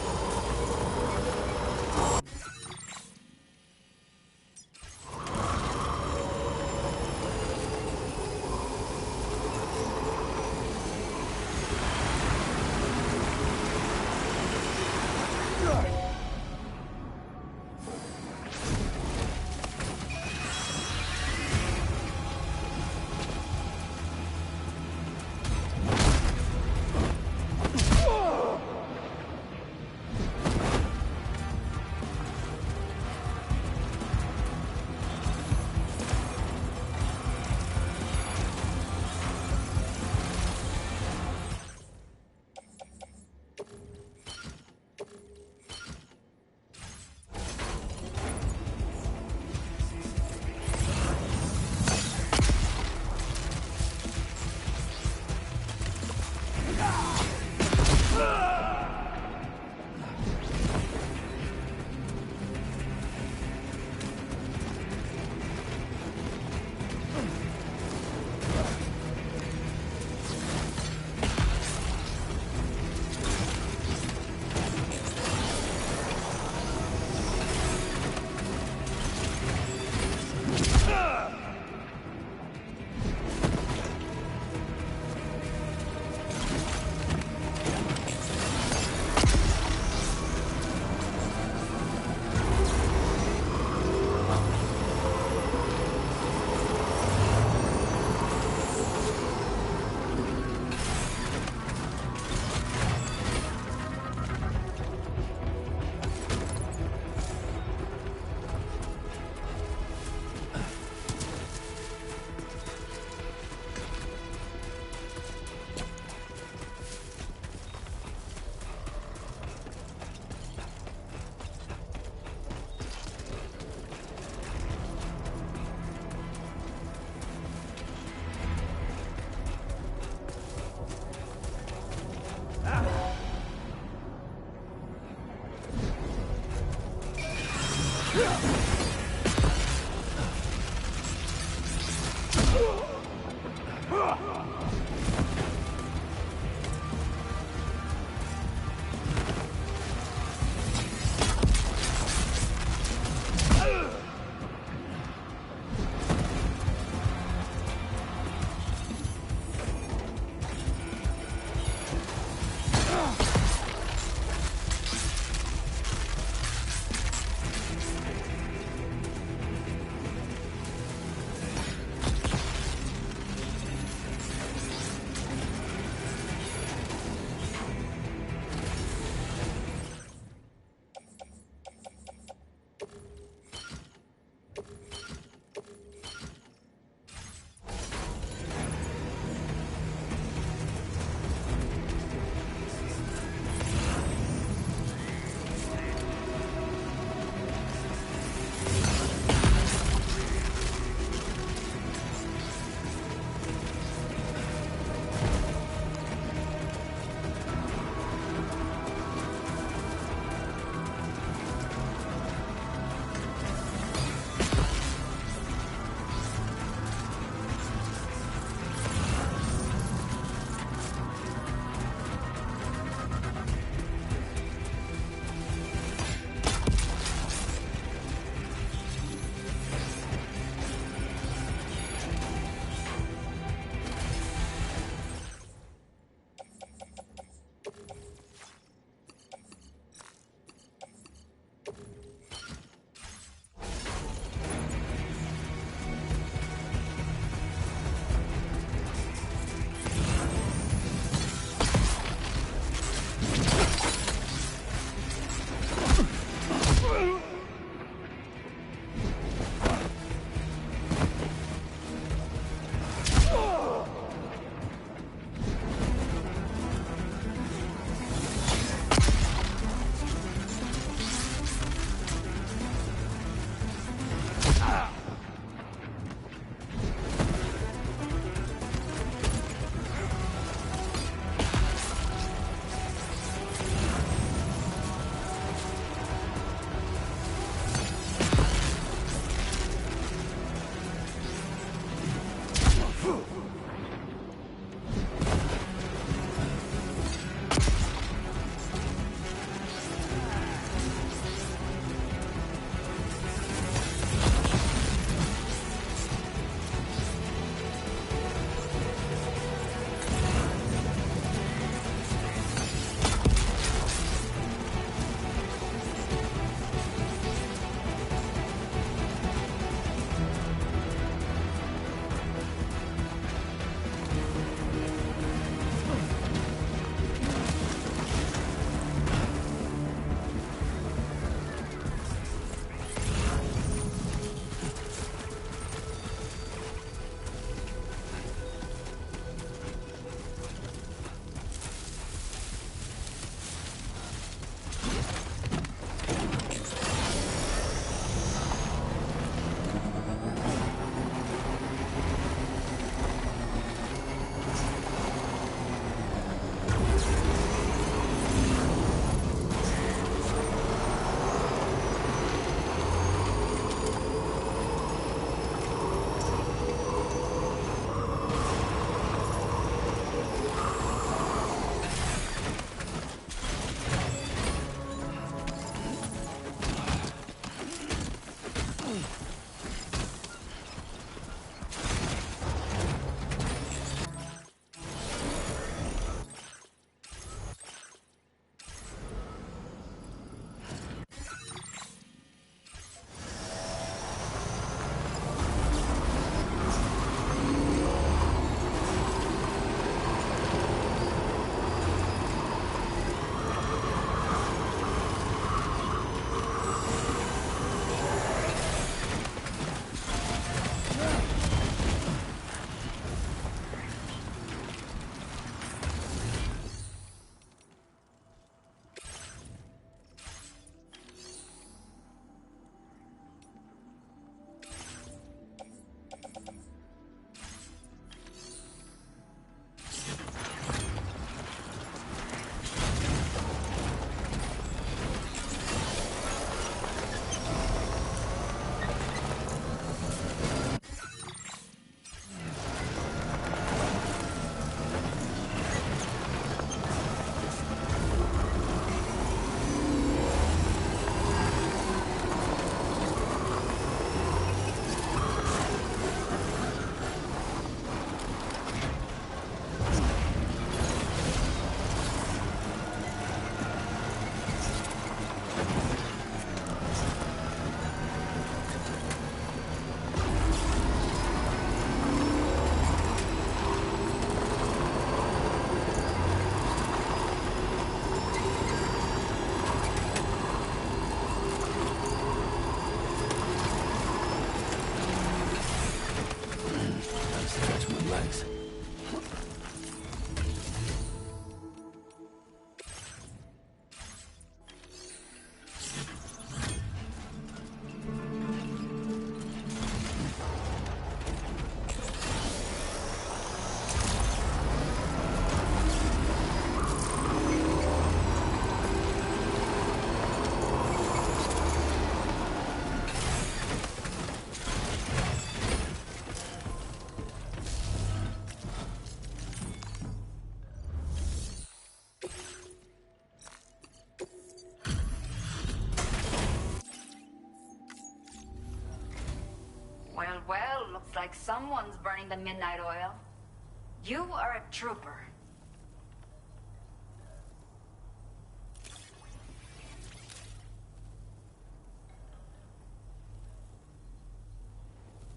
like someone's burning the midnight oil. You are a trooper.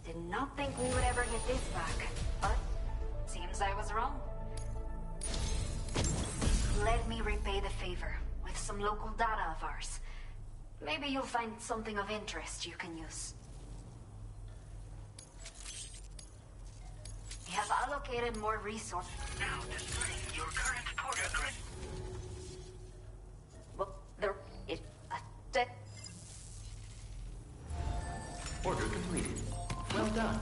Did not think we would ever get this back, but seems I was wrong. Let me repay the favor with some local data of ours. Maybe you'll find something of interest you can use. We have allocated more resources. Now displaying your current port address. Well, Order completed. Well done.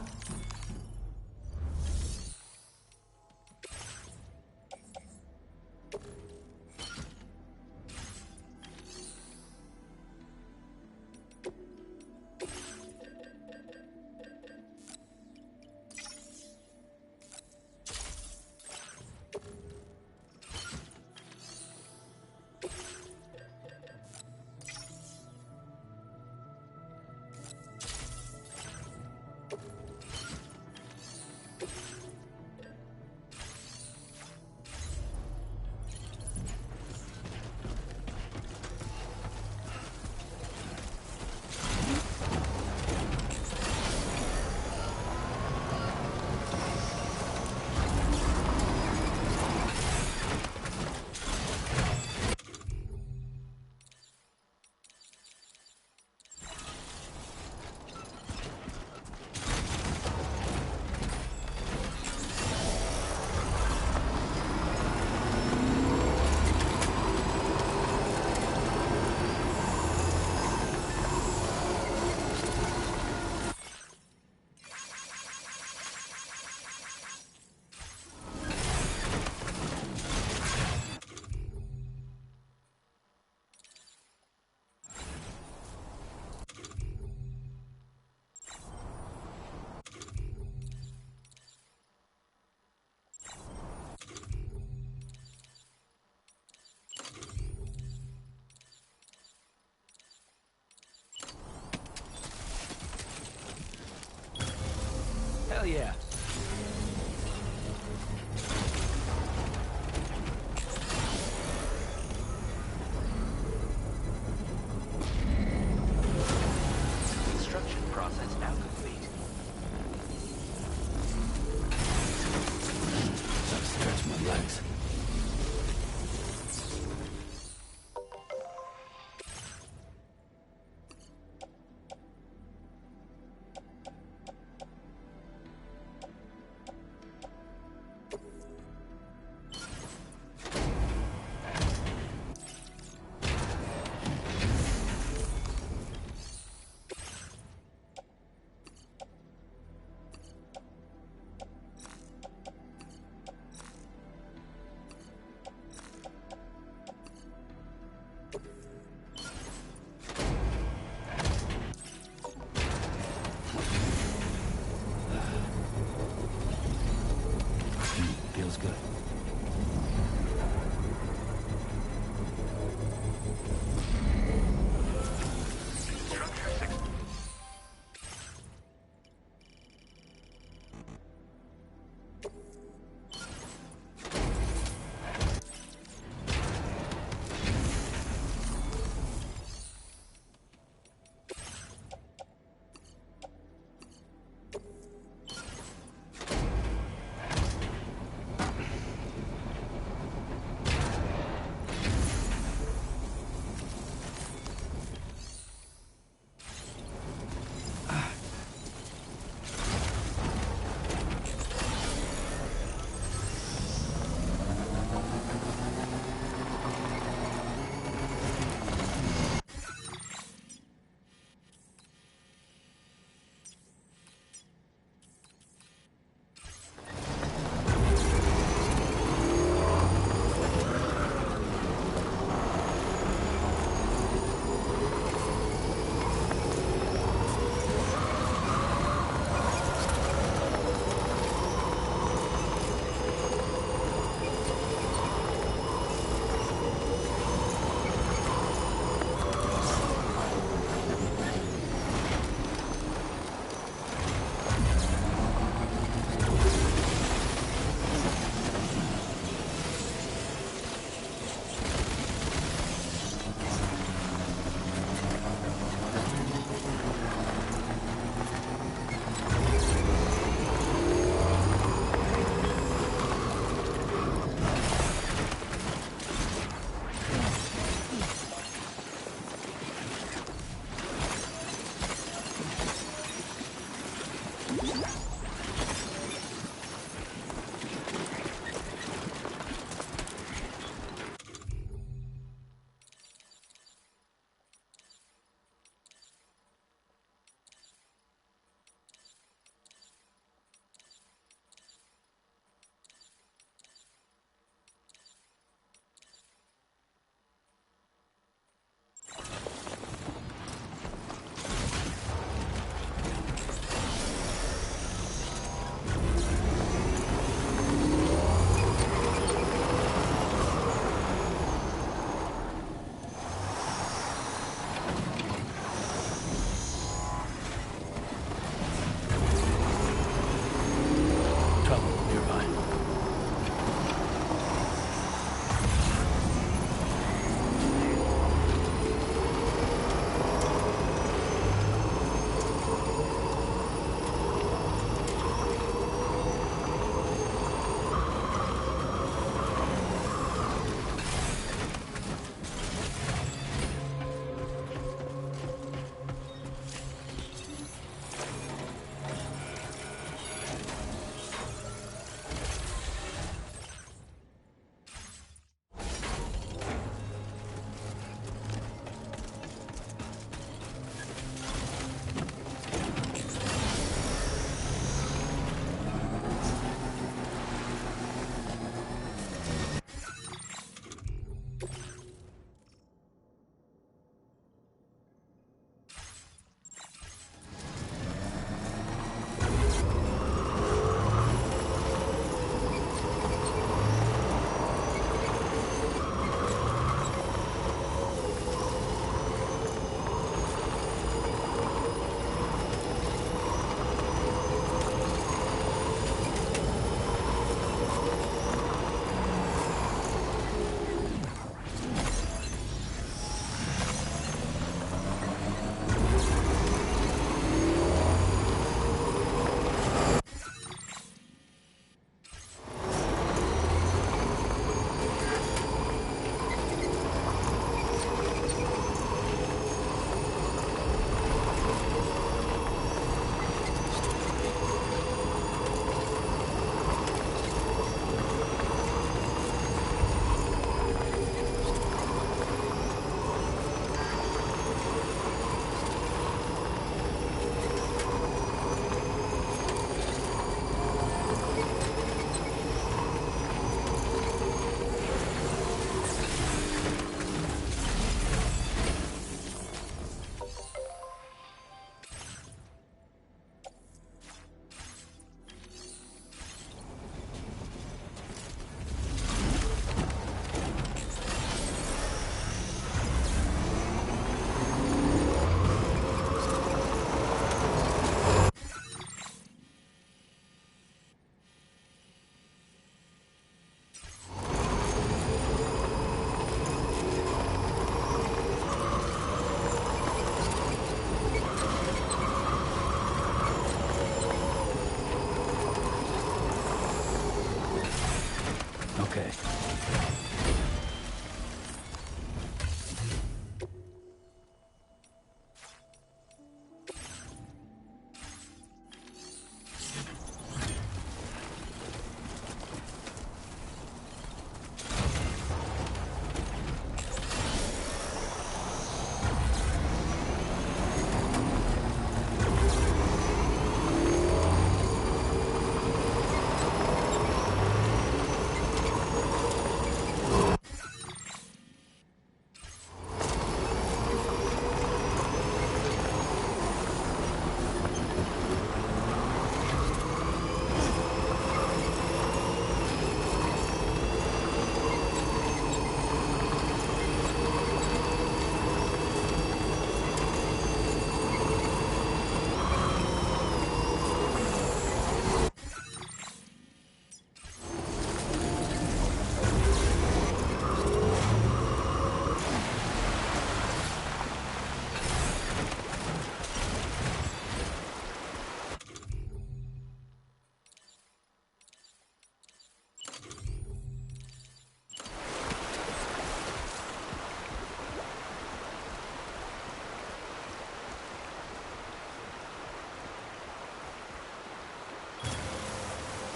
Okay.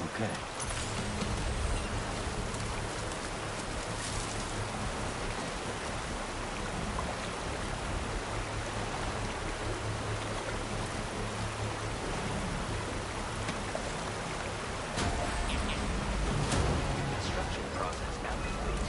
Okay. Construction process now complete.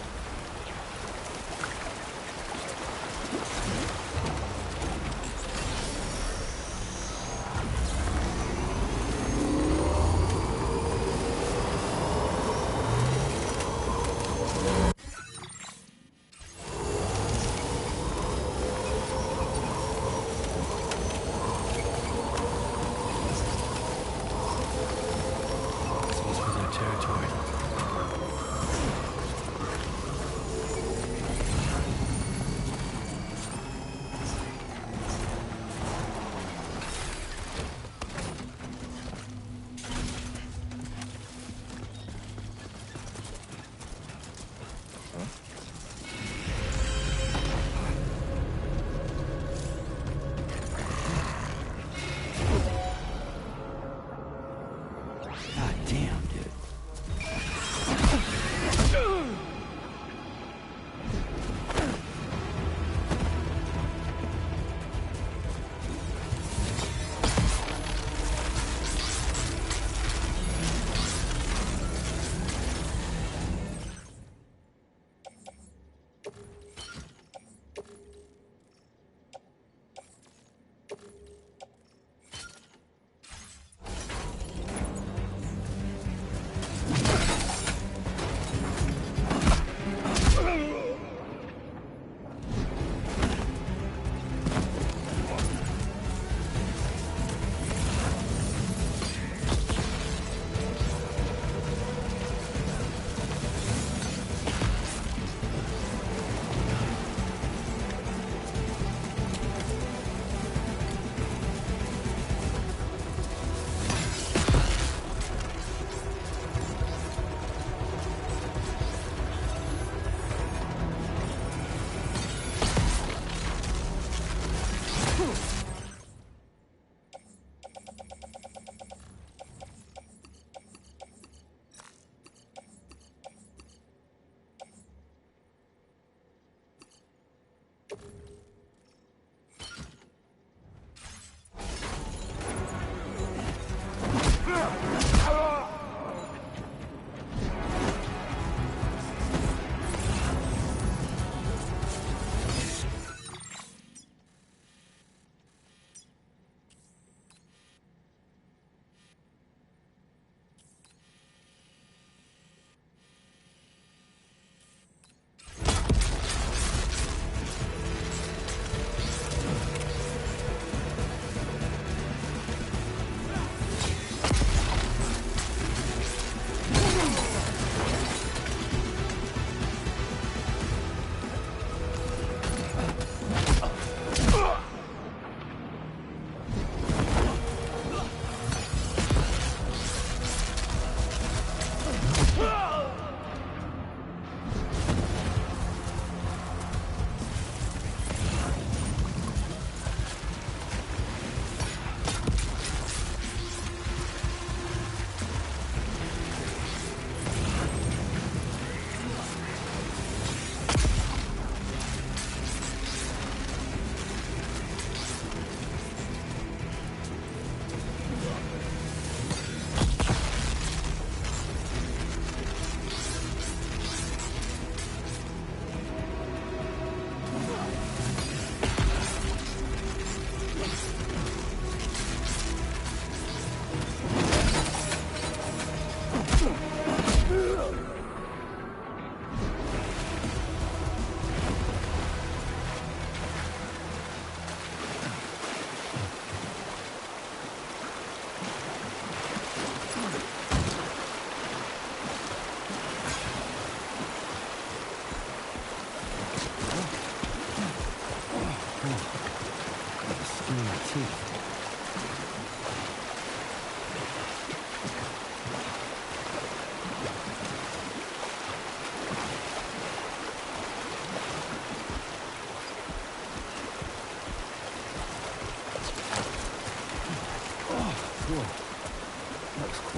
This must be their territory. God damn, dude.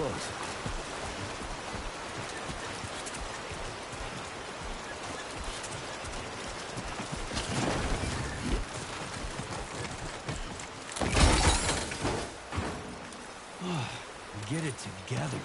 close. Get it together.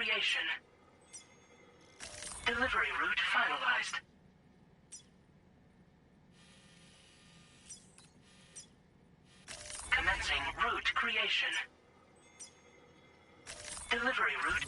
creation. Delivery route finalized. Commencing route creation. Delivery route.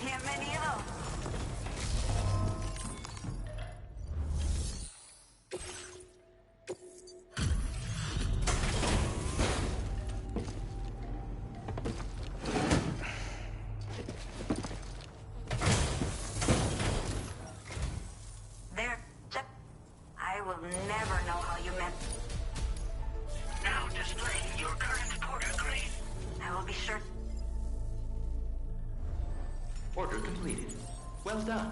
Bienvenido. There. I will never know how you meant. Now displaying your current porter grade. I will be sure. Order completed. Well done.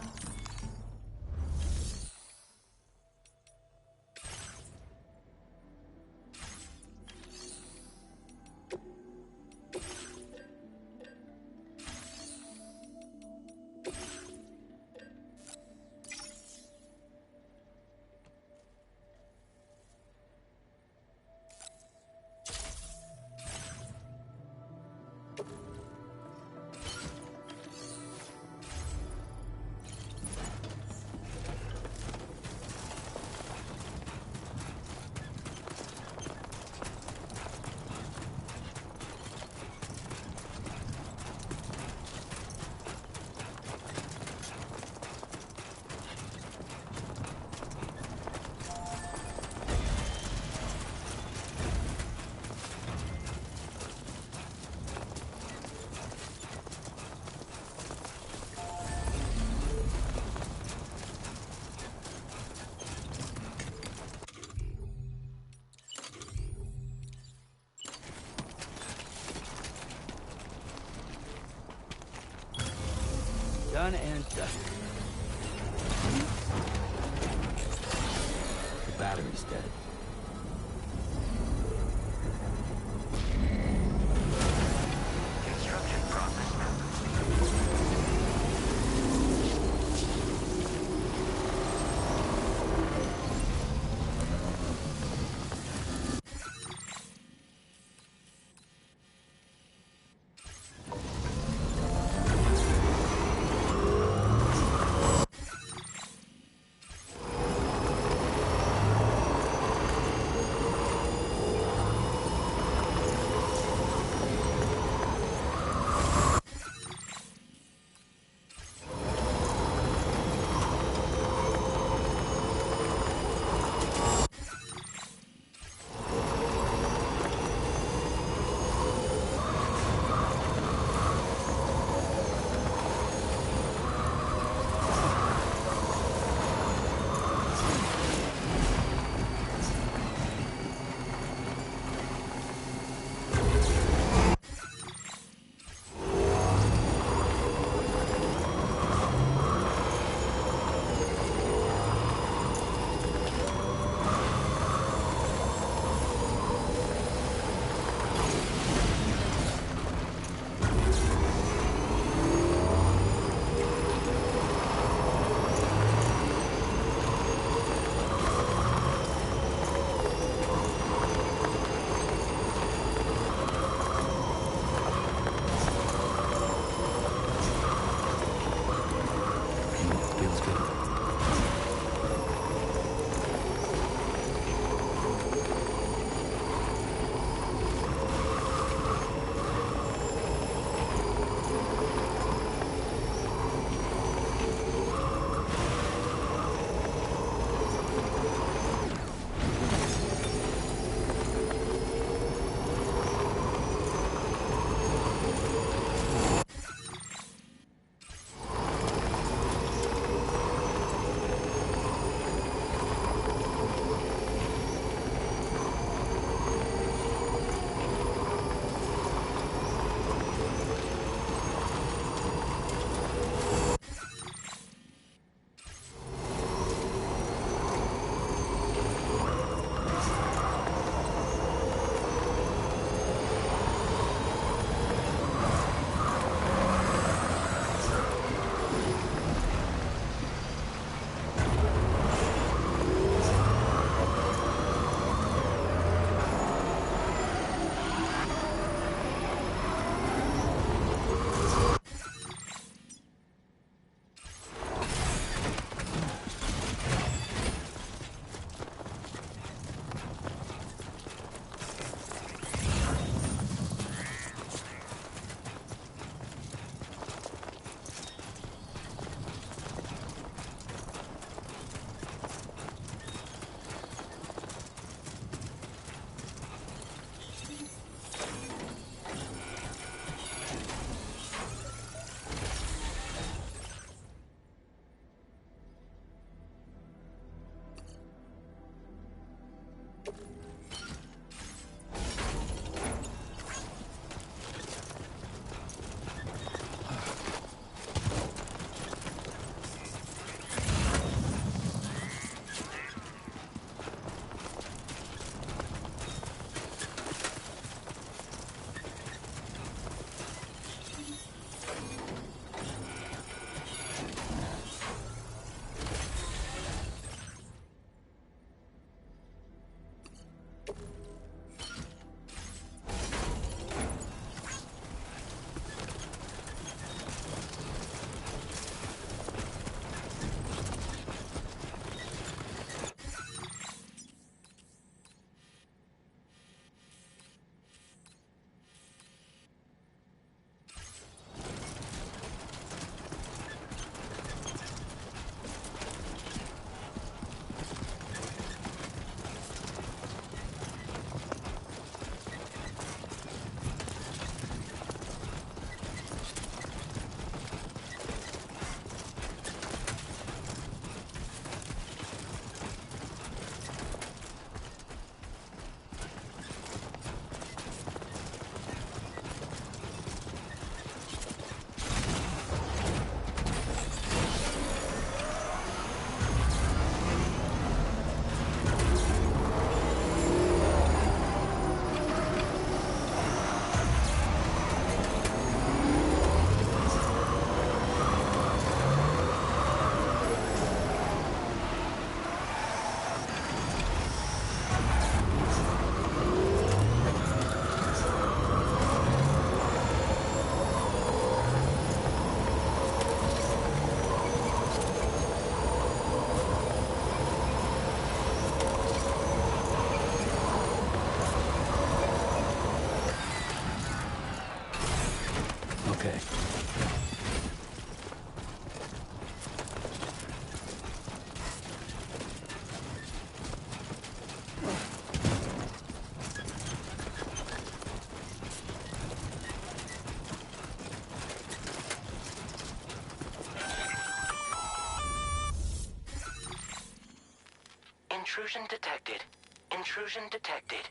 Done and done. The battery's dead. Construction process now complete. Intrusion detected. Intrusion detected.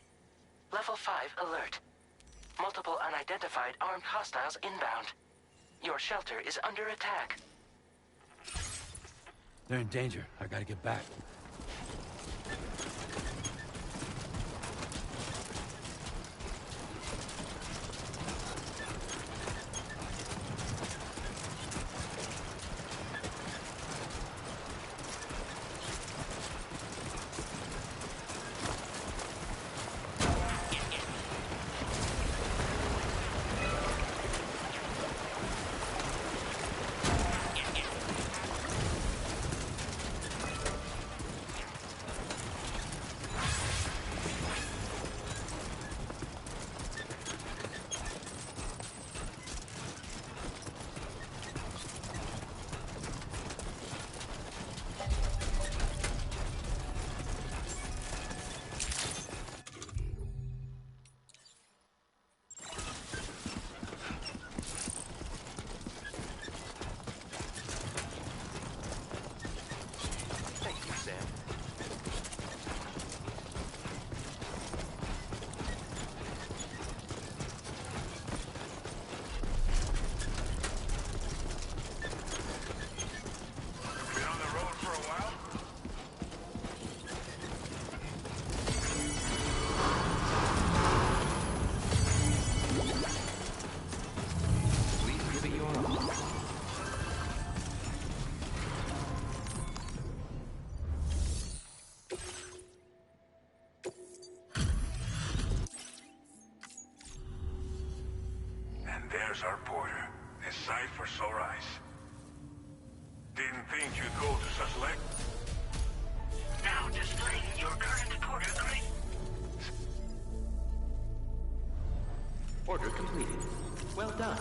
Level 5 alert. Multiple unidentified armed hostiles inbound. Your shelter is under attack. They're in danger. I gotta get back. There's our porter. His sight for sore eyes. Didn't think you'd go to such length. Now displaying your current porter grade. Order completed. Well done.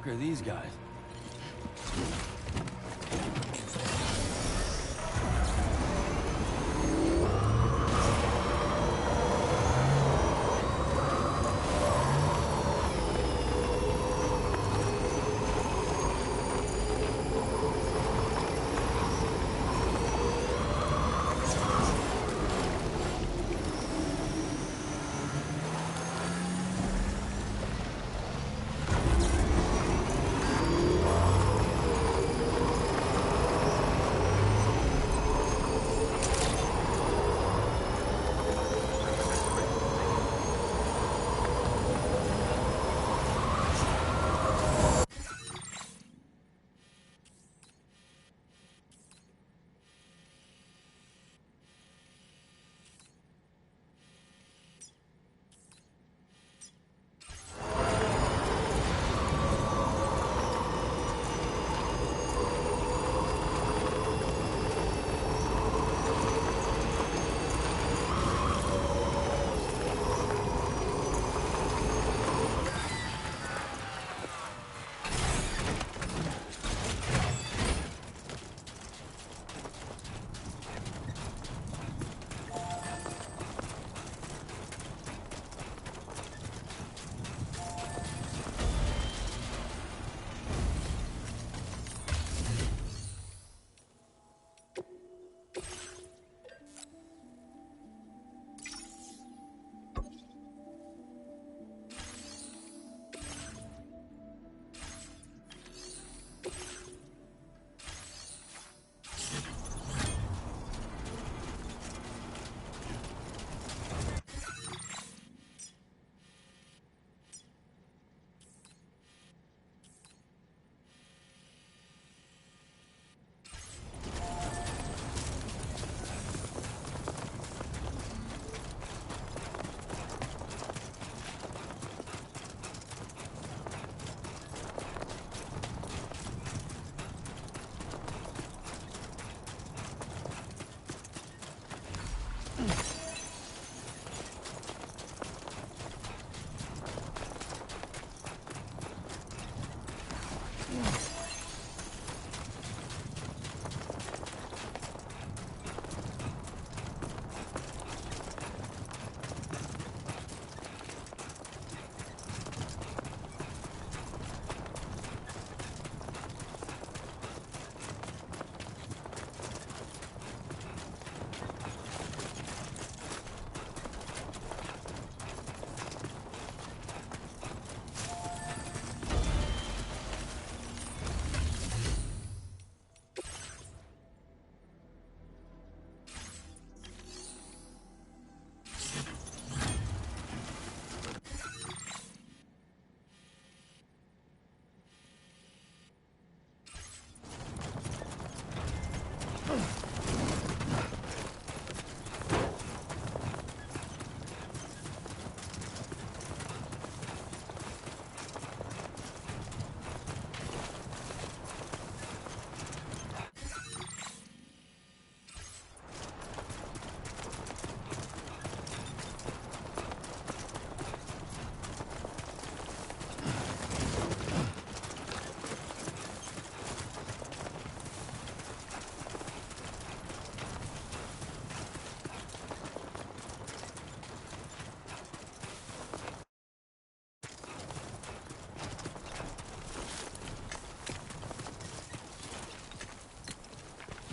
fuck are these guys?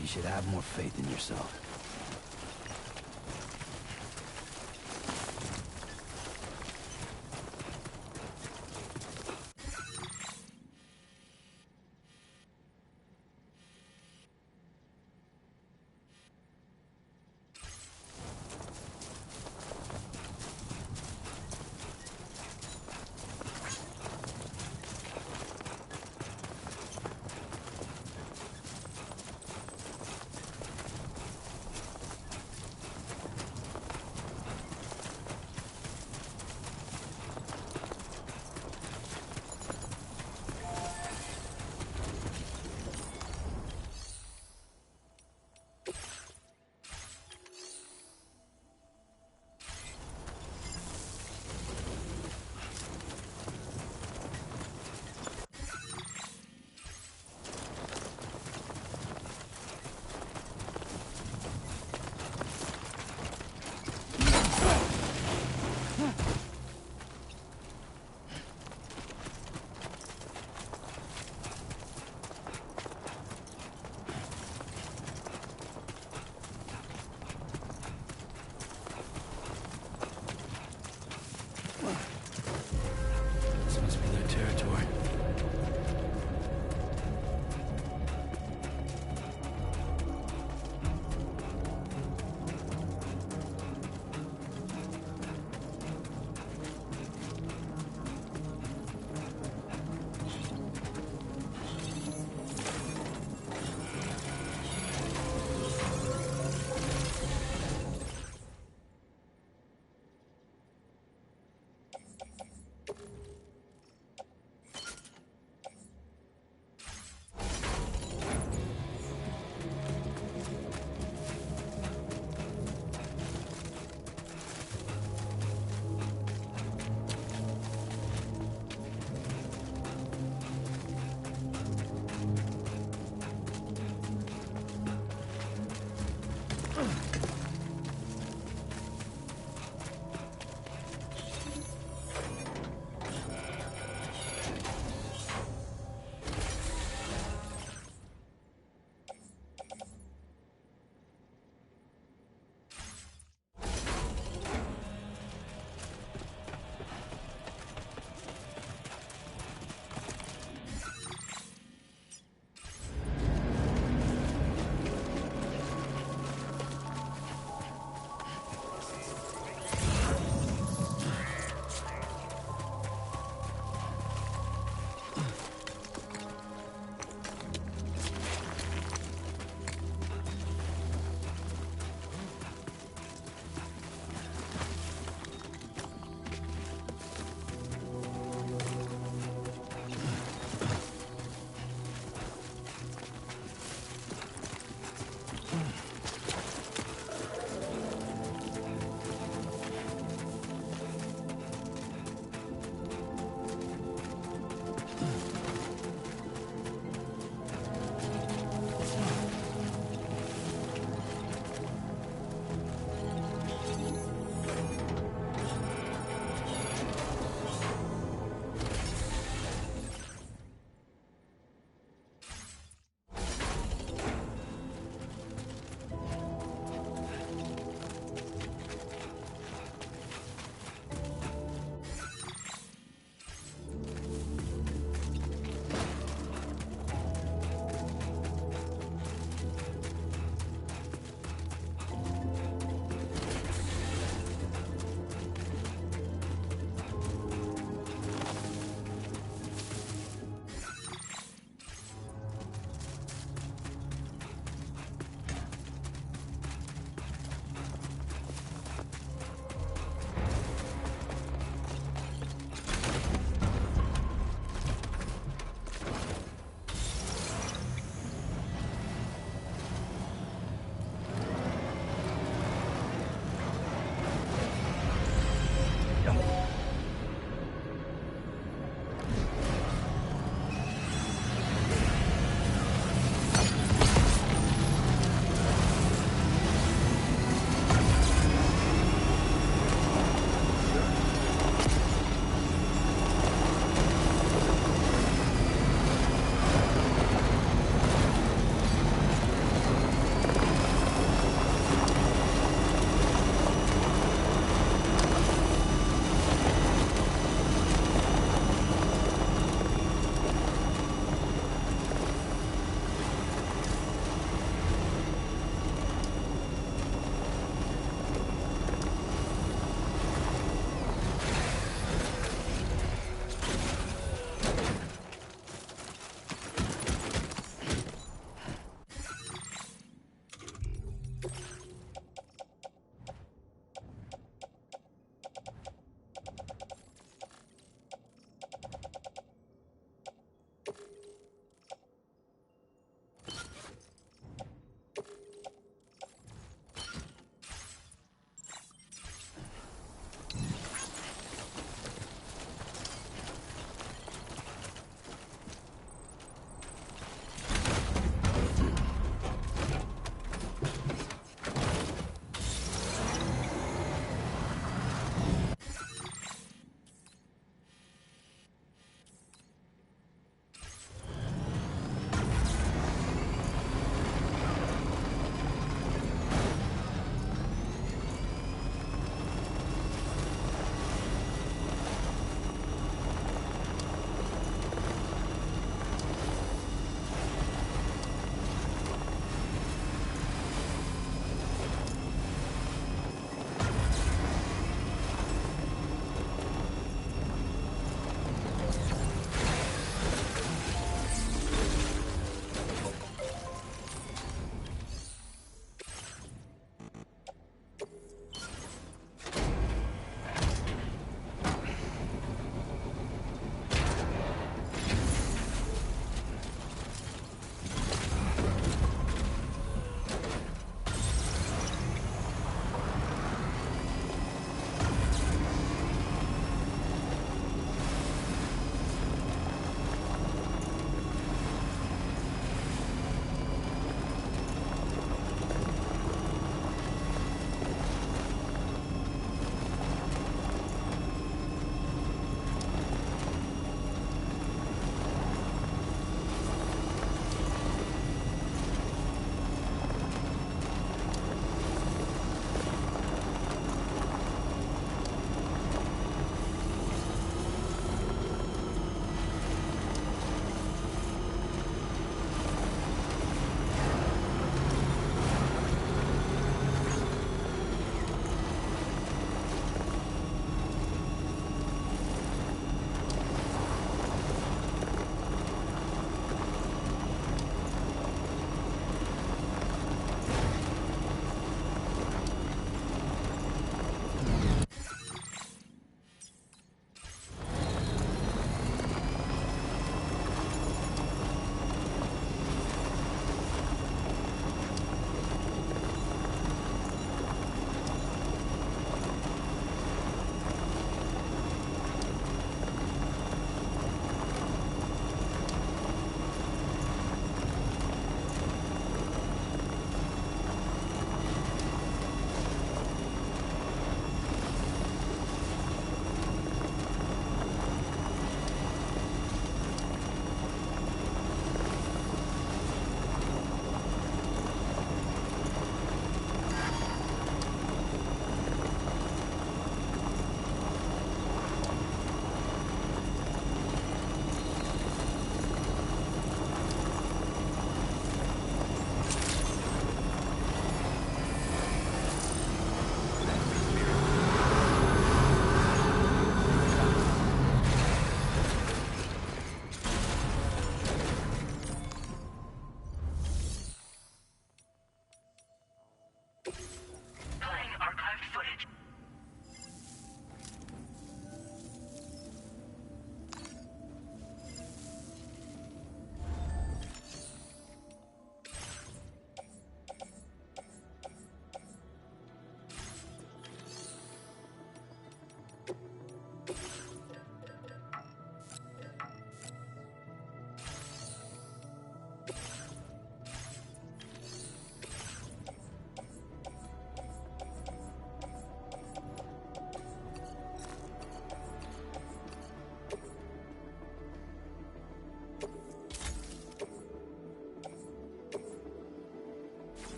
You should have more faith in yourself.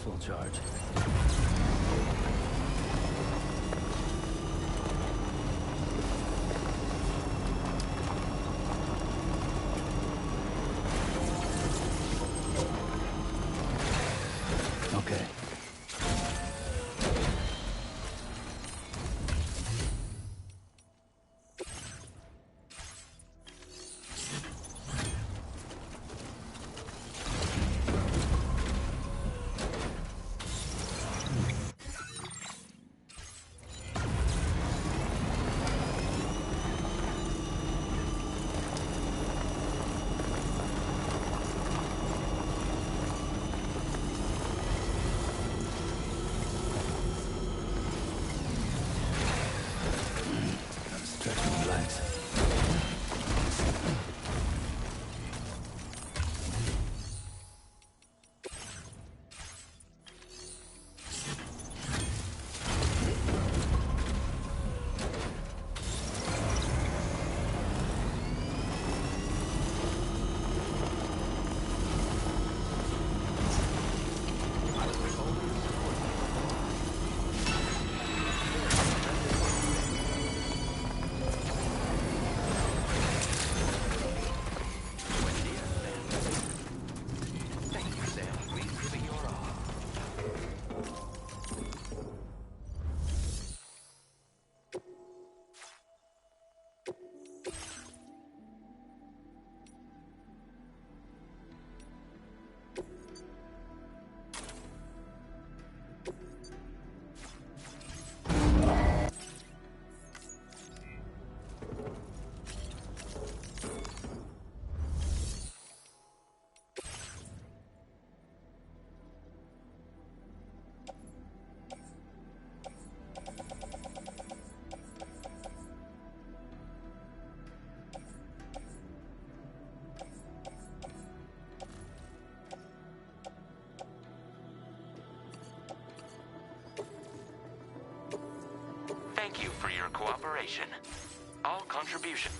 full charge. Okay. Thank you for your cooperation. All contribution.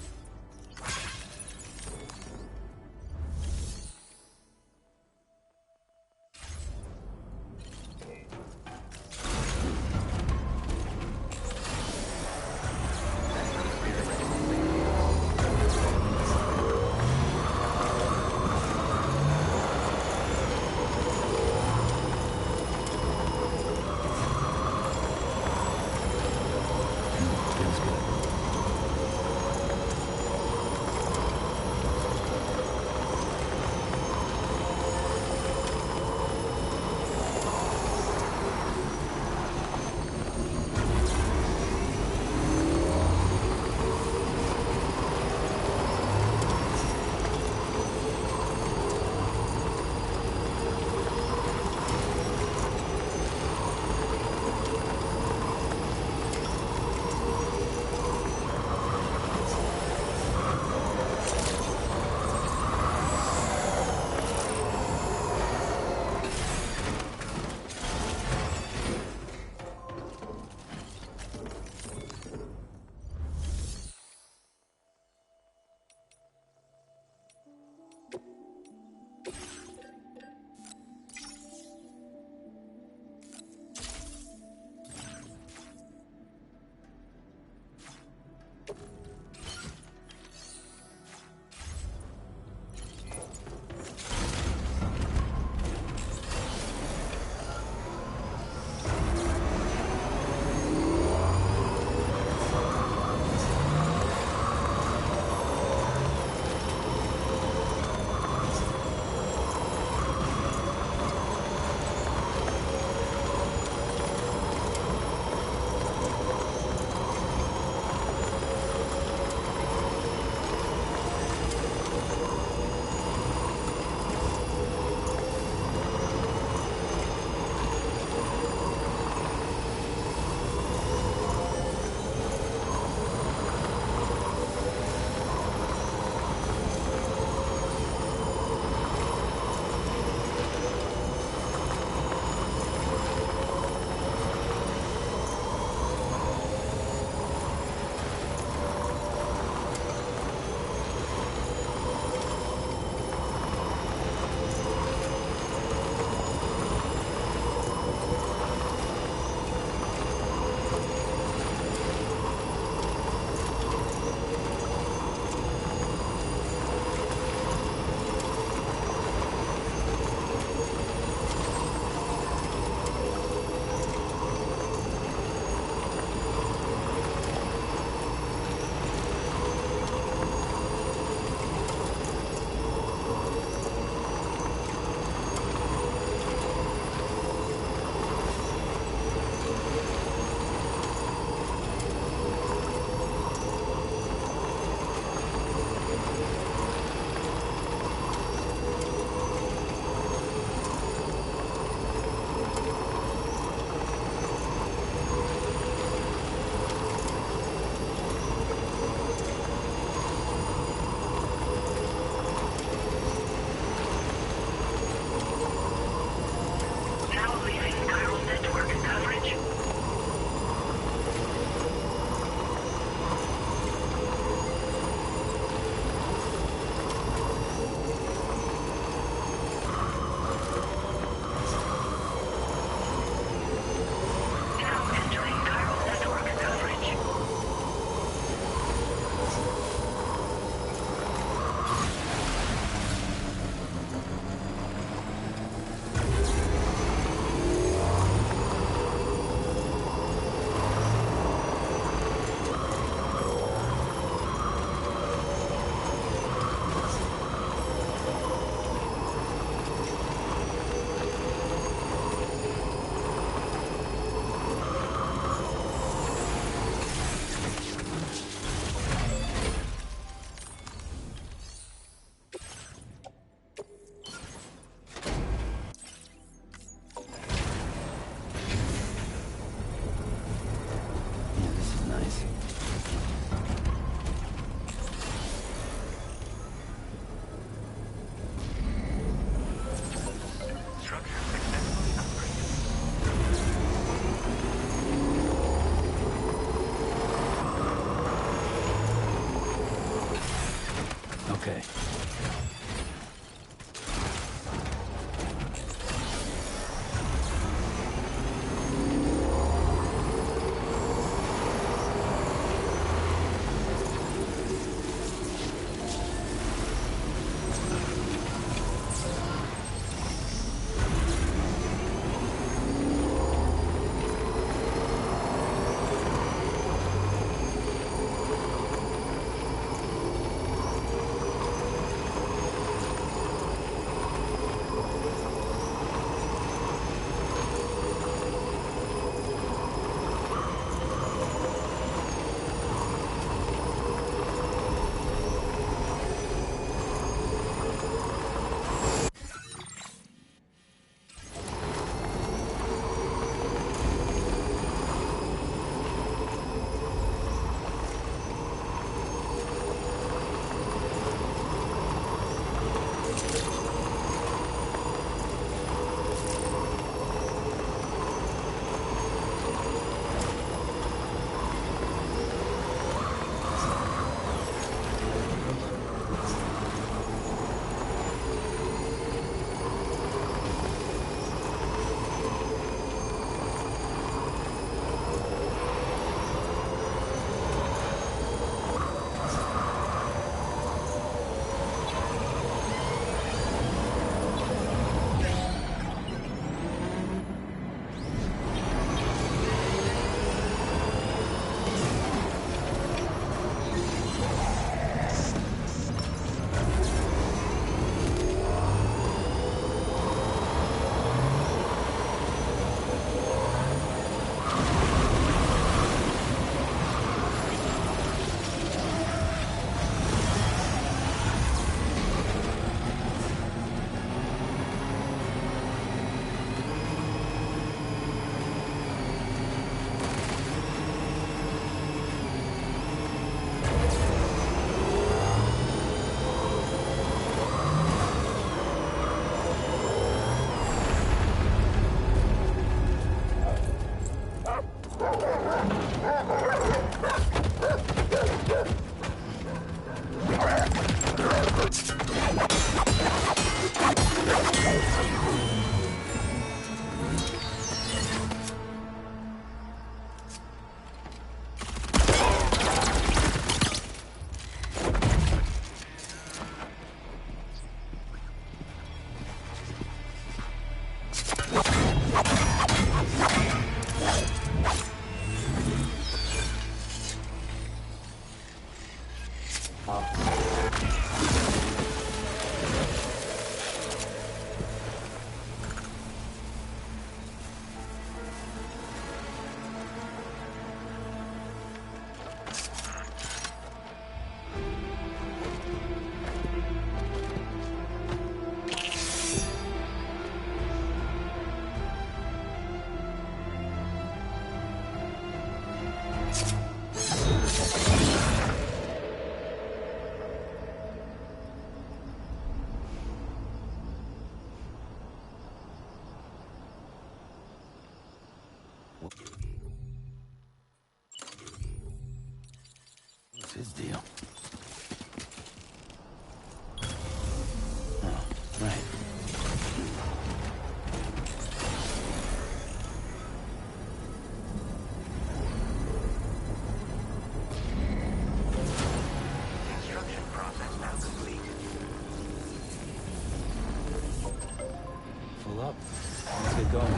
What's his deal? Oh, right. Construction process now complete. Full up. Let's get going.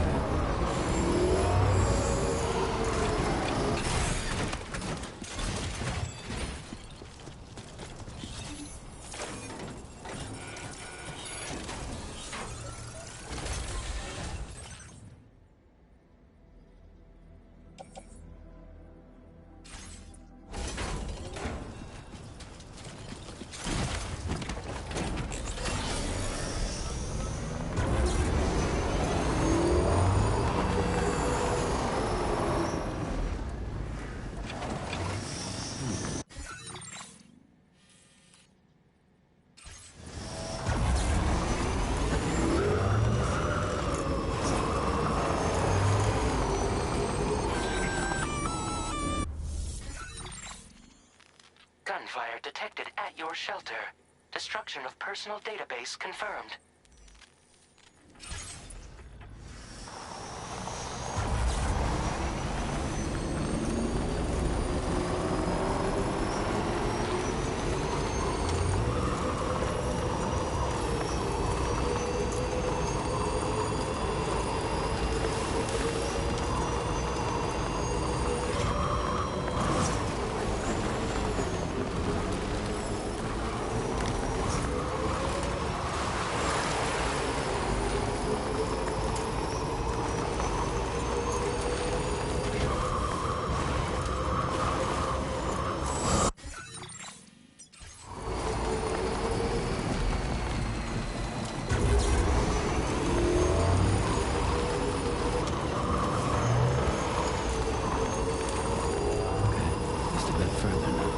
Gunfire detected at your shelter. Destruction of personal database confirmed. Just a bit further now.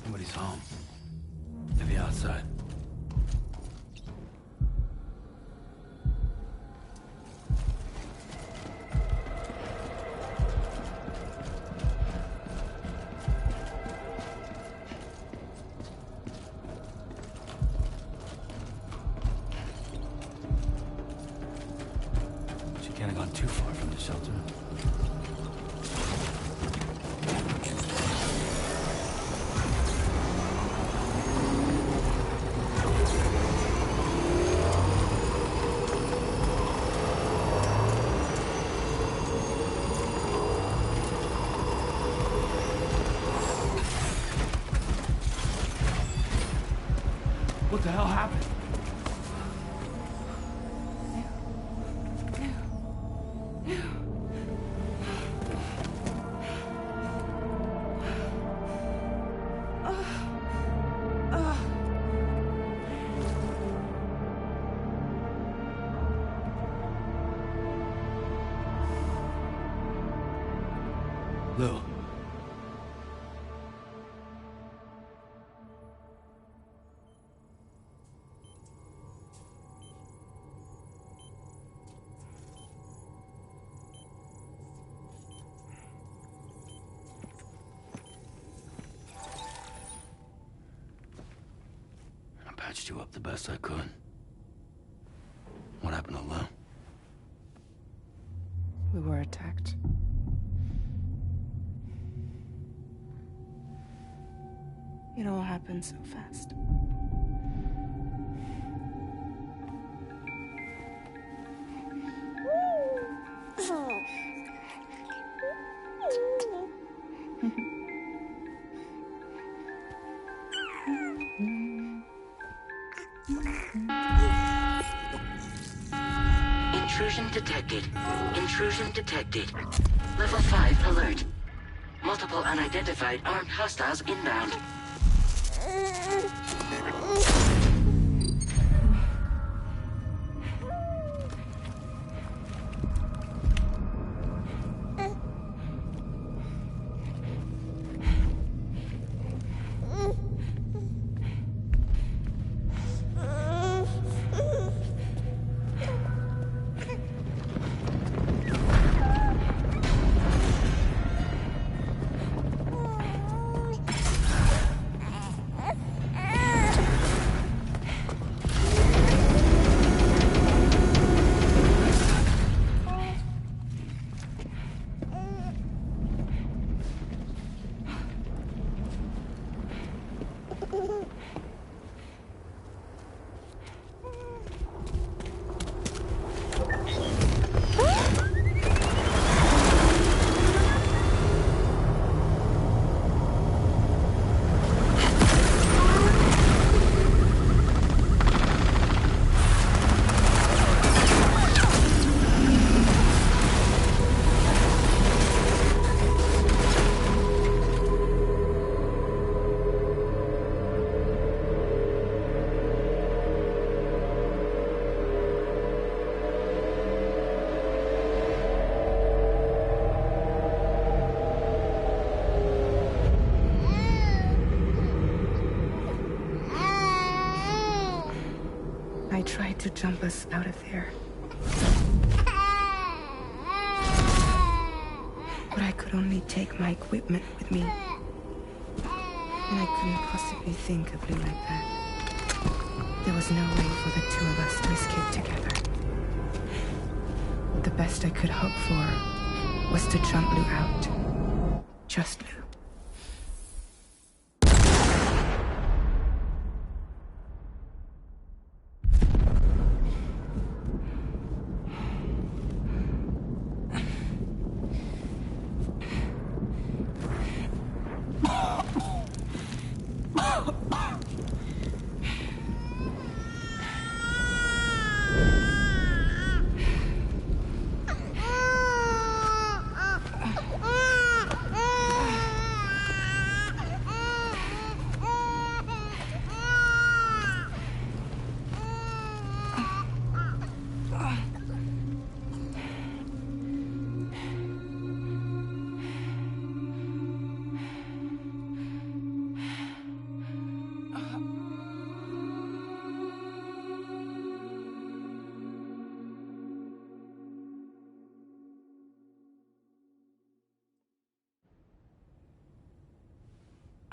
Nobody's home. Maybe outside. She can't have gone too far from the shelter. What the hell happened? Lou. I patched you up the best I could. What happened to Lou? We were attacked. It all happened so fast. Intrusion detected. Intrusion detected. Level 5 alert. Multiple unidentified armed hostiles inbound. I tried to jump us out of there. But I could only take my equipment with me. And I couldn't possibly think of Lou like that. There was no way for the two of us to escape together. The best I could hope for was to jump Lou out. Just Lou.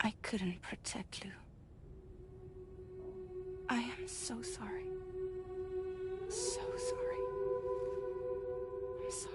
I couldn't protect Lou. I am so sorry. So sorry. I'm sorry.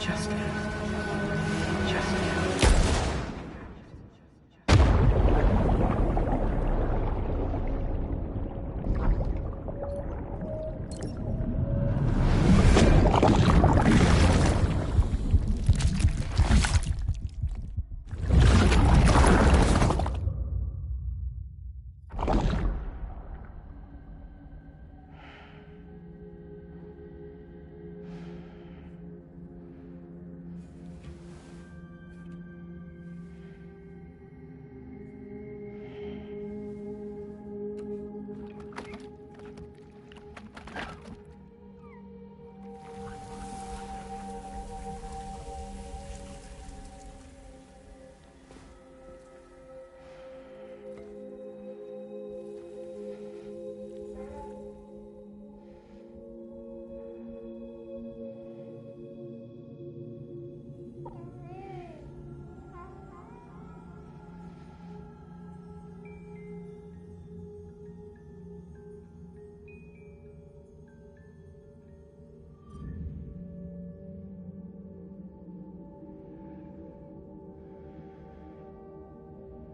Just now. Just now.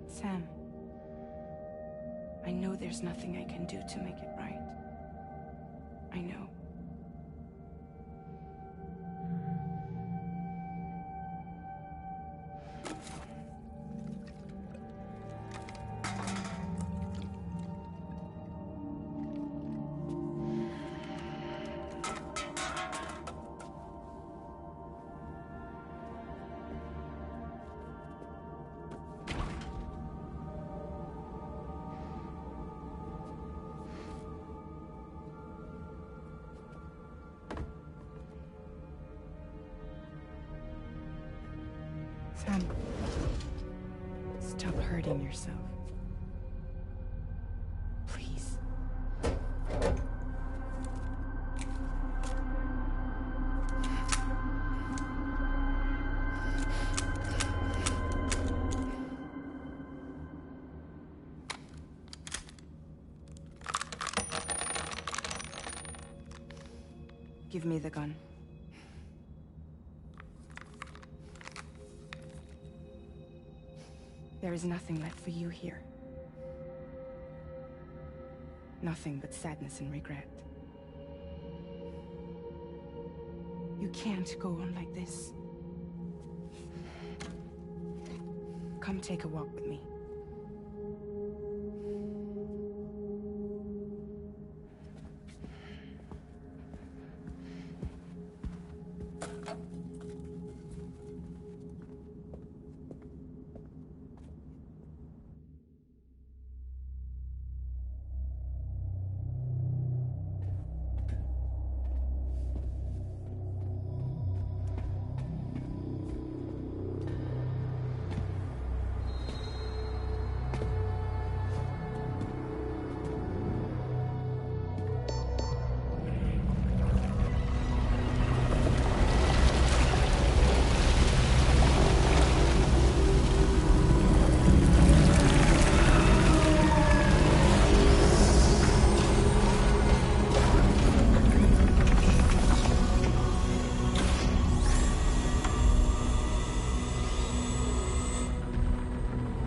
Sam, I know there's nothing I can do to make it right. I know. Sam, stop hurting yourself. Please. Give me the gun. There is nothing left for you here. Nothing but sadness and regret. You can't go on like this. Come take a walk with me.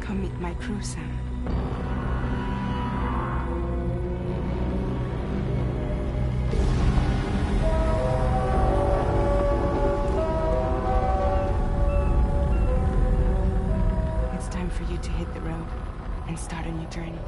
Come meet my crew, Sam. It's time for you to hit the road and start a new journey.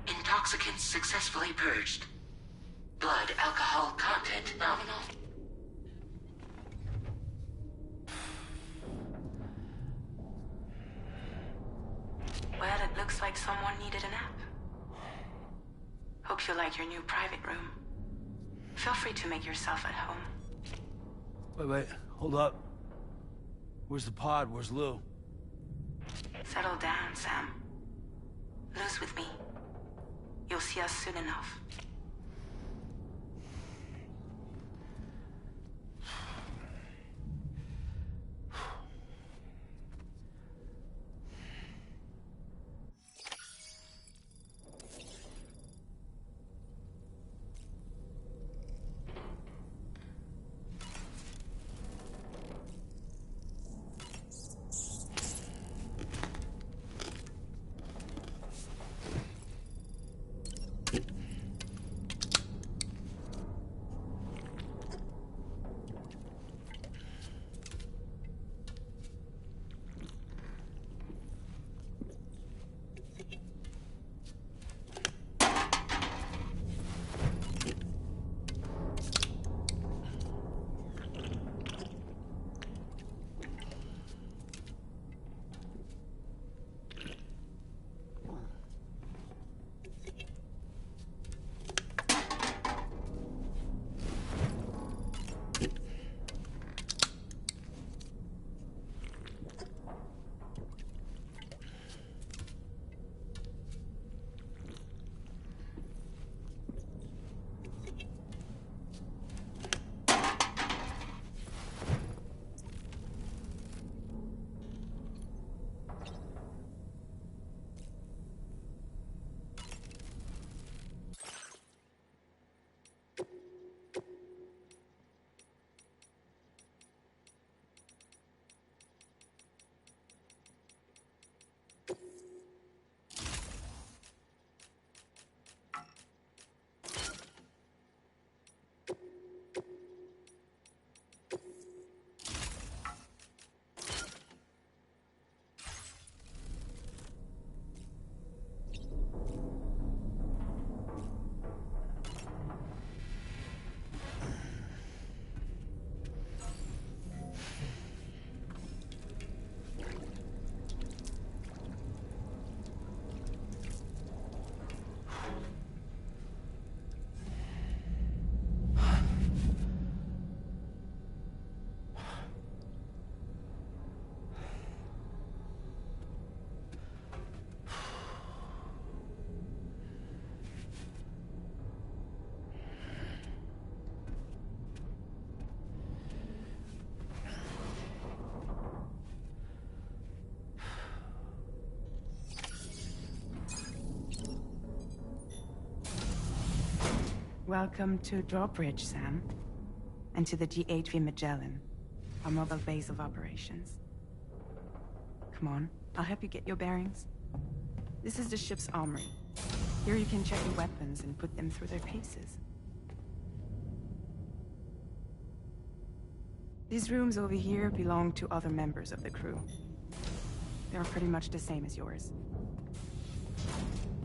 Intoxicants successfully purged. Blood alcohol content nominal. Well, it looks like someone needed a nap. hope you like your new private room. Feel free to make yourself at home. Wait, hold up. Where's the pod? Where's Lou? Settle down, Sam. Lou's with me. You'll see us soon enough. Welcome to Drawbridge, Sam. And to the GHV Magellan, our mobile base of operations. Come on, I'll help you get your bearings. This is the ship's armory. Here you can check your weapons and put them through their paces. These rooms over here belong to other members of the crew. They're pretty much the same as yours.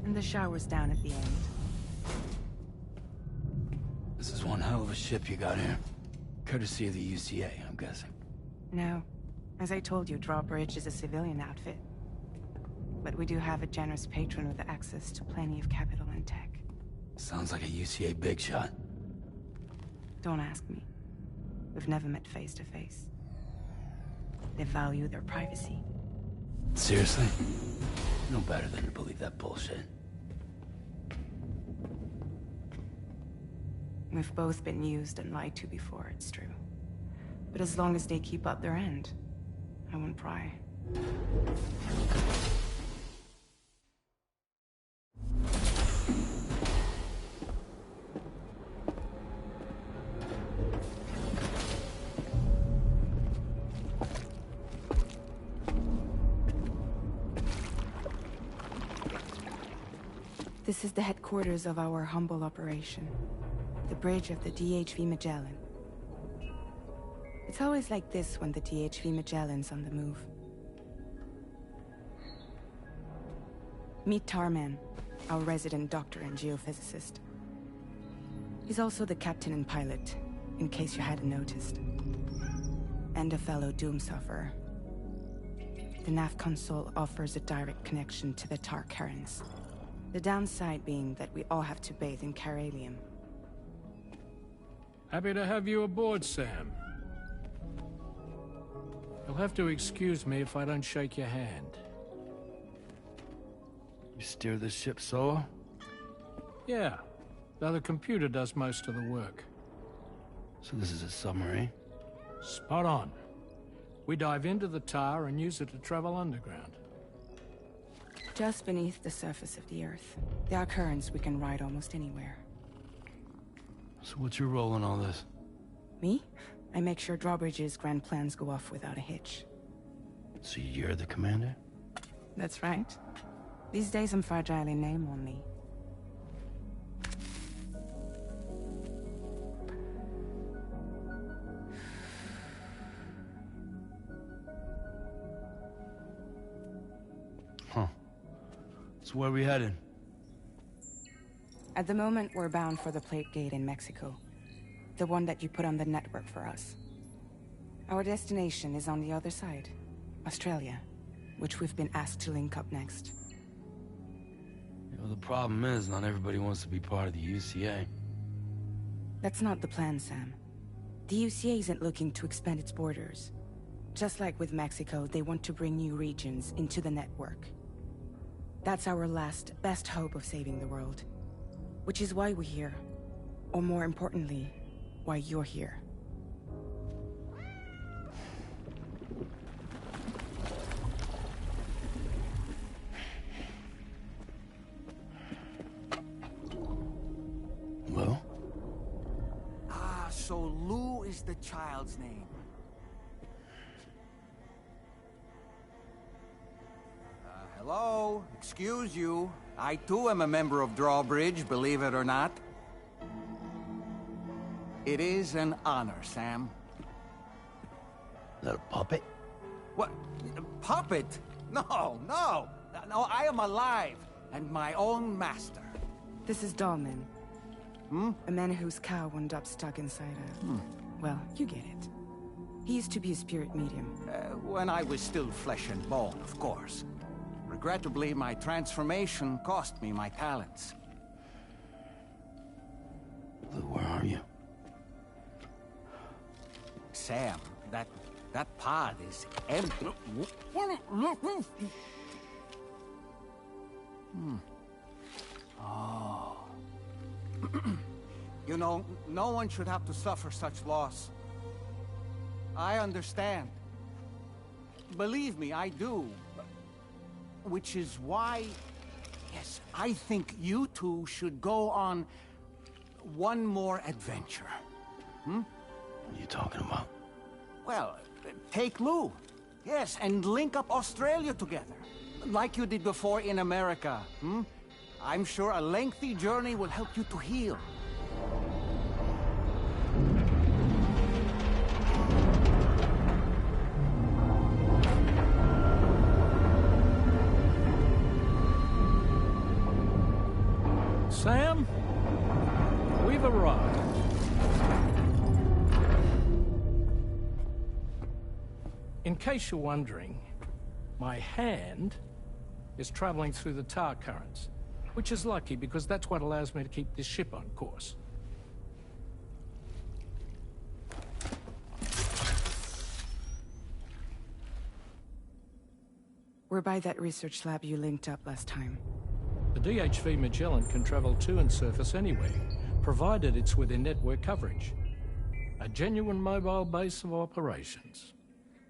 And the shower's down at the end. This is one hell of a ship you got here. Courtesy of the UCA, I'm guessing. No. As I told you, Drawbridge is a civilian outfit. But we do have a generous patron with access to plenty of capital and tech. Sounds like a UCA big shot. Don't ask me. We've never met face to face. They value their privacy. Seriously? No better than to believe that bullshit. We've both been used and lied to before, it's true. But as long as they keep up their end, I won't pry. This is the headquarters of our humble operation. The bridge of the DHV Magellan. It's always like this when the DHV Magellan's on the move. Meet Tarman, our resident doctor and geophysicist. He's also the captain and pilot, in case you hadn't noticed. And a fellow Doom sufferer. The nav console offers a direct connection to the Tarkarans, The downside being that we all have to bathe in Caralium. Happy to have you aboard, Sam. You'll have to excuse me if I don't shake your hand. You steer this ship solo? Yeah, though the computer does most of the work. So this is a submarine? Spot on. We dive into the tar and use it to travel underground. Just beneath the surface of the Earth. There are currents we can ride almost anywhere. So what's your role in all this? Me? I make sure Drawbridge's grand plans go off without a hitch. So you're the commander? That's right. These days I'm fragile in name only. Huh. So where are we headed? At the moment, we're bound for the Plate Gate in Mexico. The one that you put on the network for us. Our destination is on the other side. Australia, which we've been asked to link up next. You know, the problem is, not everybody wants to be part of the UCA. That's not the plan, Sam. The UCA isn't looking to expand its borders. Just like with Mexico, they want to bring new regions into the network. That's our last, best hope of saving the world. Which is why we're here. Or more importantly, why you're here. Well? Ah, so Lou is the child's name. Hello? Excuse you. I too am a member of Drawbridge, believe it or not. It is an honor, Sam. Is that a puppet? What? A puppet? No, no! No, I am alive, and my own master. This is Dahlman. A man whose cow wound up stuck inside a... Well, you get it. He used to be a spirit medium. When I was still flesh and bone, of course. Regrettably, my transformation cost me my talents. Lou, where are you? Sam, that pod is empty. Oh. You know, no one should have to suffer such loss. I understand. Believe me, I do. Which is why, yes, I think you two should go on one more adventure. What are you talking about? Well, take Lou. Yes, and link up Australia together. Like you did before in America. I'm sure a lengthy journey will help you to heal. Sam, we've arrived. In case you're wondering, my hand is traveling through the tar currents, which is lucky because that's what allows me to keep this ship on course. We're by that research lab you linked up last time. The DHV Magellan can travel to and surface anywhere, provided it's within network coverage. A genuine mobile base of operations.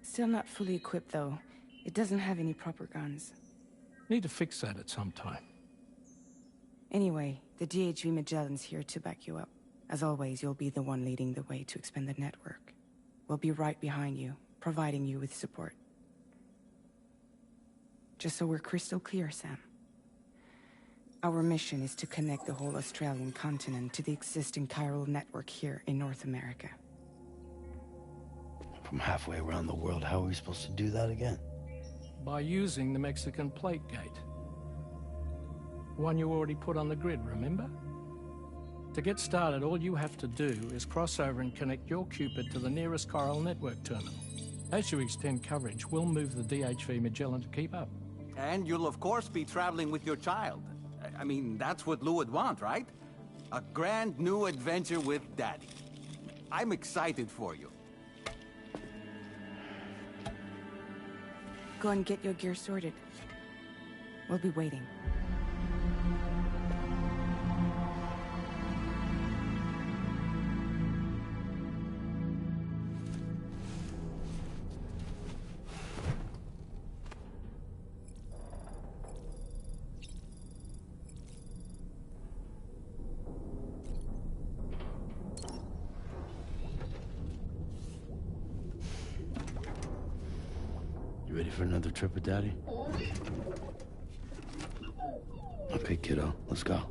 Still not fully equipped, though. It doesn't have any proper guns. Need to fix that at some time. Anyway, the DHV Magellan's here to back you up. As always, you'll be the one leading the way to expand the network. We'll be right behind you, providing you with support. Just so we're crystal clear, Sam. Our mission is to connect the whole Australian continent to the existing chiral network here in North America. From halfway around the world, how are we supposed to do that again? By using the Mexican Plate Gate. One you already put on the grid, remember? To get started, all you have to do is cross over and connect your Cupid to the nearest chiral network terminal. As you extend coverage, we'll move the DHV Magellan to keep up. And you'll of course be traveling with your child. I mean, that's what Lou would want, right? A grand new adventure with Daddy. I'm excited for you. Go and get your gear sorted. We'll be waiting. Ready for another trip with Daddy? Okay, kiddo, let's go.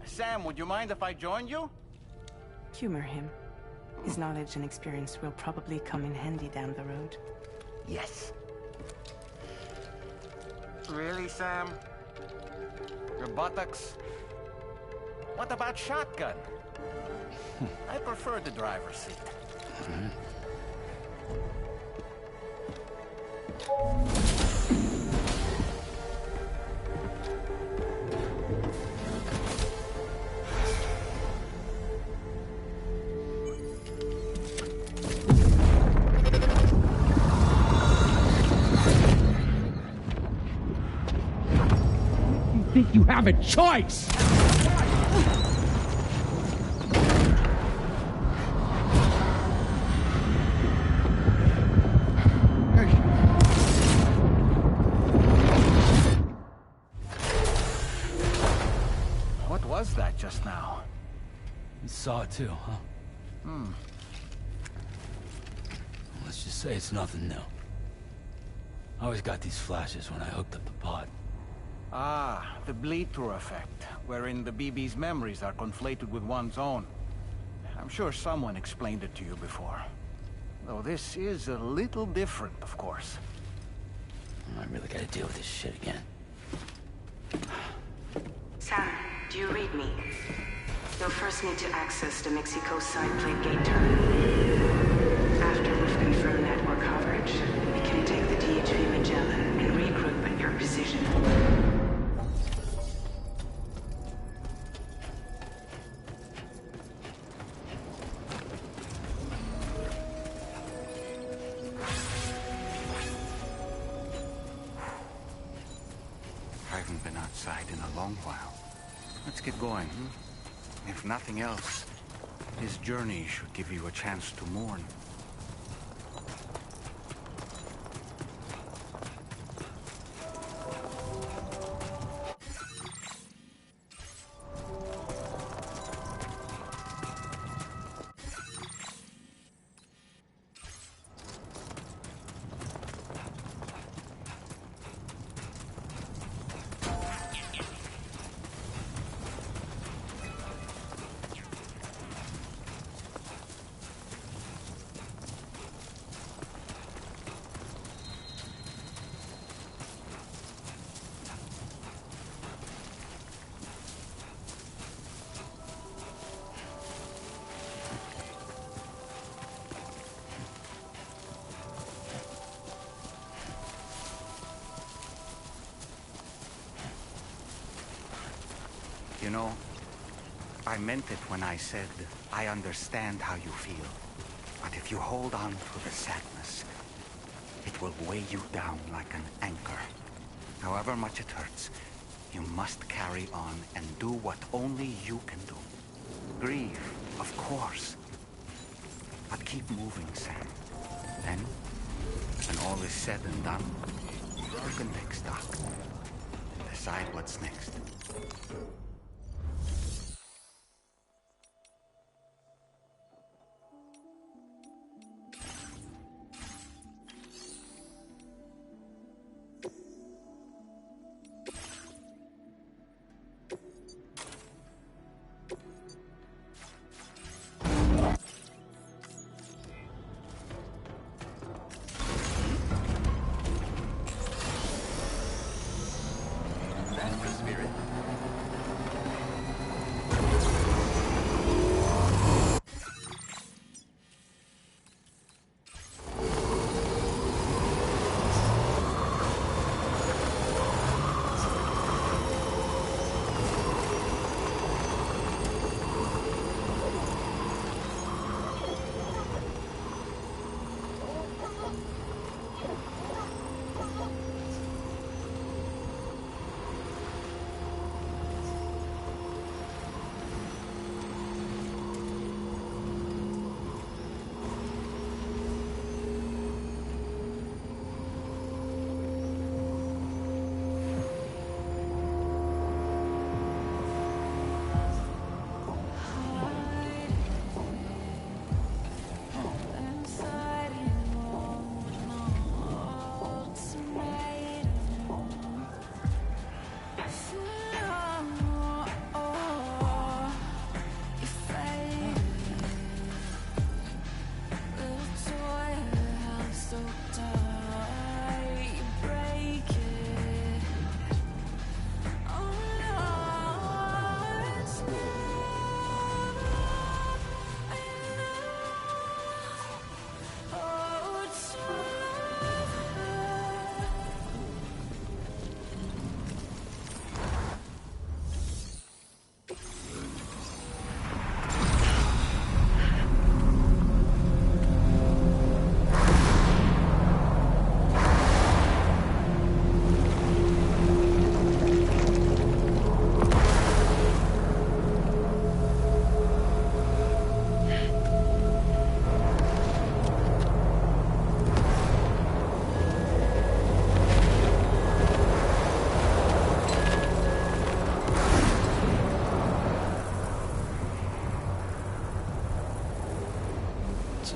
Sam, would you mind if I joined you? Humor him. His knowledge and experience will probably come in handy down the road. Yes. Really, Sam? Your buttocks? What about shotgun? I prefer the driver's seat. Think you have a choice? What was that just now? You saw it too, huh? Hmm. Let's just say it's nothing new. I always got these flashes when I hooked up the pod. Ah, the bleed-through effect, wherein the BB's memories are conflated with one's own. I'm sure someone explained it to you before. Though this is a little different, of course. I really gotta deal with this shit again. Sam, Do you read me? You'll first need to access the Mexico side plate gate terminal. After we've confirmed network coverage, we can take the DHV Magellan and regroup at your position. I haven't been outside in a long while. Let's get going, If nothing else, this journey should give you a chance to mourn. You know, I meant it when I said I understand how you feel. But if you hold on to the sadness, it will weigh you down like an anchor. However much it hurts, you must carry on and do what only you can do. Grieve, of course. But keep moving, Sam. Then, when all is said and done, you can take stock and decide what's next.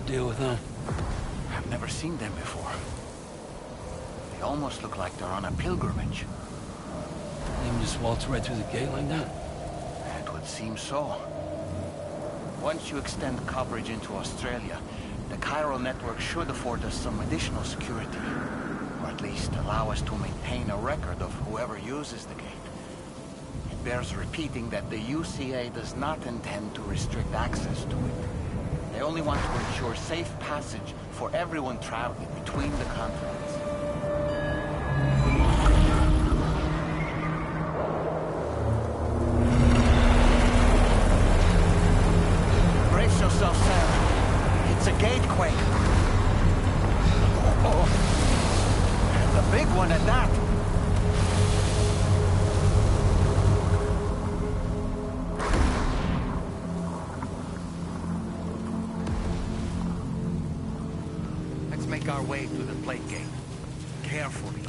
Deal with them? I've never seen them before. They almost look like they're on a pilgrimage. They can just waltz right through the gate like that? It would seem so. Once you extend coverage into Australia, the chiral network should afford us some additional security. Or at least allow us to maintain a record of whoever uses the gate. It bears repeating that the UCA does not intend to restrict access to it. They only want to ensure safe passage for everyone traveling between the continents. Brace yourself, Sam. It's a gatequake. Oh, and a big one at that. Make our way to the plate gate. Carefully.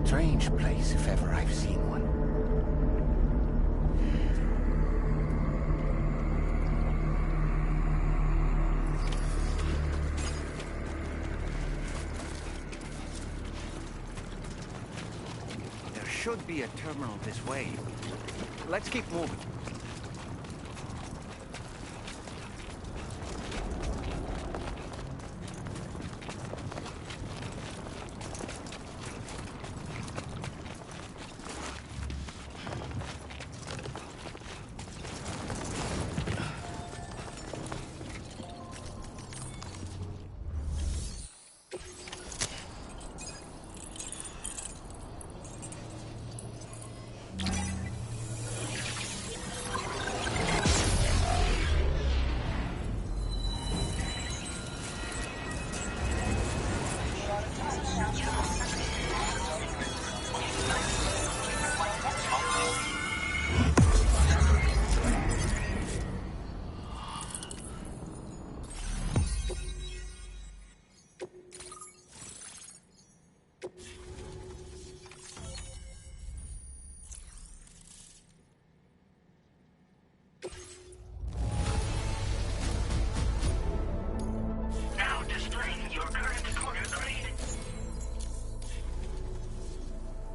Strange place, if ever I've seen one. There should be a terminal this way. Let's keep moving.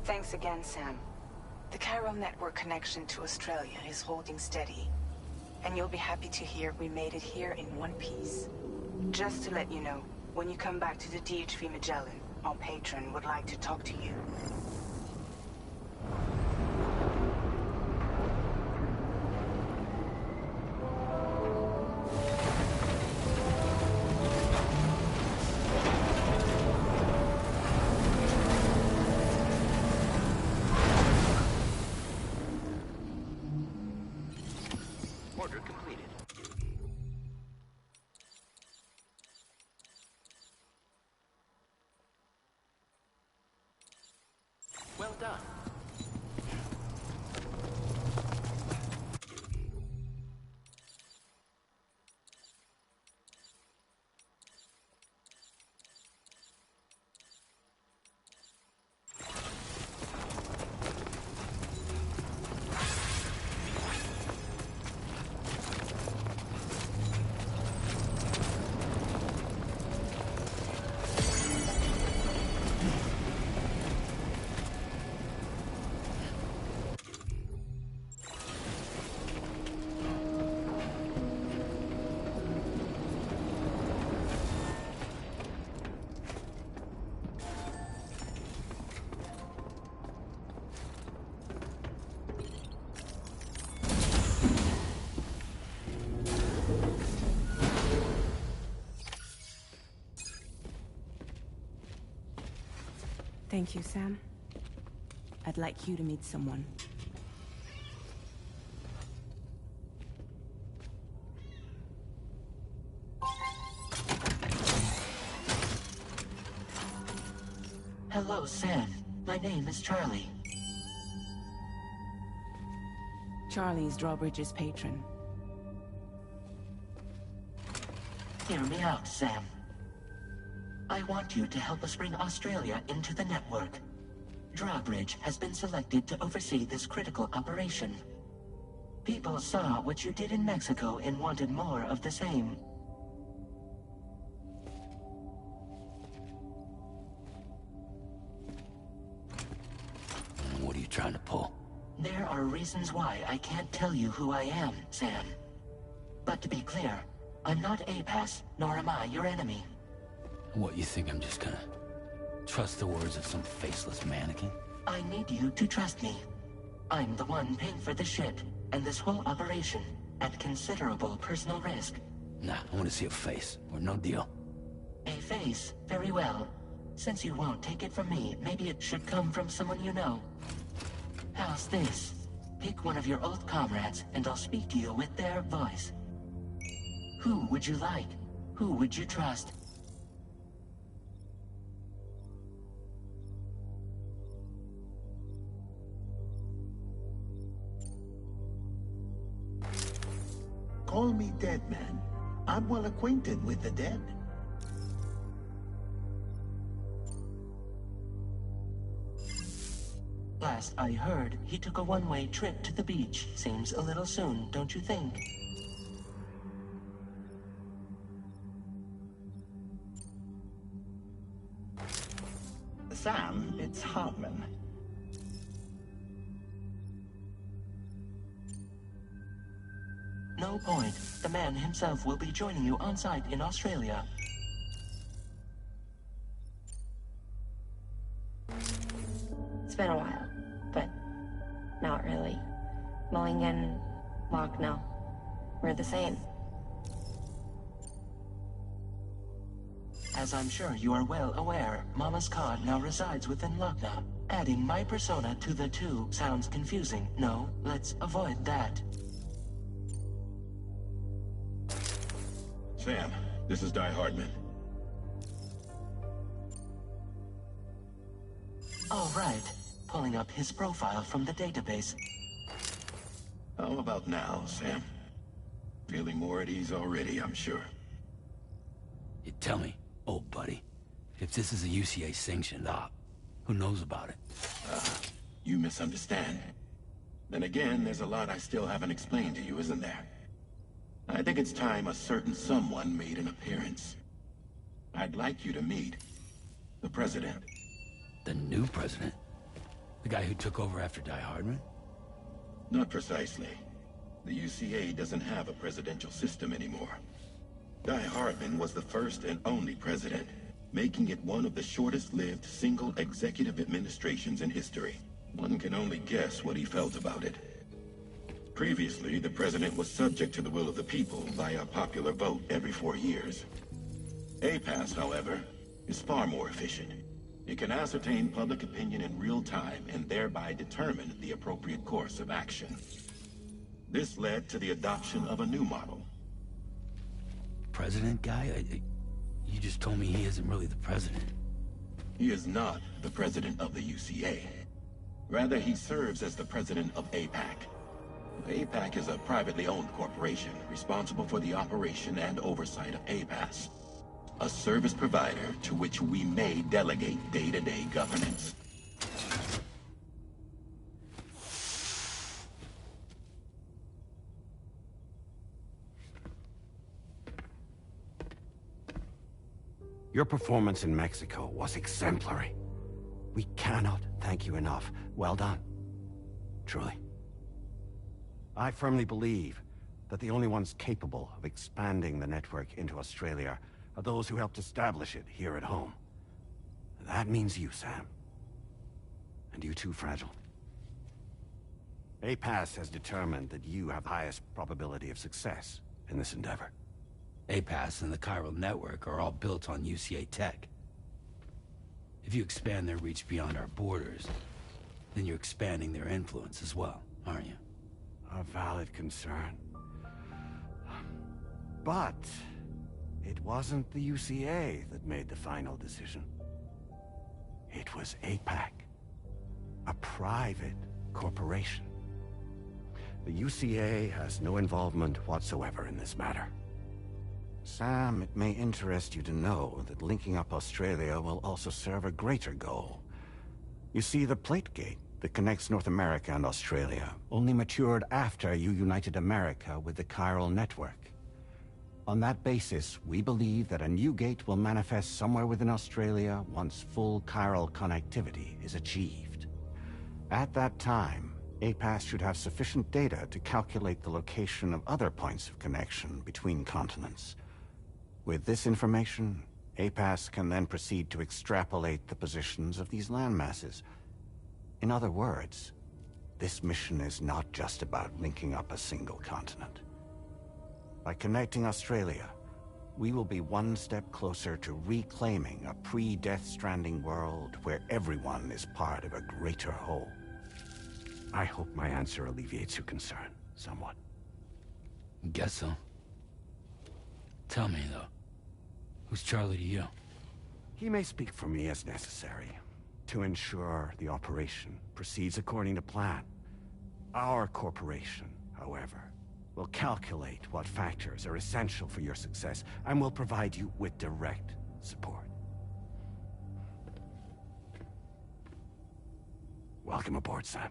Thanks again, Sam. The chiral network connection to Australia is holding steady. And you'll be happy to hear we made it here in one piece. Just to let you know, when you come back to the DHV Magellan, our patron would like to talk to you. Well done. Thank you, Sam. I'd like you to meet someone. Hello, Sam. My name is Charlie. Charlie's Drawbridge's patron. Hear me out, Sam. I want you to help us bring Australia into the network. Drawbridge has been selected to oversee this critical operation. People saw what you did in Mexico and wanted more of the same. What are you trying to pull? There are reasons why I can't tell you who I am, Sam. But to be clear, I'm not APAS, nor am I your enemy. What, you think I'm just gonna trust the words of some faceless mannequin? I need you to trust me. I'm the one paying for the shit, and this whole operation, at considerable personal risk. Nah, I want to see a face, or no deal. A face? Very well. Since you won't take it from me, maybe it should come from someone you know. How's this? Pick one of your old comrades, and I'll speak to you with their voice. Who would you like? Who would you trust? Call me Dead Man. I'm well acquainted with the dead. Last I heard, he took a one-way trip to the beach. Seems a little soon, don't you think? Sam, it's Hartman. No point. The man himself will be joining you on site in Australia. It's been a while, but not really. Mulligan, Lochno, we're the same. As I'm sure you are well aware, Mama's Cod now resides within Lochna. Adding my persona to the two sounds confusing. No, let's avoid that. Sam, this is Di Hardman. All right. Pulling up his profile from the database. How about now, Sam? Feeling more at ease already, I'm sure. You tell me, old buddy, if this is a UCA-sanctioned op, who knows about it? You misunderstand. Then again, there's a lot I still haven't explained to you, isn't there? I think it's time a certain someone made an appearance. I'd like you to meet the President. The new president? The guy who took over after Di Hardman? Not precisely. The UCA doesn't have a presidential system anymore. Di Hardman was the first and only president, making it one of the shortest-lived single executive administrations in history. One can only guess what he felt about it. Previously, the president was subject to the will of the people via a popular vote every 4 years. APAS, however, is far more efficient. It can ascertain public opinion in real time and thereby determine the appropriate course of action. This led to the adoption of a new model. President guy? You just told me he isn't really the president. He is not the president of the UCA. Rather, he serves as the president of APAC. APAC is a privately owned corporation responsible for the operation and oversight of APAS, a service provider to which we may delegate day-to-day governance. Your performance in Mexico was exemplary. We cannot thank you enough. Well done. Truly. I firmly believe that the only ones capable of expanding the network into Australia are those who helped establish it here at home. That means you, Sam. And you too, Fragile. APAS has determined that you have the highest probability of success in this endeavor. APAS and the chiral network are all built on UCA tech. If you expand their reach beyond our borders, then you're expanding their influence as well, aren't you? A valid concern. But it wasn't the UCA that made the final decision. It was APAC, a private corporation. The UCA has no involvement whatsoever in this matter. Sam, it may interest you to know that linking up Australia will also serve a greater goal. You see, the plate gate that connects North America and Australia only matured after you united America with the chiral network. On that basis, we believe that a new gate will manifest somewhere within Australia once full chiral connectivity is achieved. At that time, APAS should have sufficient data to calculate the location of other points of connection between continents. With this information, APAS can then proceed to extrapolate the positions of these landmasses. In other words, this mission is not just about linking up a single continent. By connecting Australia, we will be one step closer to reclaiming a pre-Death Stranding world where everyone is part of a greater whole. I hope my answer alleviates your concern somewhat. Guess so. Tell me, though. Who's Charlie to you? He may speak for me as necessary to ensure the operation proceeds according to plan. Our corporation, however, will calculate what factors are essential for your success and will provide you with direct support. Welcome aboard, Sam.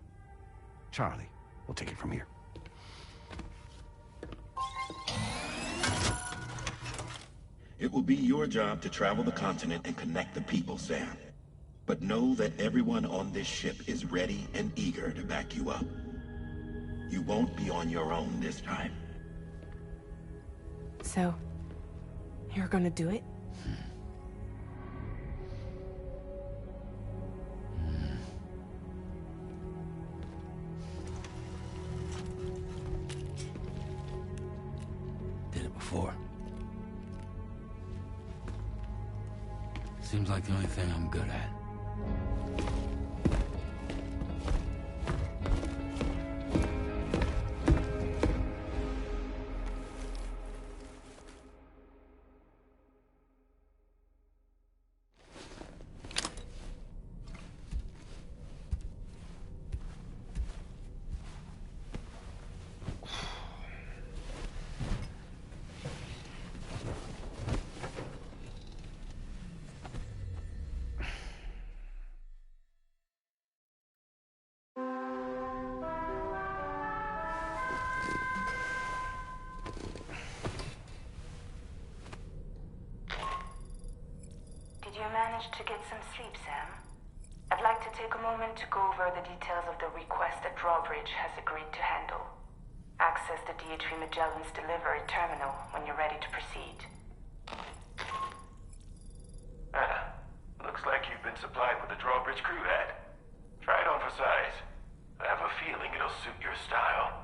Charlie, we'll take it from here. It will be your job to travel the continent and connect the people, Sam. But know that everyone on this ship is ready and eager to back you up. You won't be on your own this time. So, you're gonna do it? Did it before. Seems like the only thing I'm good at. Did you manage to get some sleep, Sam? I'd like to take a moment to go over the details of the request that Drawbridge has agreed to handle. Access the D.H.V. Magellan's delivery terminal when you're ready to proceed. Looks like you've been supplied with the Drawbridge crew hat. Try it on for size. I have a feeling it'll suit your style.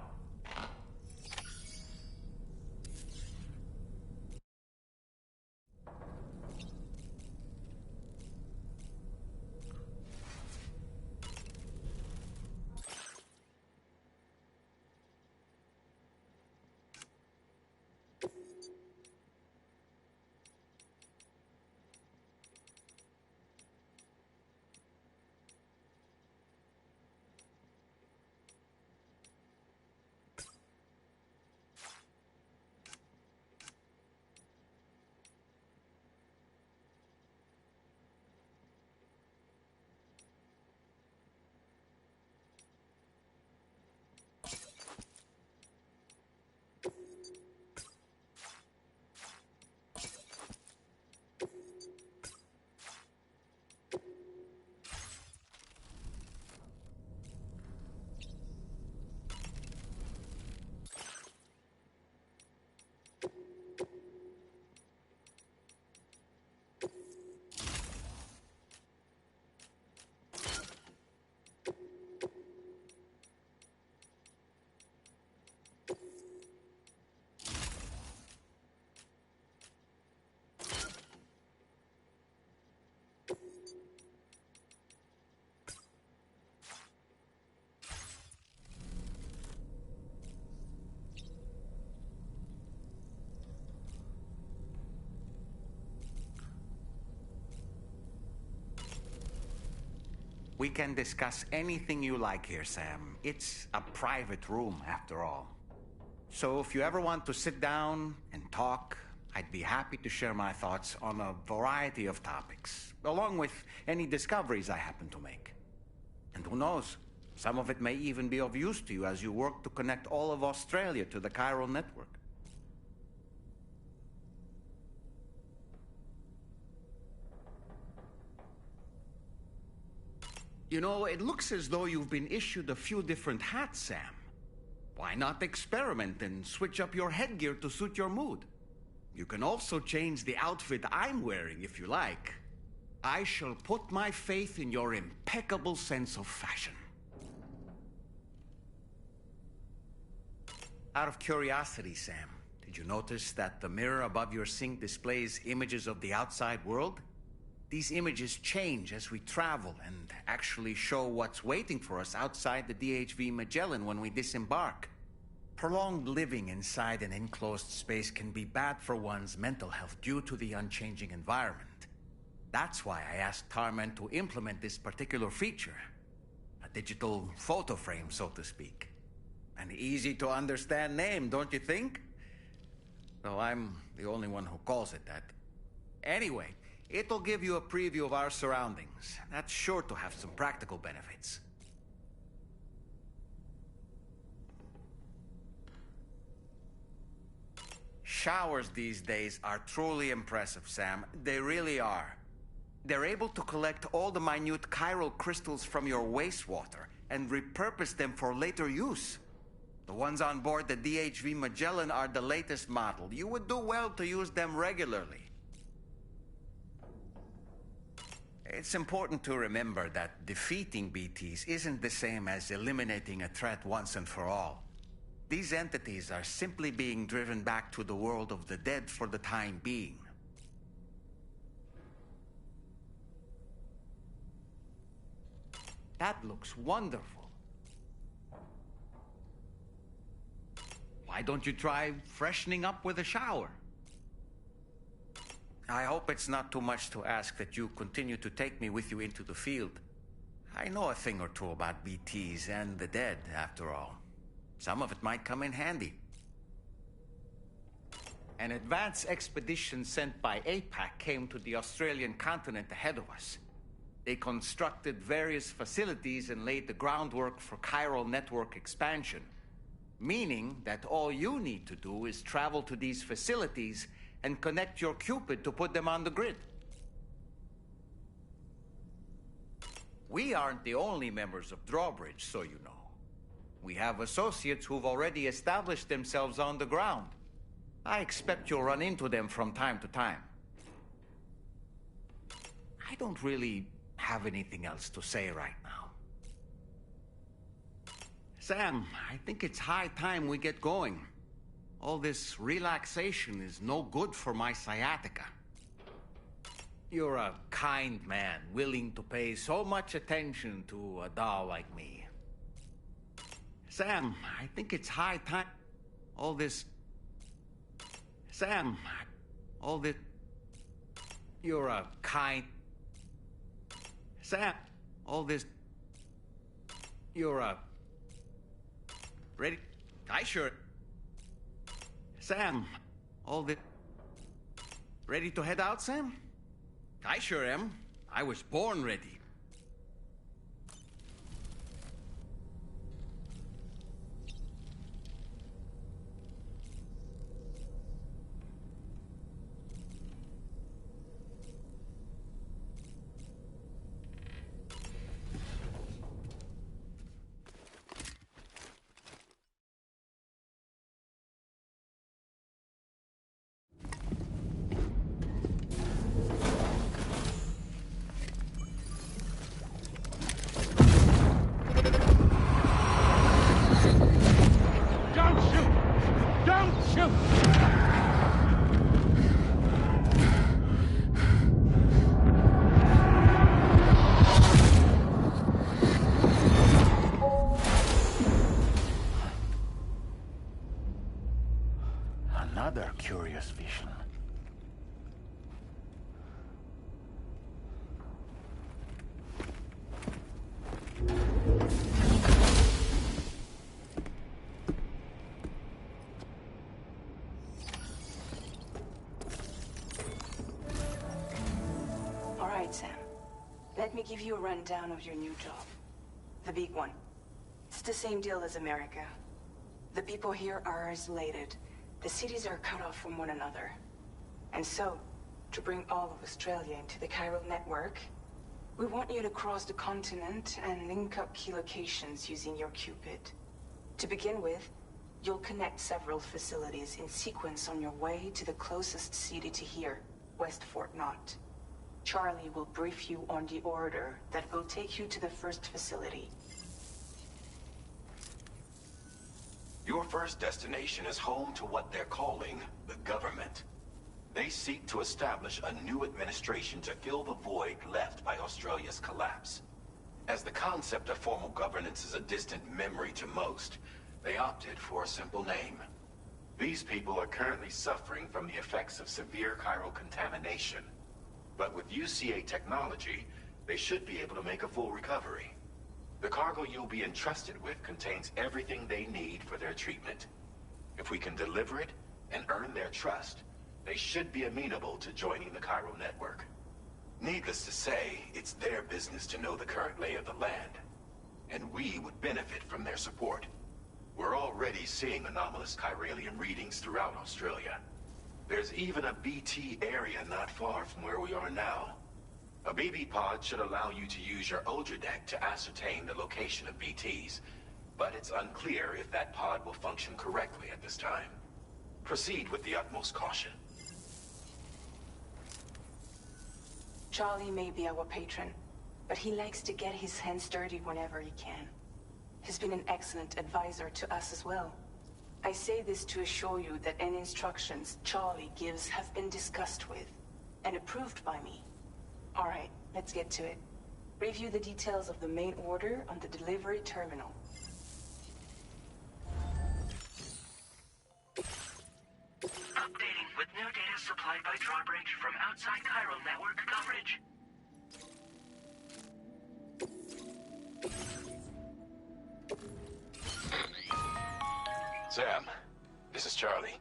We can discuss anything you like here, Sam. It's a private room, after all. So if you ever want to sit down and talk, I'd be happy to share my thoughts on a variety of topics, along with any discoveries I happen to make. And who knows, some of it may even be of use to you as you work to connect all of Australia to the chiral network. You know, it looks as though you've been issued a few different hats, Sam. Why not experiment and switch up your headgear to suit your mood? You can also change the outfit I'm wearing if you like. I shall put my faith in your impeccable sense of fashion. Out of curiosity, Sam, did you notice that the mirror above your sink displays images of the outside world? These images change as we travel and actually show what's waiting for us outside the DHV Magellan when we disembark. Prolonged living inside an enclosed space can be bad for one's mental health due to the unchanging environment. That's why I asked Tarman to implement this particular feature. A digital photo frame, so to speak. An easy-to-understand name, don't you think? Though I'm the only one who calls it that. Anyway, it'll give you a preview of our surroundings. That's sure to have some practical benefits. Showers these days are truly impressive, Sam. They really are. They're able to collect all the minute chiral crystals from your wastewater and repurpose them for later use. The ones on board the DHV Magellan are the latest model. You would do well to use them regularly. It's important to remember that defeating BTs isn't the same as eliminating a threat once and for all. These entities are simply being driven back to the world of the dead for the time being. That looks wonderful. Why don't you try freshening up with a shower? I hope it's not too much to ask that you continue to take me with you into the field. I know a thing or two about BTs and the dead, after all. Some of it might come in handy. An advance expedition sent by APAC came to the Australian continent ahead of us. They constructed various facilities and laid the groundwork for chiral network expansion, meaning that all you need to do is travel to these facilities and connect your Cupid to put them on the grid. We aren't the only members of Drawbridge, so you know. We have associates who've already established themselves on the ground. I expect you'll run into them from time to time. I don't really have anything else to say right now. Sam, I think it's high time we get going. All this relaxation is no good for my sciatica. You're a kind man, willing to pay so much attention to a doll like me. Sam, I think it's high time... You're a kind... Sam, You're a... Ready? I sure... Sam, Ready to head out, Sam? I sure am. I was born ready. Another curious vision. Let me give you a rundown of your new job. The big one. It's the same deal as America. The people here are isolated. The cities are cut off from one another. And so, to bring all of Australia into the chiral network, we want you to cross the continent and link up key locations using your Cupid. To begin with, you'll connect several facilities in sequence on your way to the closest city to here, West Fort Knott. Charlie will brief you on the order that will take you to the first facility. Your first destination is home to what they're calling the government. They seek to establish a new administration to fill the void left by Australia's collapse. As the concept of formal governance is a distant memory to most, they opted for a simple name. These people are currently suffering from the effects of severe chiral contamination. But with UCA technology, they should be able to make a full recovery. The cargo you'll be entrusted with contains everything they need for their treatment. If we can deliver it and earn their trust, they should be amenable to joining the chiral network. Needless to say, it's their business to know the current lay of the land, and we would benefit from their support. We're already seeing anomalous chiralium readings throughout Australia. There's even a BT area not far from where we are now. A BB pod should allow you to use your Ultra deck to ascertain the location of BTs, but it's unclear if that pod will function correctly at this time. Proceed with the utmost caution. Charlie may be our patron, but he likes to get his hands dirty whenever he can. He's been an excellent advisor to us as well. I say this to assure you that any instructions Charlie gives have been discussed with and approved by me. All right, let's get to it. Review the details of the main order on the delivery terminal. Updating with new data supplied by Drawbridge from outside chiral network coverage. Sam, this is Charlie.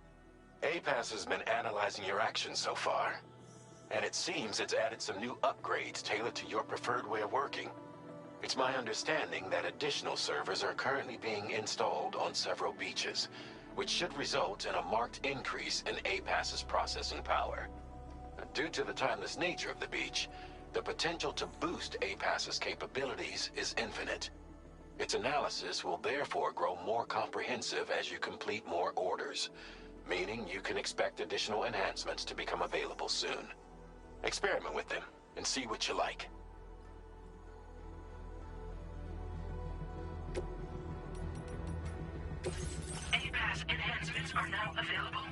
APAS has been analyzing your actions so far, and it seems it's added some new upgrades tailored to your preferred way of working. It's my understanding that additional servers are currently being installed on several beaches, which should result in a marked increase in APAS's processing power. Due to the timeless nature of the beach, the potential to boost APAS's capabilities is infinite. Its analysis will therefore grow more comprehensive as you complete more orders, meaning you can expect additional enhancements to become available soon. Experiment with them and see what you like. APAS enhancements are now available.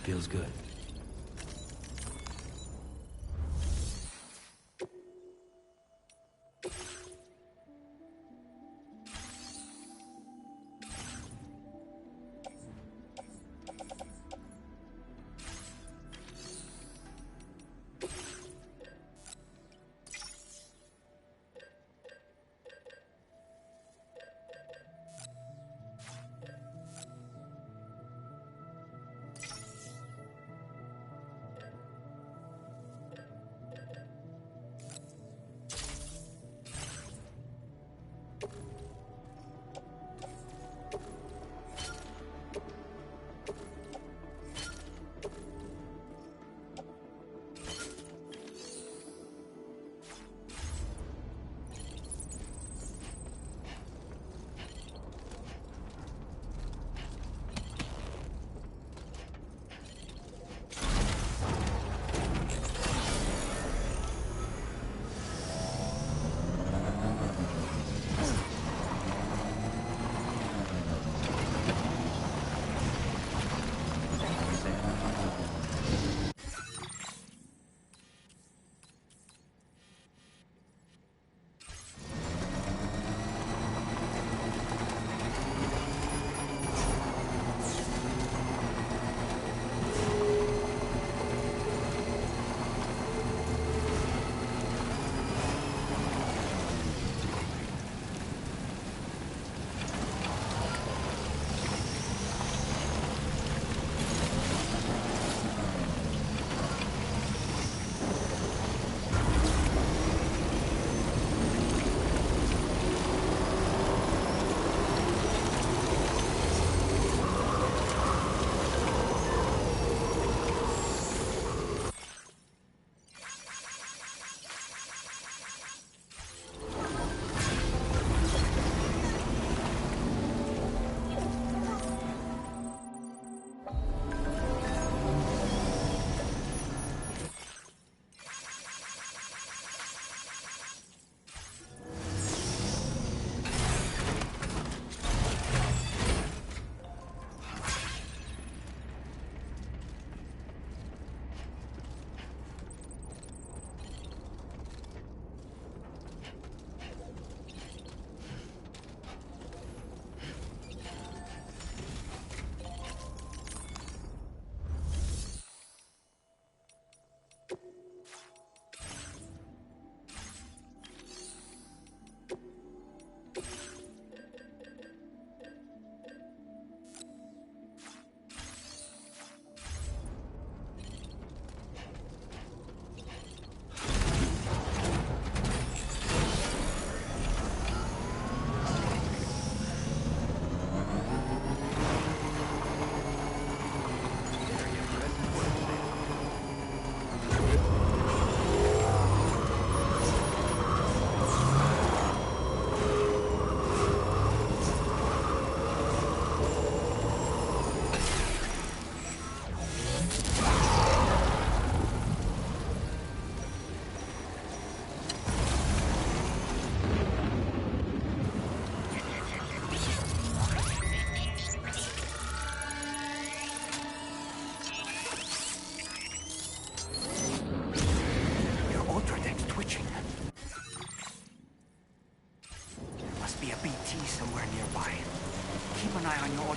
Feels good.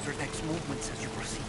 quarterdeck's movements as you proceed.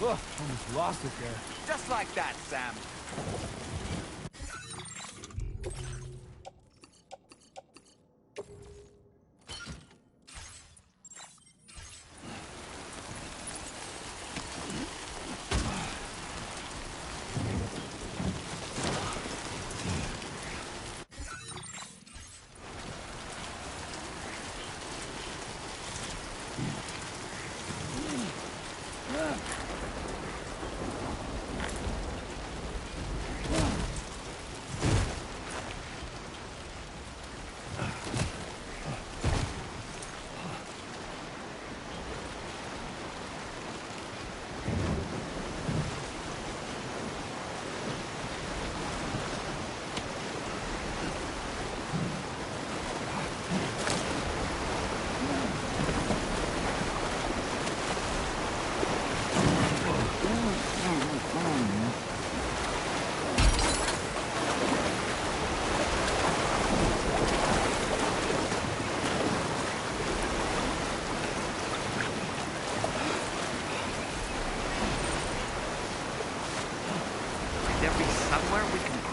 Oh, almost lost it there. Just like that, Sam.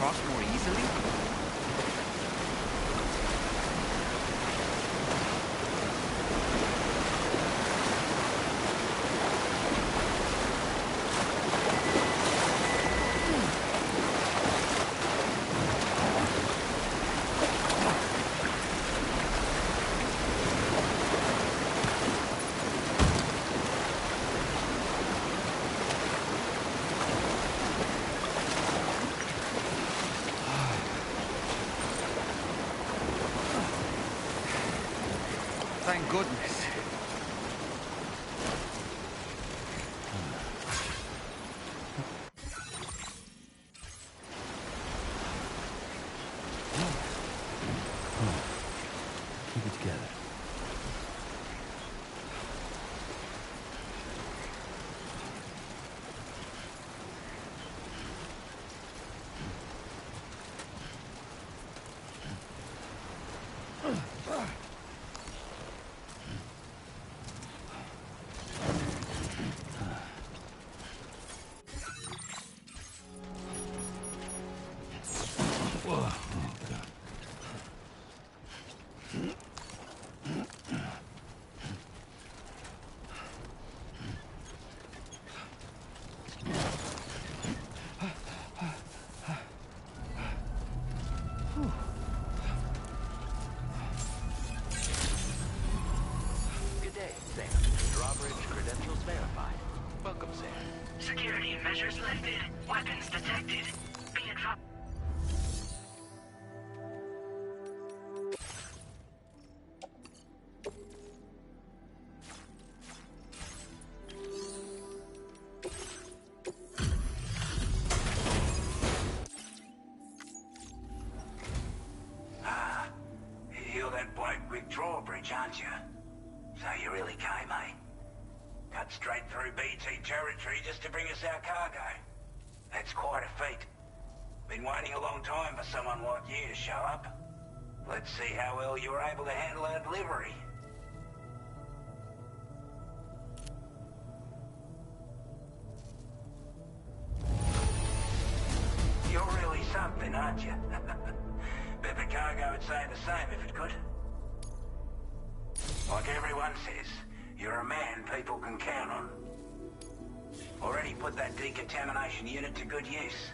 cross more easily? Thank goodness. Keep it together. Good day, Sam. Drawbridge credentials verified. Welcome, Sam. Security measures lifted. Weapons detected. Be advised. You're that bloke with Drawbridge, aren't you? So you really came, eh? Cut straight through BT territory just to bring us our cargo. That's quite a feat. Been waiting a long time for someone like you to show up. Let's see how well you were able to handle our delivery. You're really something, aren't you? Bet the cargo would say the same if it could. Like everyone says, you're a man people can count on. Already put that decontamination unit to good use.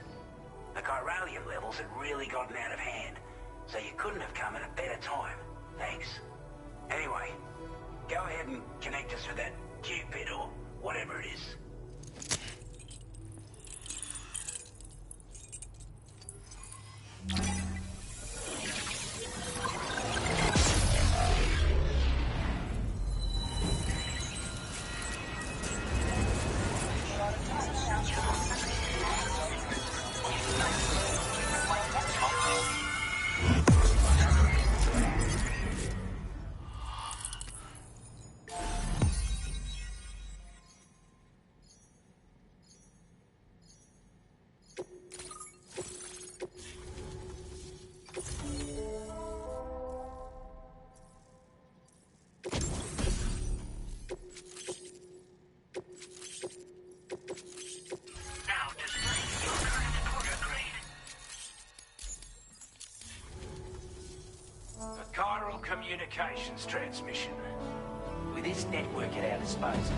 The chiralium levels had really gotten out of hand, so you couldn't have come at a better time. Thanks. Anyway, go ahead and connect us with that Cupid or whatever it is. A chiral communications transmission. With this network at our disposal,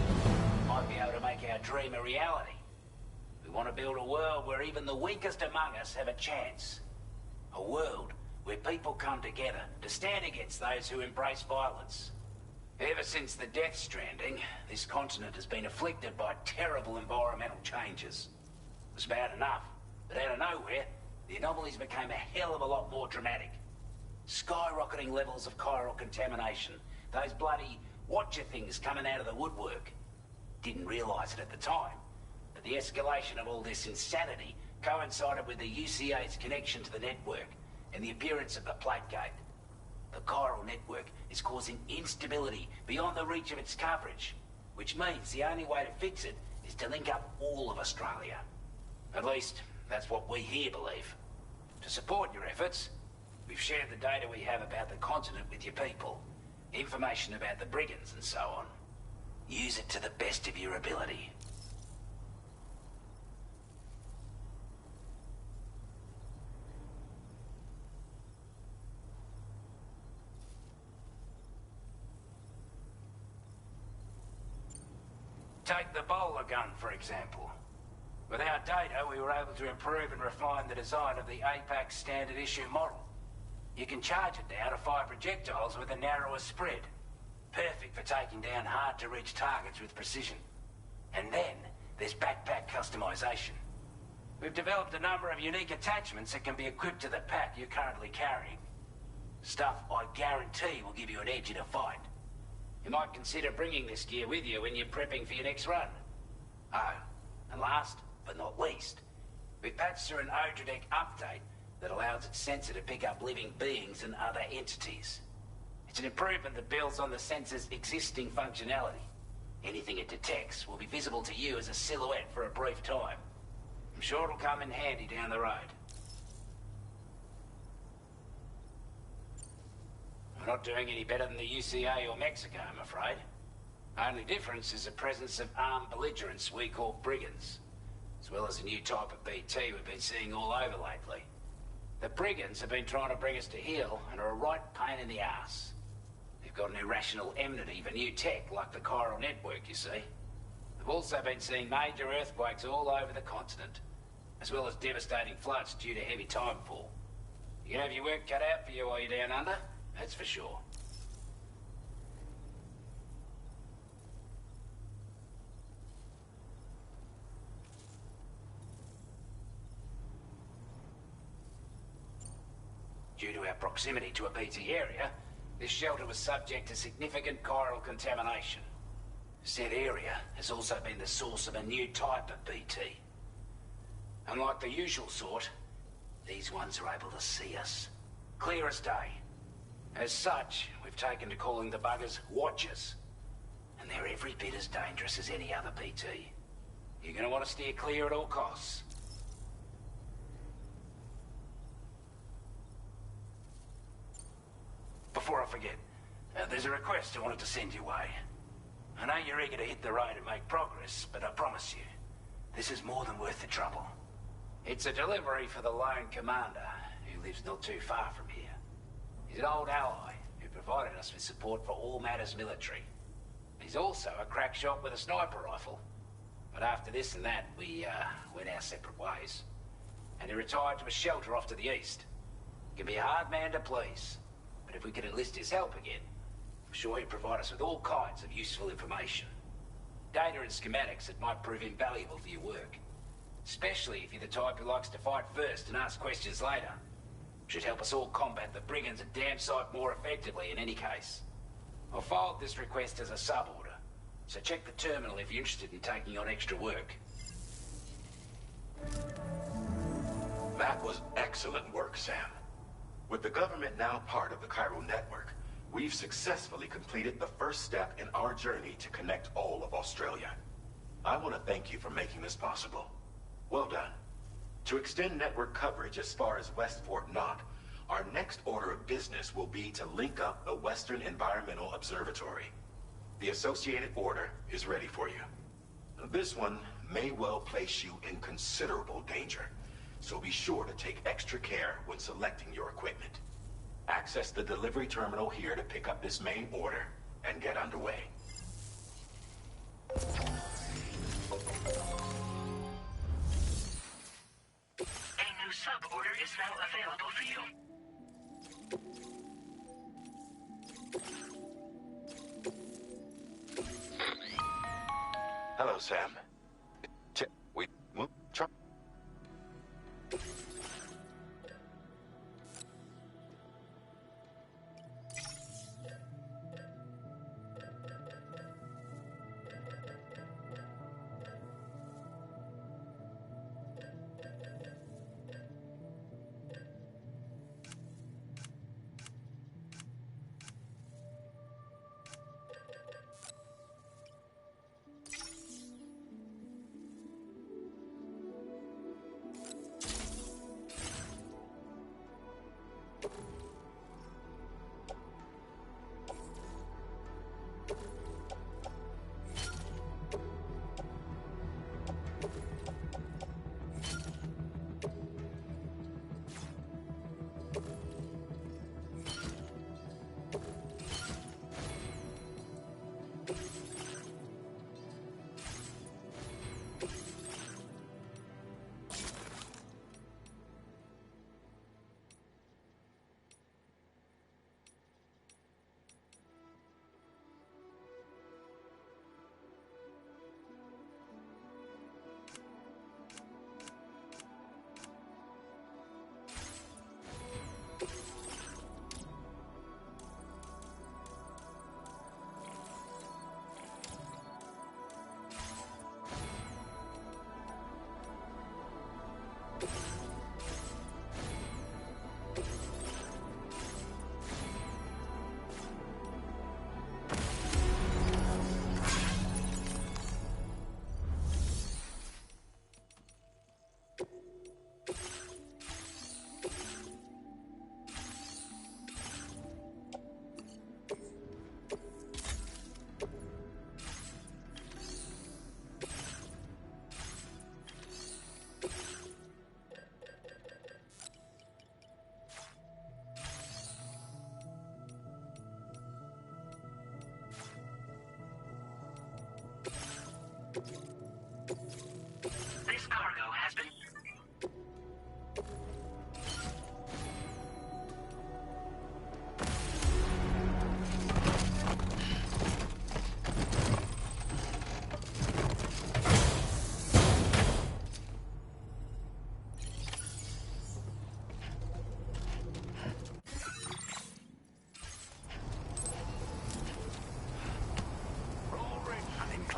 we might be able to make our dream a reality. We want to build a world where even the weakest among us have a chance. A world where people come together to stand against those who embrace violence. Ever since the Death Stranding, this continent has been afflicted by terrible environmental changes. It was bad enough, but out of nowhere, the anomalies became a hell of a lot more dramatic. Skyrocketing levels of chiral contamination. Those bloody watcher things coming out of the woodwork. Didn't realize it at the time, but the escalation of all this insanity coincided with the UCA's connection to the network and the appearance of the plate gate. The chiral network is causing instability beyond the reach of its coverage, which means the only way to fix it is to link up all of Australia. At least, that's what we here believe. To support your efforts, we've shared the data we have about the continent with your people, information about the brigands and so on. Use it to the best of your ability. Take the bowler gun, for example. With our data, we were able to improve and refine the design of the APAC standard issue model. You can charge it now to fire projectiles with a narrower spread. Perfect for taking down hard-to-reach targets with precision. And then, there's backpack customization. We've developed a number of unique attachments that can be equipped to the pack you're currently carrying. Stuff I guarantee will give you an edge in a fight. You might consider bringing this gear with you when you're prepping for your next run. Oh, and last but not least, we've patched through an Odradek update that allows its sensor to pick up living beings and other entities. It's an improvement that builds on the sensor's existing functionality. Anything it detects will be visible to you as a silhouette for a brief time. I'm sure it'll come in handy down the road. We're not doing any better than the UCA or Mexico, I'm afraid. Only difference is the presence of armed belligerents we call brigands, as well as a new type of BT we've been seeing all over lately. The brigands have been trying to bring us to heel and are a right pain in the ass. They've got an irrational enmity for new tech like the chiral network, you see. They've also been seeing major earthquakes all over the continent, as well as devastating floods due to heavy timefall. You can have your work cut out for you while you're down under, that's for sure. Due to our proximity to a BT area, this shelter was subject to significant chiral contamination. Said area has also been the source of a new type of BT. Unlike the usual sort, these ones are able to see us. Clear as day. As such, we've taken to calling the buggers Watchers. And they're every bit as dangerous as any other BT. You're gonna want to steer clear at all costs. Before I forget, there's a request I wanted to send your way. I know you're eager to hit the road and make progress, but I promise you, this is more than worth the trouble. It's a delivery for the lone commander, who lives not too far from here. He's an old ally who provided us with support for all matters military. He's also a crack shot with a sniper rifle. But after this and that, we went our separate ways. And he retired to a shelter off to the east. He can be a hard man to please. But if we could enlist his help again, I'm sure he'd provide us with all kinds of useful information. Data and schematics that might prove invaluable for your work. Especially if you're the type who likes to fight first and ask questions later. Should help us all combat the brigands a damn sight more effectively in any case. I'll filed this request as a sub-order, so check the terminal if you're interested in taking on extra work. That was excellent work, Sam. With the government now part of the chiral network, we've successfully completed the first step in our journey to connect all of Australia. I want to thank you for making this possible. Well done. To extend network coverage as far as West Fort Knott, our next order of business will be to link up the Western Environmental Observatory. The associated order is ready for you. This one may well place you in considerable danger, so be sure to take extra care when selecting your equipment. Access the delivery terminal here to pick up this main order and get underway. A new sub-order is now available for you. Hello, Sam.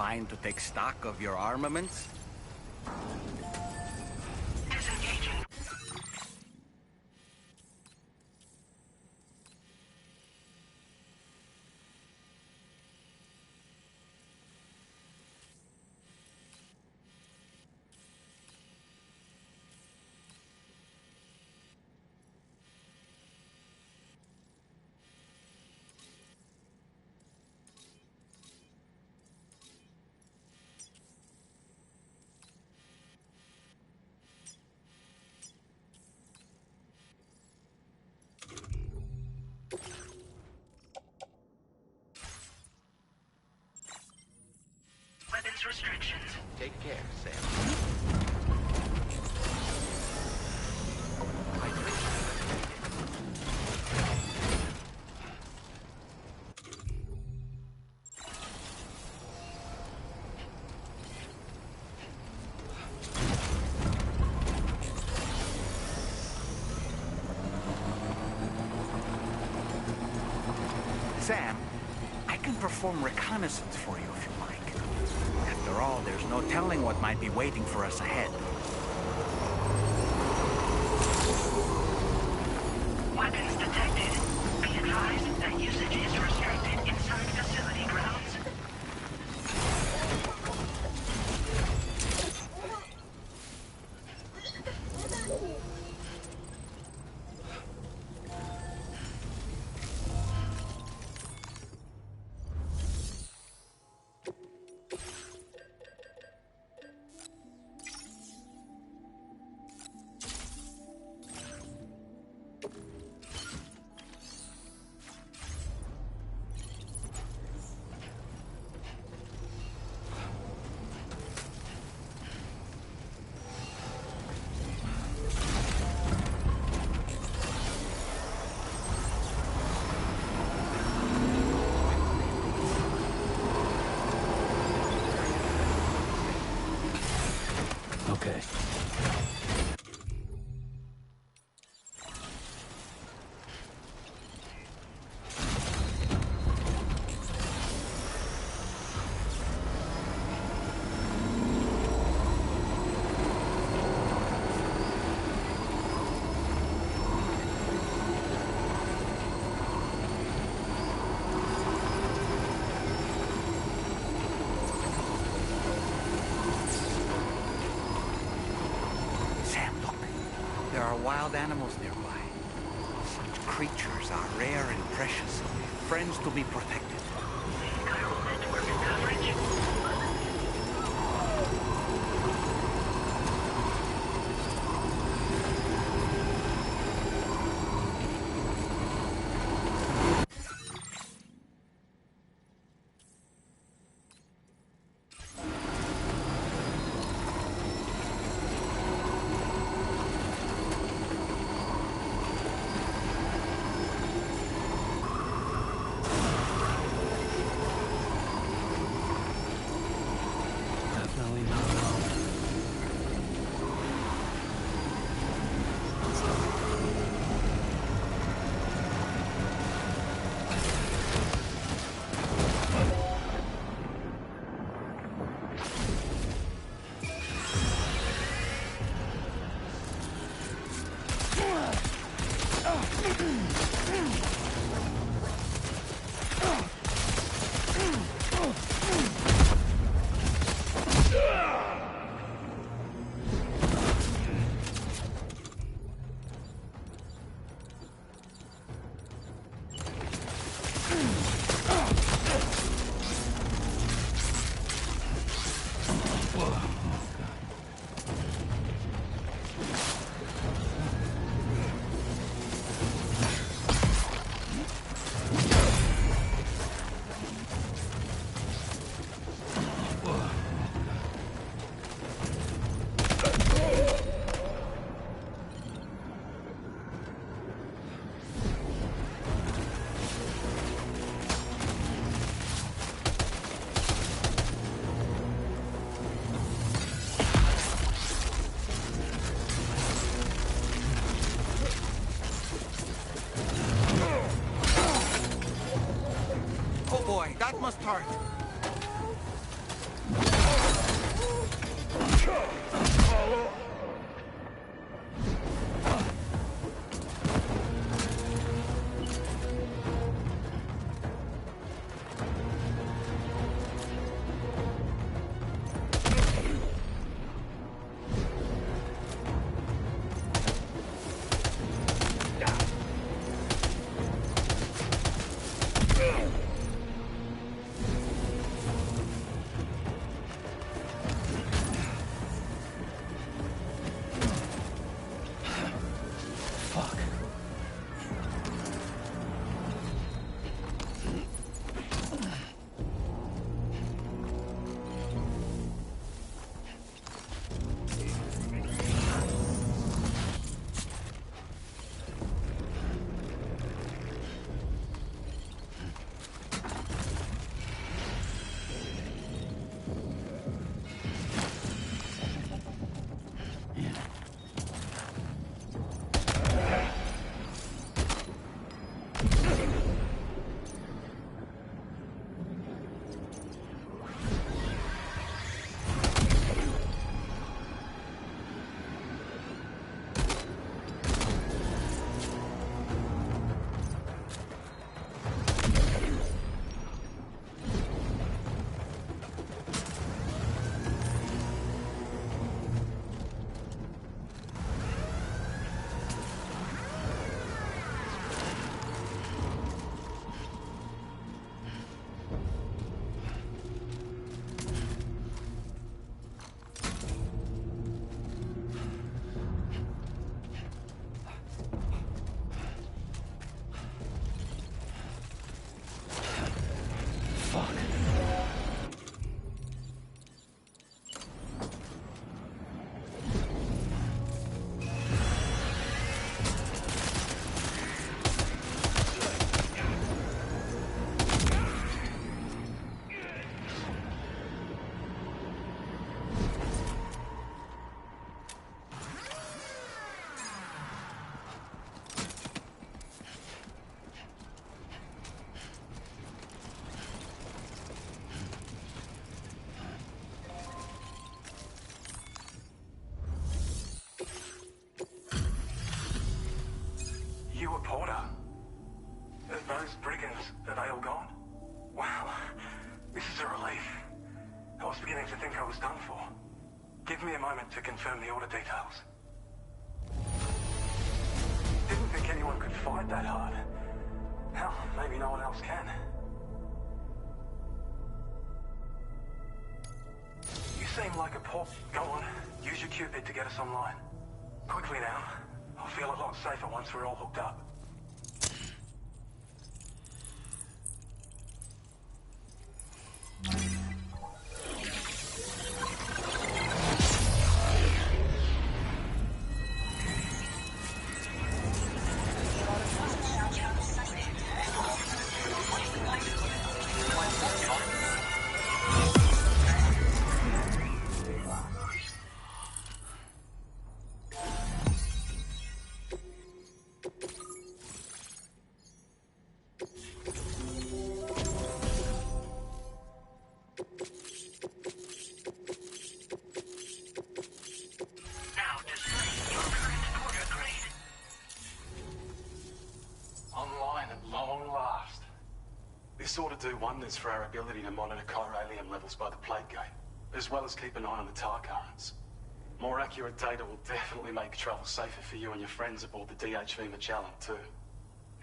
line to take stock of your armaments? Disengaging. Weapons restrictions. Take care, Sam. Sam, I can perform reconnaissance for you if you like. After all, there's no telling what might be waiting for us ahead. Weapons detected. Be advised that usage is restricted inside facility grounds. Okay. There are wild animals nearby. Such creatures are rare and precious, friends to be protected. Chiral network coverage. Definitely not wrong. Oh boy, that must hurt. You a Porter? Those brigands, are they all gone? Wow, this is a relief. I was beginning to think I was done for. Give me a moment to confirm the order details. Didn't think anyone could fight that hard. Hell, maybe no one else can. You seem like a port. Go on, use your Cupid to get us online. Quickly now. I'll feel a lot safer once we're all hooked up. This ought to do wonders for our ability to monitor chiralium levels by the plague gate, as well as keep an eye on the tar currents. More accurate data will definitely make travel safer for you and your friends aboard the DHV Magellan, too.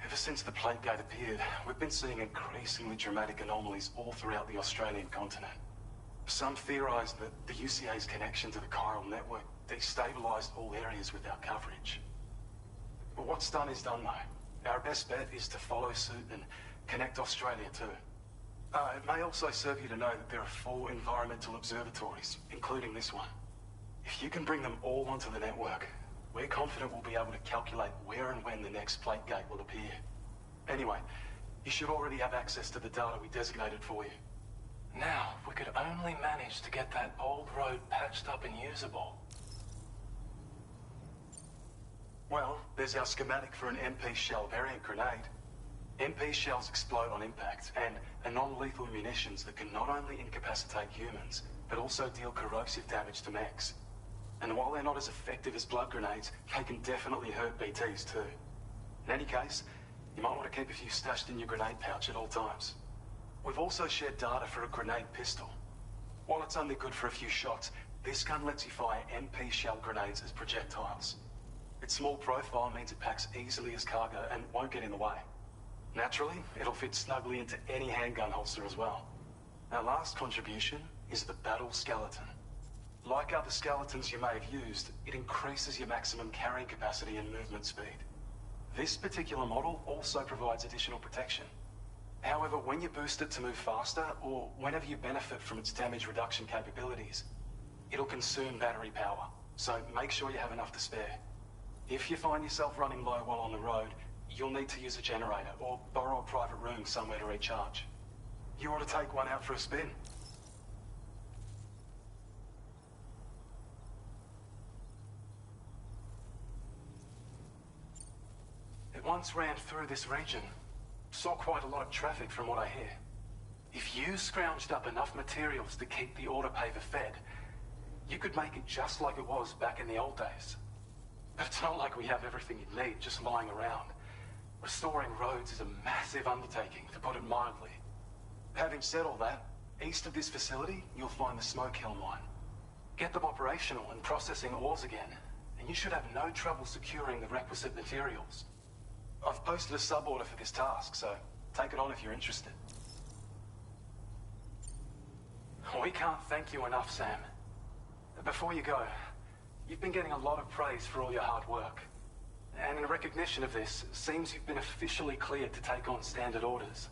Ever since the plague gate appeared, we've been seeing increasingly dramatic anomalies all throughout the Australian continent. Some theorize that the UCA's connection to the chiral network destabilized all areas with our coverage. But what's done is done, though. Our best bet is to follow suit and connect Australia too. It may also serve you to know that there are 4 environmental observatories, including this one. If you can bring them all onto the network, we're confident we'll be able to calculate where and when the next plague gate will appear. Anyway, you should already have access to the data we designated for you. Now, if we could only manage to get that old road patched up and usable. Well, there's our schematic for an MP shell variant grenade. MP shells explode on impact, and are non-lethal munitions that can not only incapacitate humans, but also deal corrosive damage to mechs. And while they're not as effective as blood grenades, they can definitely hurt BTs too. In any case, you might want to keep a few stashed in your grenade pouch at all times. We've also shared data for a grenade pistol. While it's only good for a few shots, this gun lets you fire MP shell grenades as projectiles. Its small profile means it packs easily as cargo and won't get in the way. Naturally, it'll fit snugly into any handgun holster as well. Our last contribution is the Battle Skeleton. Like other skeletons you may have used, it increases your maximum carrying capacity and movement speed. This particular model also provides additional protection. However, when you boost it to move faster, or whenever you benefit from its damage reduction capabilities, it'll consume battery power, so make sure you have enough to spare. If you find yourself running low while on the road, you'll need to use a generator or borrow a private room somewhere to recharge. You ought to take one out for a spin. It once ran through this region. Saw quite a lot of traffic from what I hear. If you scrounged up enough materials to keep the autopaver fed, you could make it just like it was back in the old days. But it's not like we have everything you need just lying around. Restoring roads is a massive undertaking, to put it mildly. Having said all that, east of this facility, you'll find the Smoke Hill mine. Get them operational and processing ores again, and you should have no trouble securing the requisite materials. I've posted a sub-order for this task, so take it on if you're interested. We can't thank you enough, Sam. Before you go, you've been getting a lot of praise for all your hard work. And in recognition of this, it seems you've been officially cleared to take on standard orders.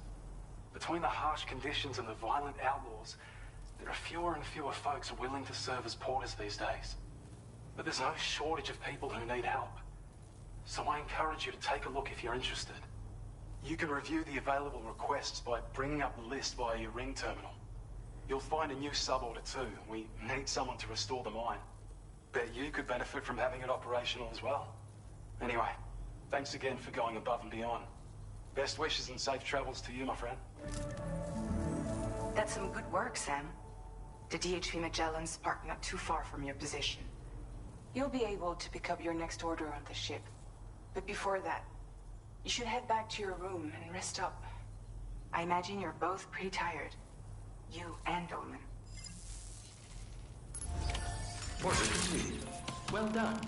Between the harsh conditions and the violent outlaws, there are fewer and fewer folks willing to serve as porters these days. But there's no shortage of people who need help. So I encourage you to take a look if you're interested. You can review the available requests by bringing up the list via your ring terminal. You'll find a new sub-order too. We need someone to restore the mine. Bet you could benefit from having it operational as well. Anyway, thanks again for going above and beyond. Best wishes and safe travels to you, my friend. That's some good work, Sam. The DHV Magellan's parked not too far from your position. You'll be able to pick up your next order on the ship. But before that, you should head back to your room and rest up. I imagine you're both pretty tired. You and Dolman. Order complete. Well done.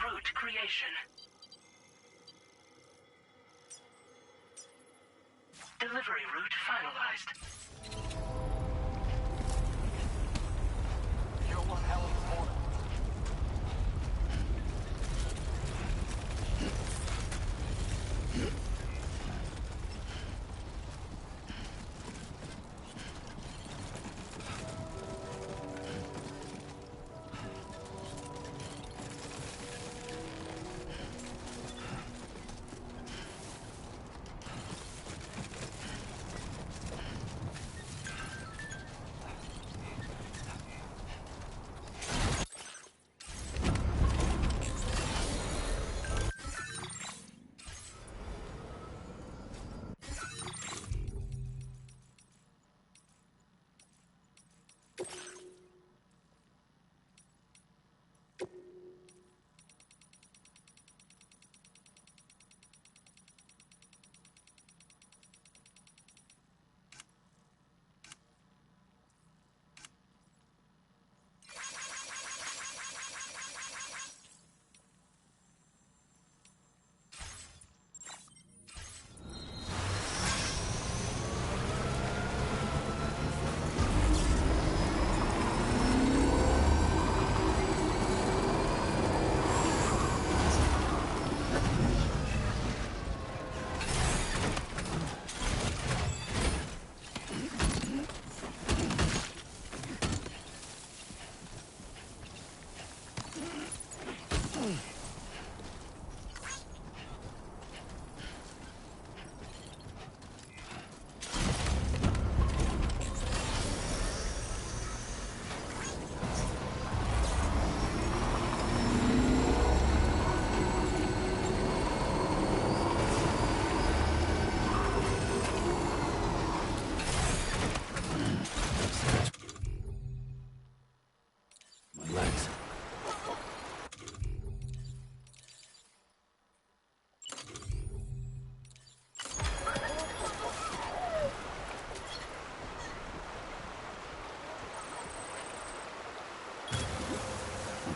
Route creation. Delivery route finalized. You're one hell of a mortal.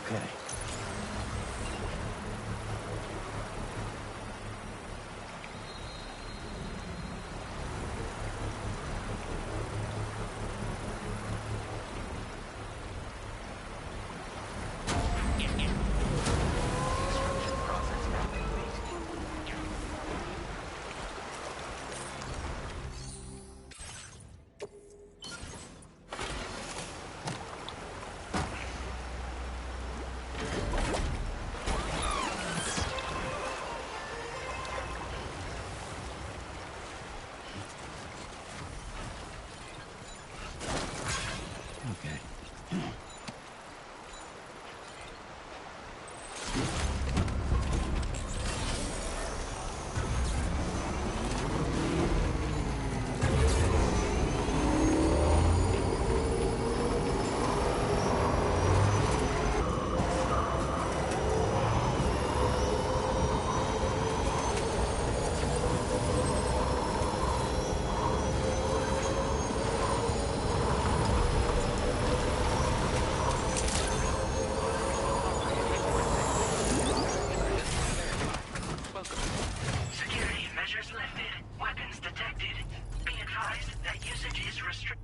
Okay. Security measures lifted. Weapons detected. Be advised that usage is restricted.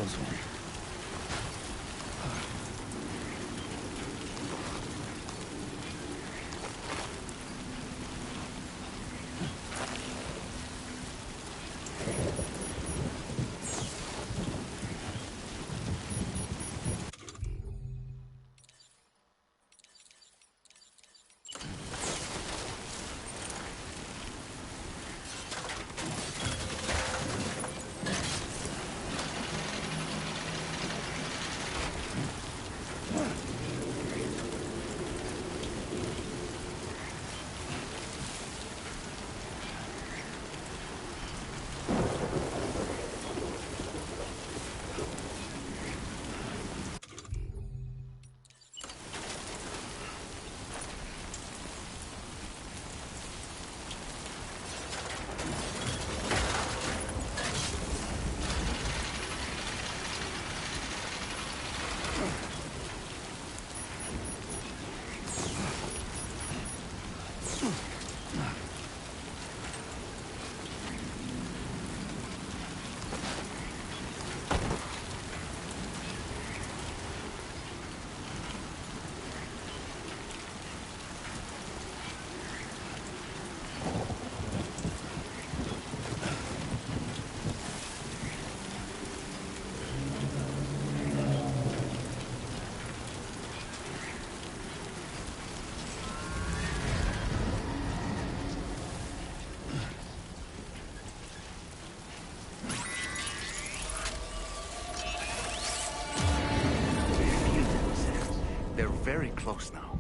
close one. They're very close now.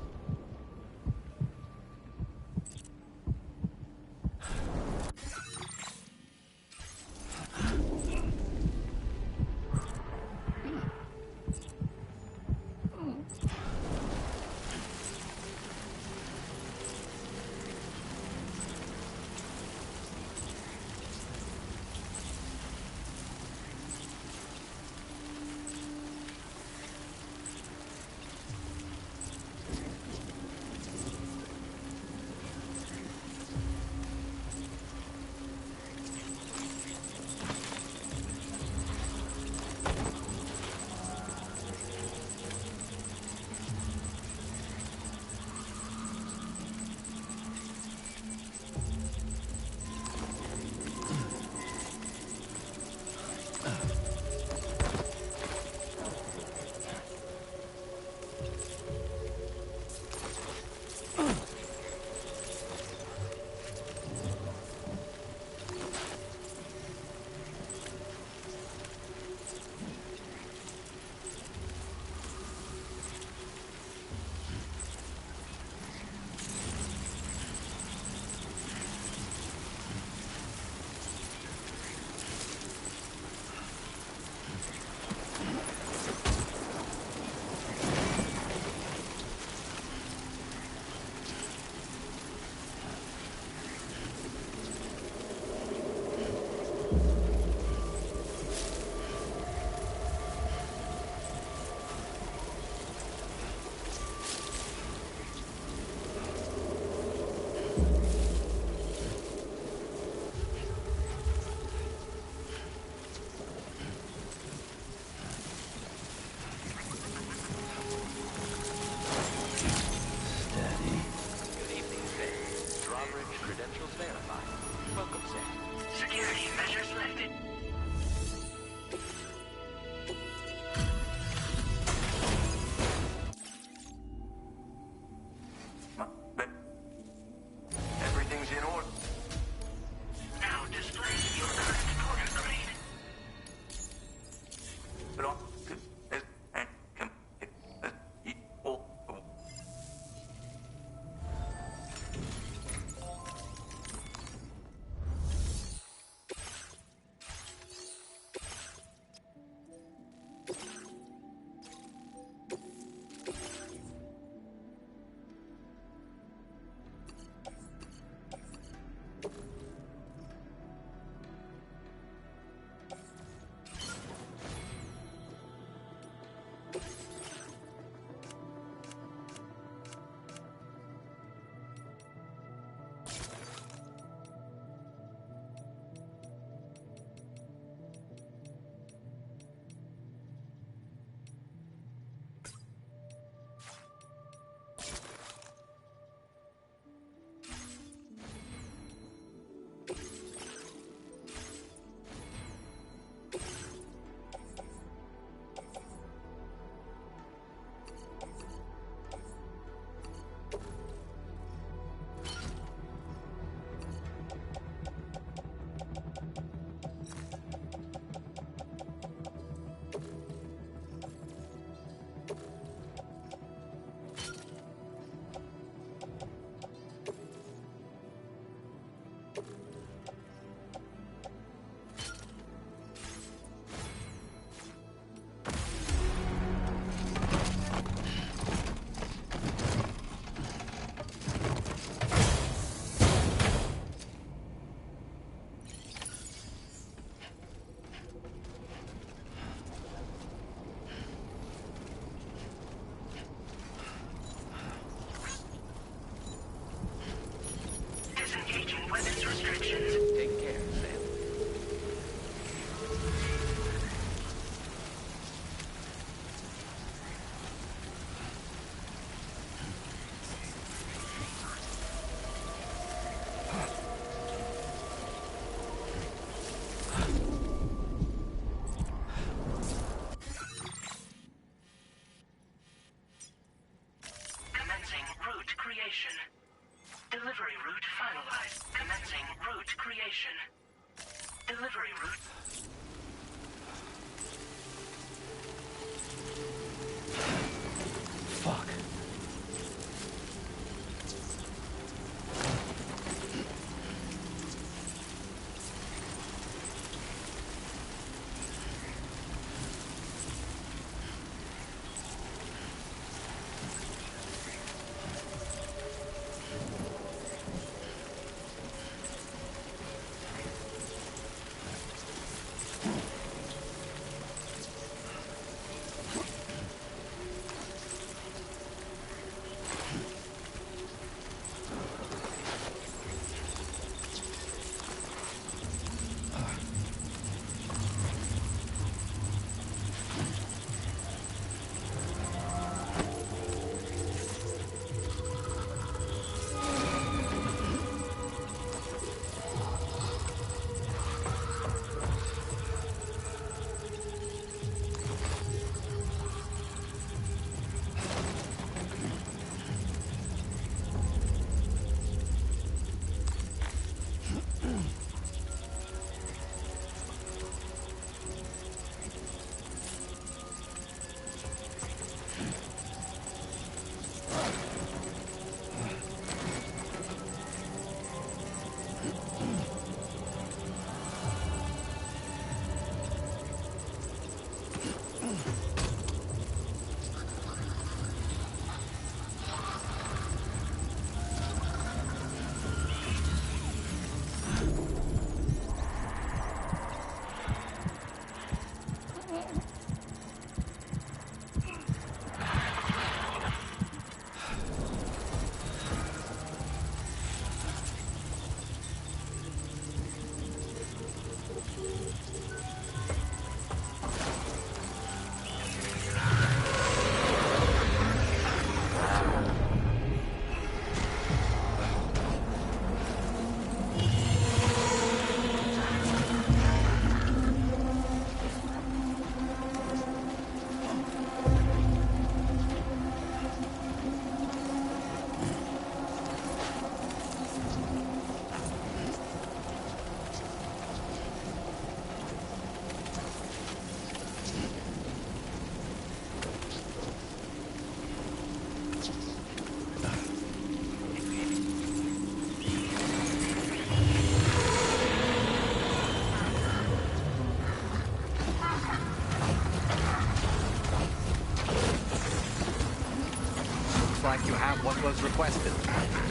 have what was requested.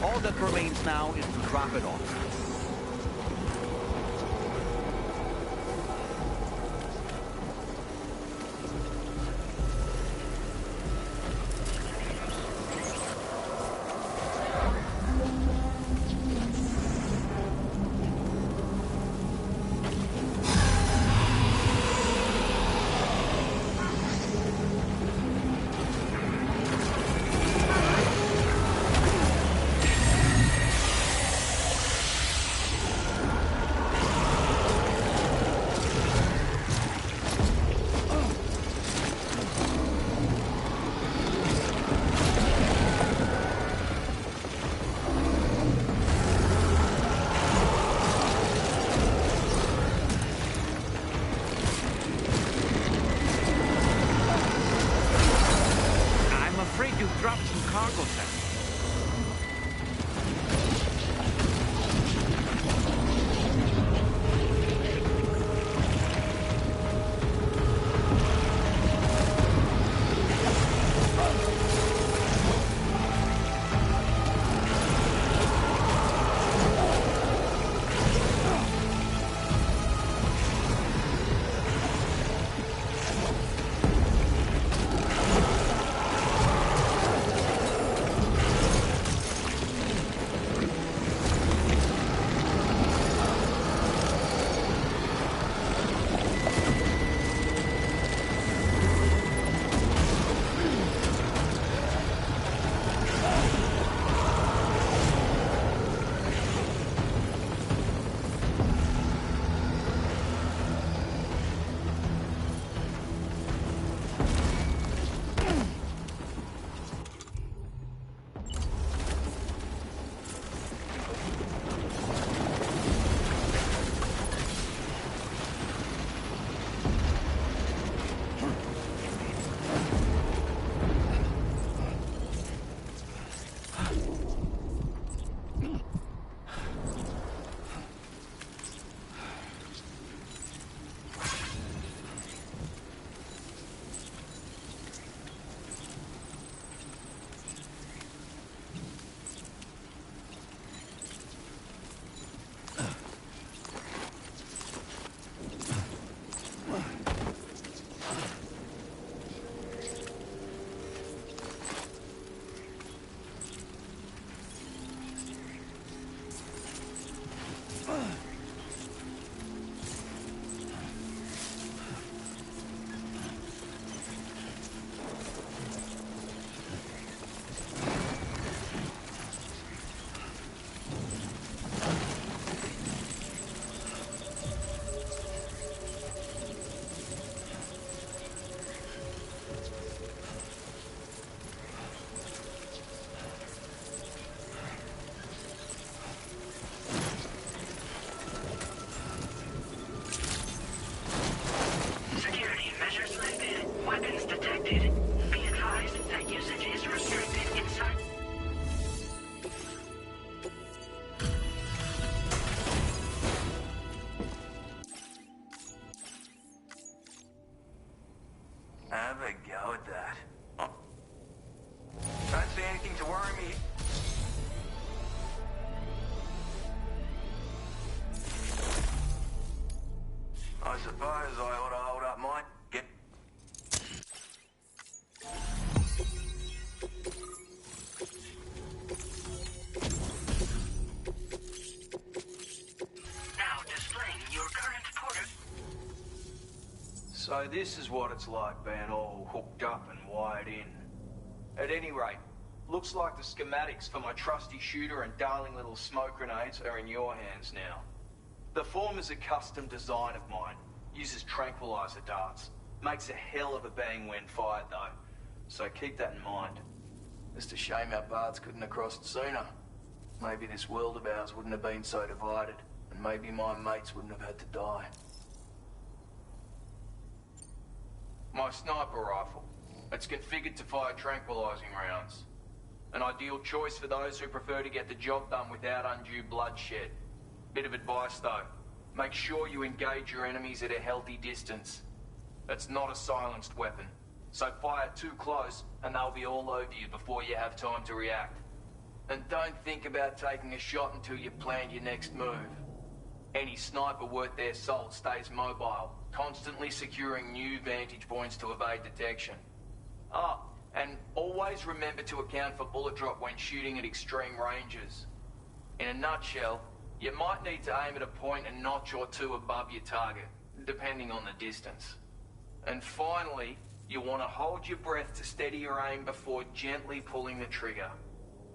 All that remains now is to drop it off. Have a go at that. Don't see anything to worry me. I suppose I ought to hold up mine. Get... Now displaying your current port. So this is what it's like being all hooked up and wired in. At any rate, looks like the schematics for my trusty shooter and darling little smoke grenades are in your hands now. The former's a custom design of mine. Uses tranquilizer darts. Makes a hell of a bang when fired though. So keep that in mind. Just a shame our paths couldn't have crossed sooner. Maybe this world of ours wouldn't have been so divided. And maybe my mates wouldn't have had to die. My sniper rifle. It's configured to fire tranquilizing rounds. An ideal choice for those who prefer to get the job done without undue bloodshed. Bit of advice though. Make sure you engage your enemies at a healthy distance. It's not a silenced weapon. So fire too close, and they'll be all over you before you have time to react. And don't think about taking a shot until you've planned your next move. Any sniper worth their salt stays mobile, constantly securing new vantage points to evade detection. Ah, and always remember to account for bullet drop when shooting at extreme ranges. In a nutshell, you might need to aim at a point a notch or two above your target, depending on the distance. And finally, you want to hold your breath to steady your aim before gently pulling the trigger.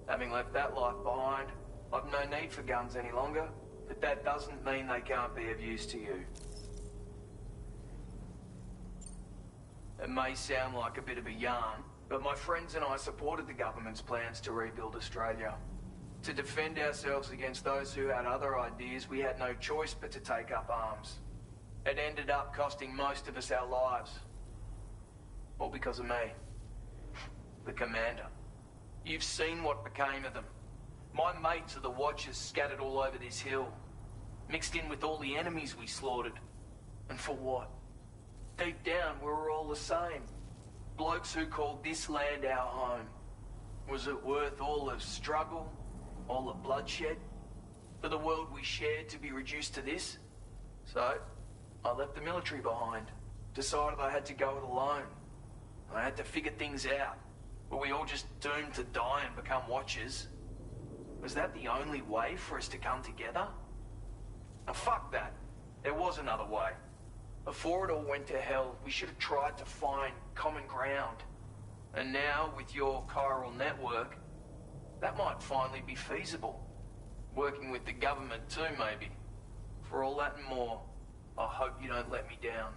Having left that life behind, I've no need for guns any longer, but that doesn't mean they can't be of use to you. It may sound like a bit of a yarn, but my friends and I supported the government's plans to rebuild Australia. To defend ourselves against those who had other ideas, we had no choice but to take up arms. It ended up costing most of us our lives. All because of me. The commander. You've seen what became of them. My mates are the Watchers scattered all over this hill. Mixed in with all the enemies we slaughtered. And for what? Deep down, we were all the same. Blokes who called this land our home. Was it worth all the struggle? All the bloodshed? For the world we shared to be reduced to this? So, I left the military behind. Decided I had to go it alone. I had to figure things out. Were we all just doomed to die and become Watchers? Was that the only way for us to come together? Now fuck that. There was another way. Before it all went to hell, we should have tried to find common ground. And now, with your chiral network, that might finally be feasible. Working with the government too, maybe. For all that and more, I hope you don't let me down.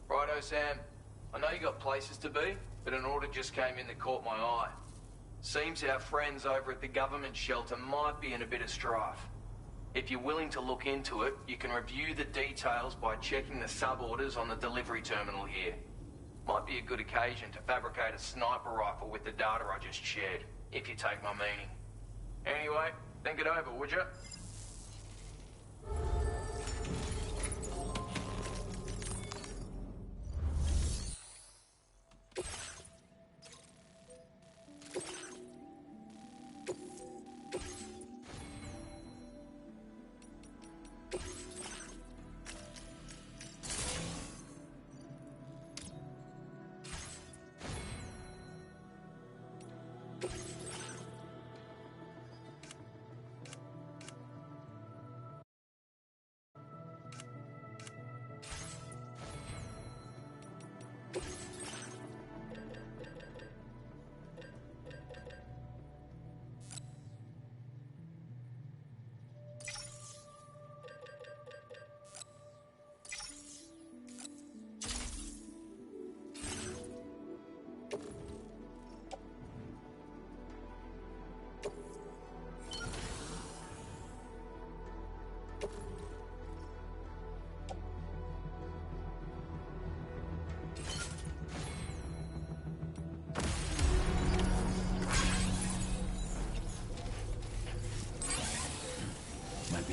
Righto, Sam. I know you got places to be, but an order just came in that caught my eye. Seems our friends over at the government shelter might be in a bit of strife. If you're willing to look into it, you can review the details by checking the sub-orders on the delivery terminal here. Might be a good occasion to fabricate a sniper rifle with the data I just shared, if you take my meaning. Anyway, think it over, would you?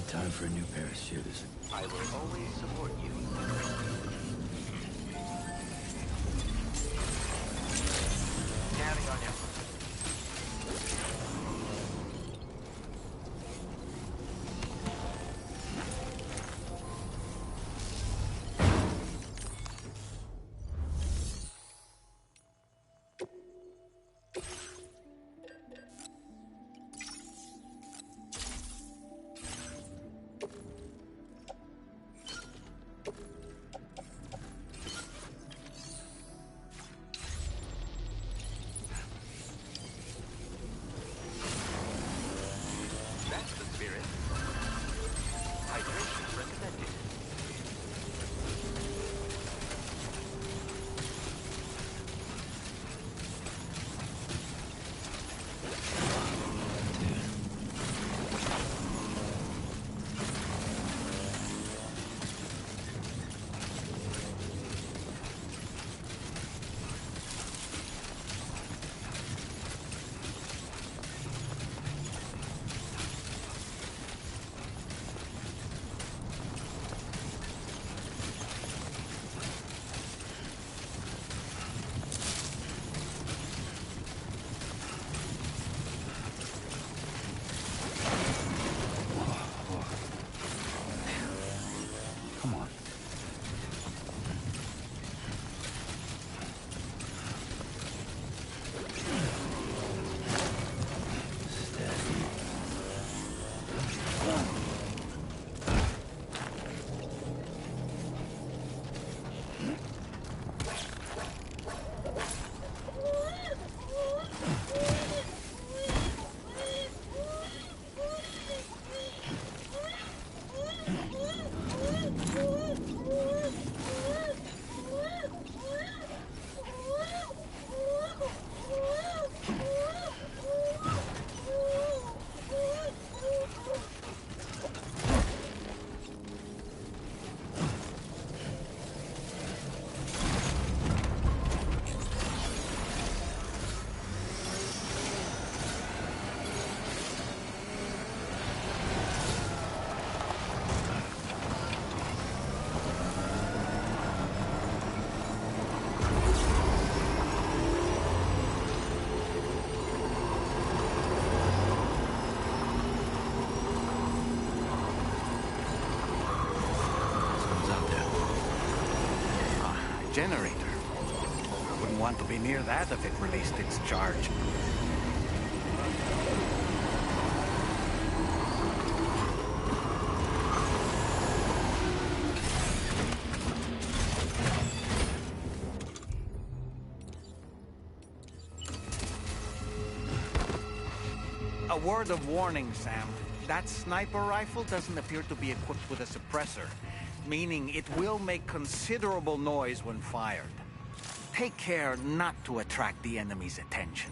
Time for a new pair of shoes. I will always support you. Counting on you. generator. I wouldn't want to be near that if it released its charge. A word of warning, Sam. That sniper rifle doesn't appear to be equipped with a suppressor, meaning it will make considerable noise when fired. Take care not to attract the enemy's attention.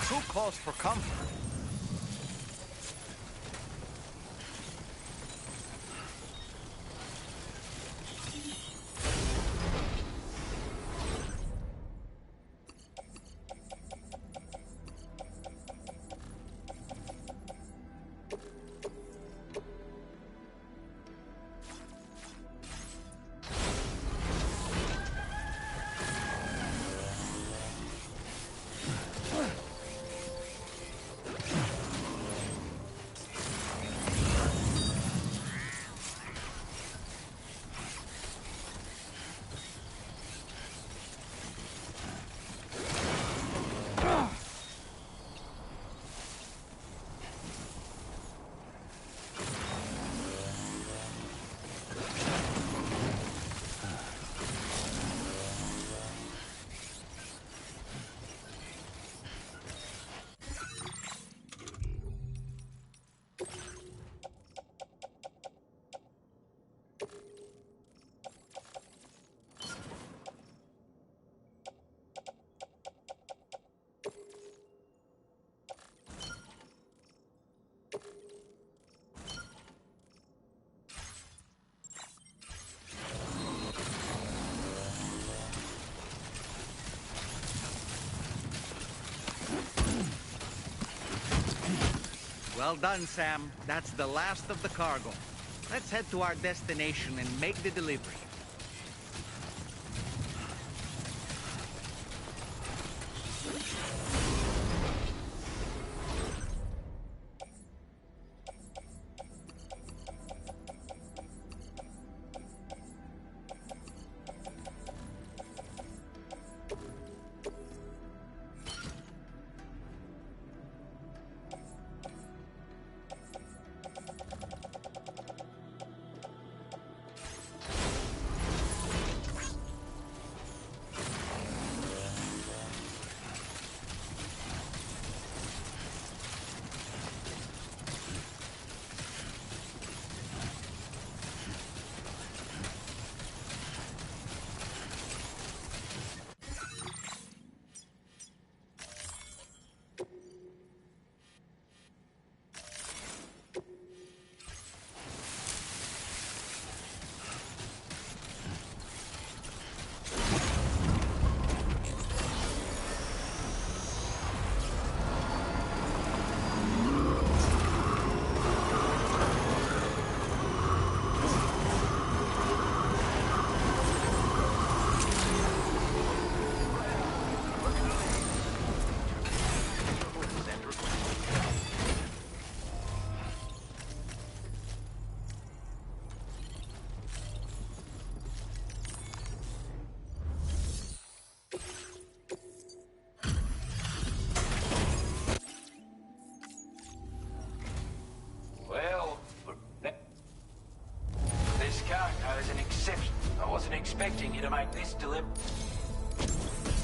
Who calls for comfort? Well done, Sam. That's the last of the cargo. Let's head to our destination and make the delivery.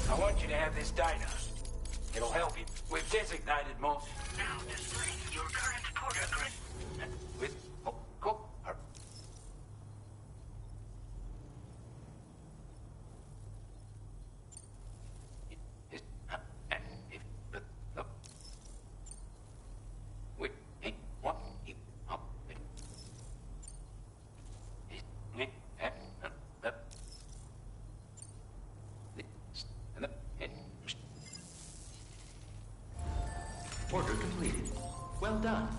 I want you to have this data. It'll help you. We've designated more... Now display your current porter grid. With... Oh, cool. Order completed. Well done.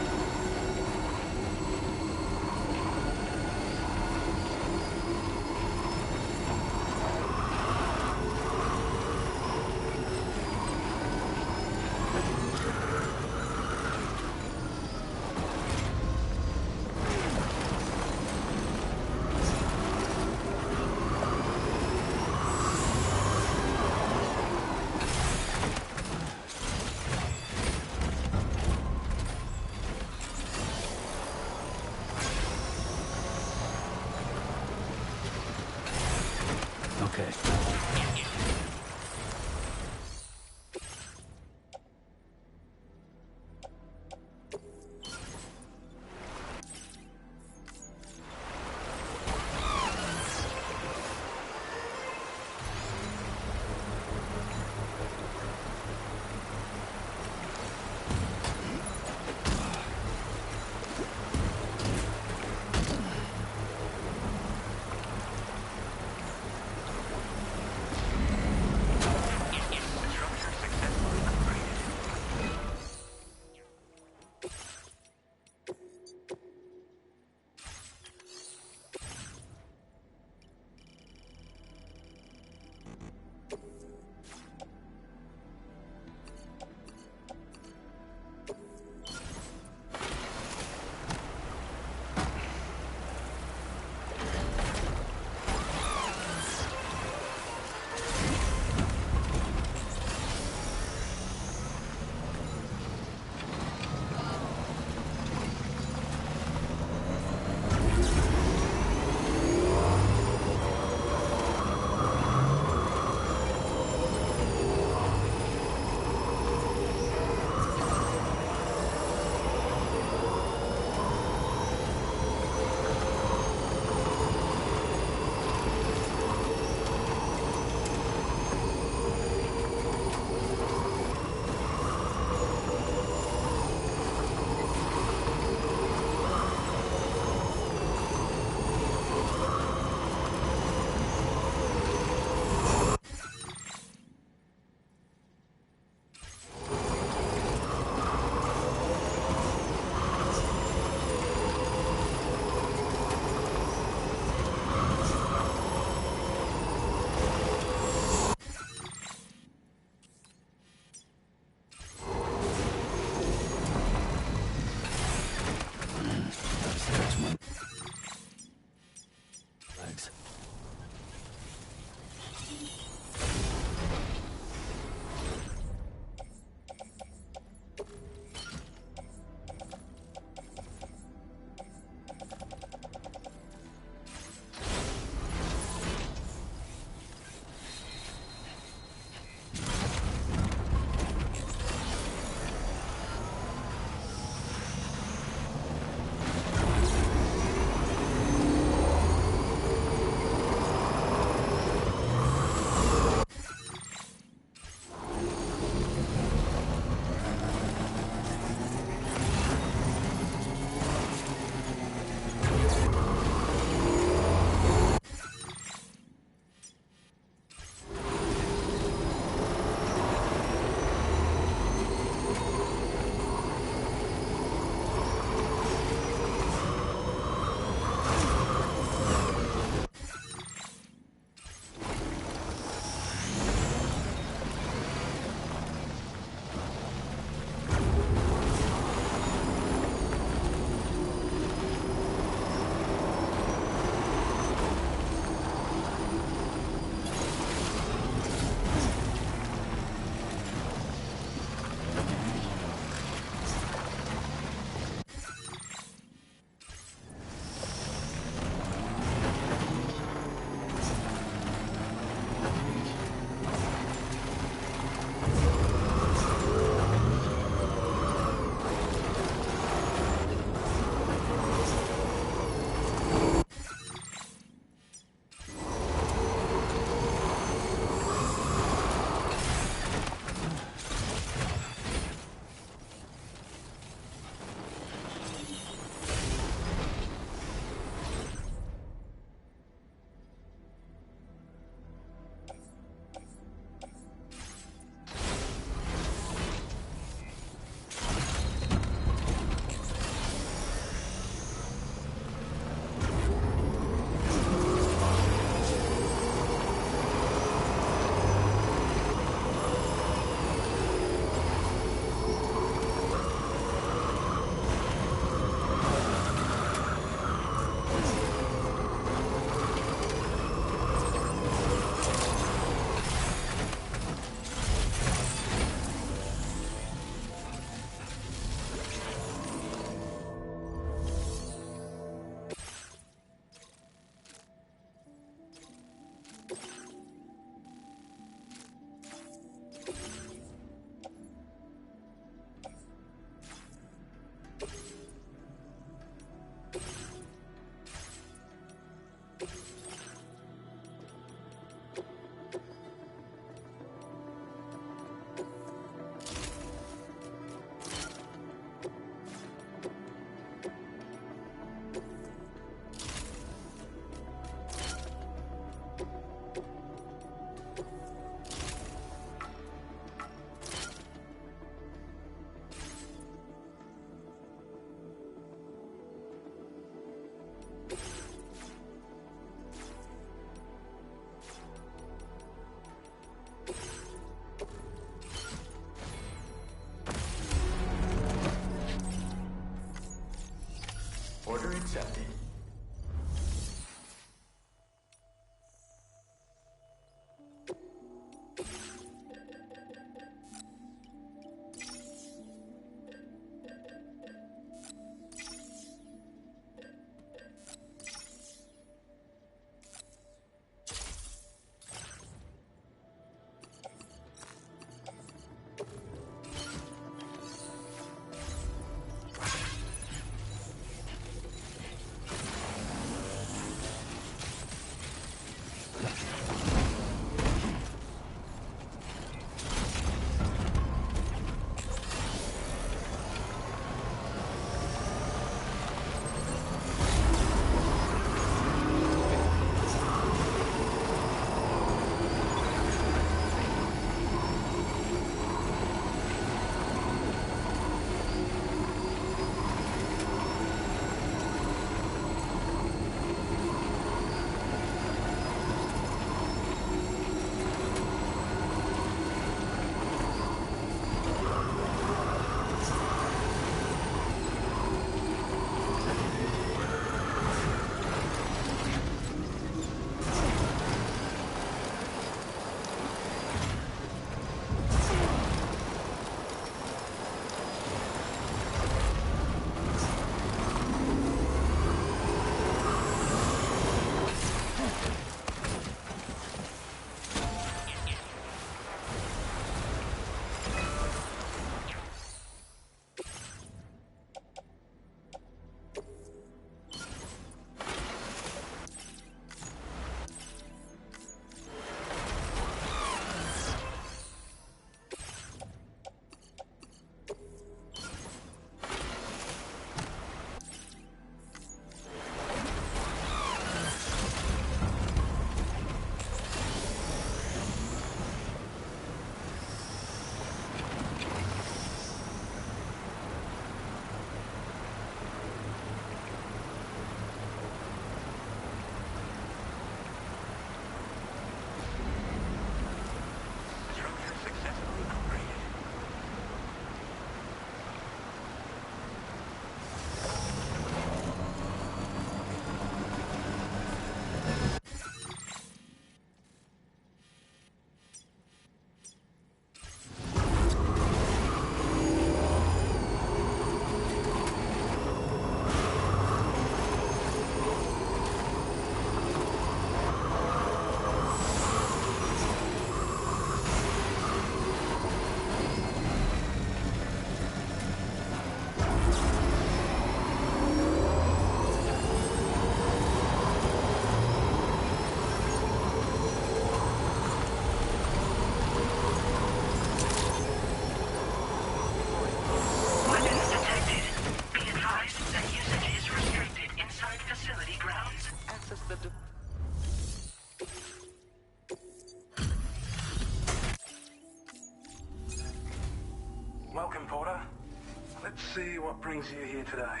see what brings you here today.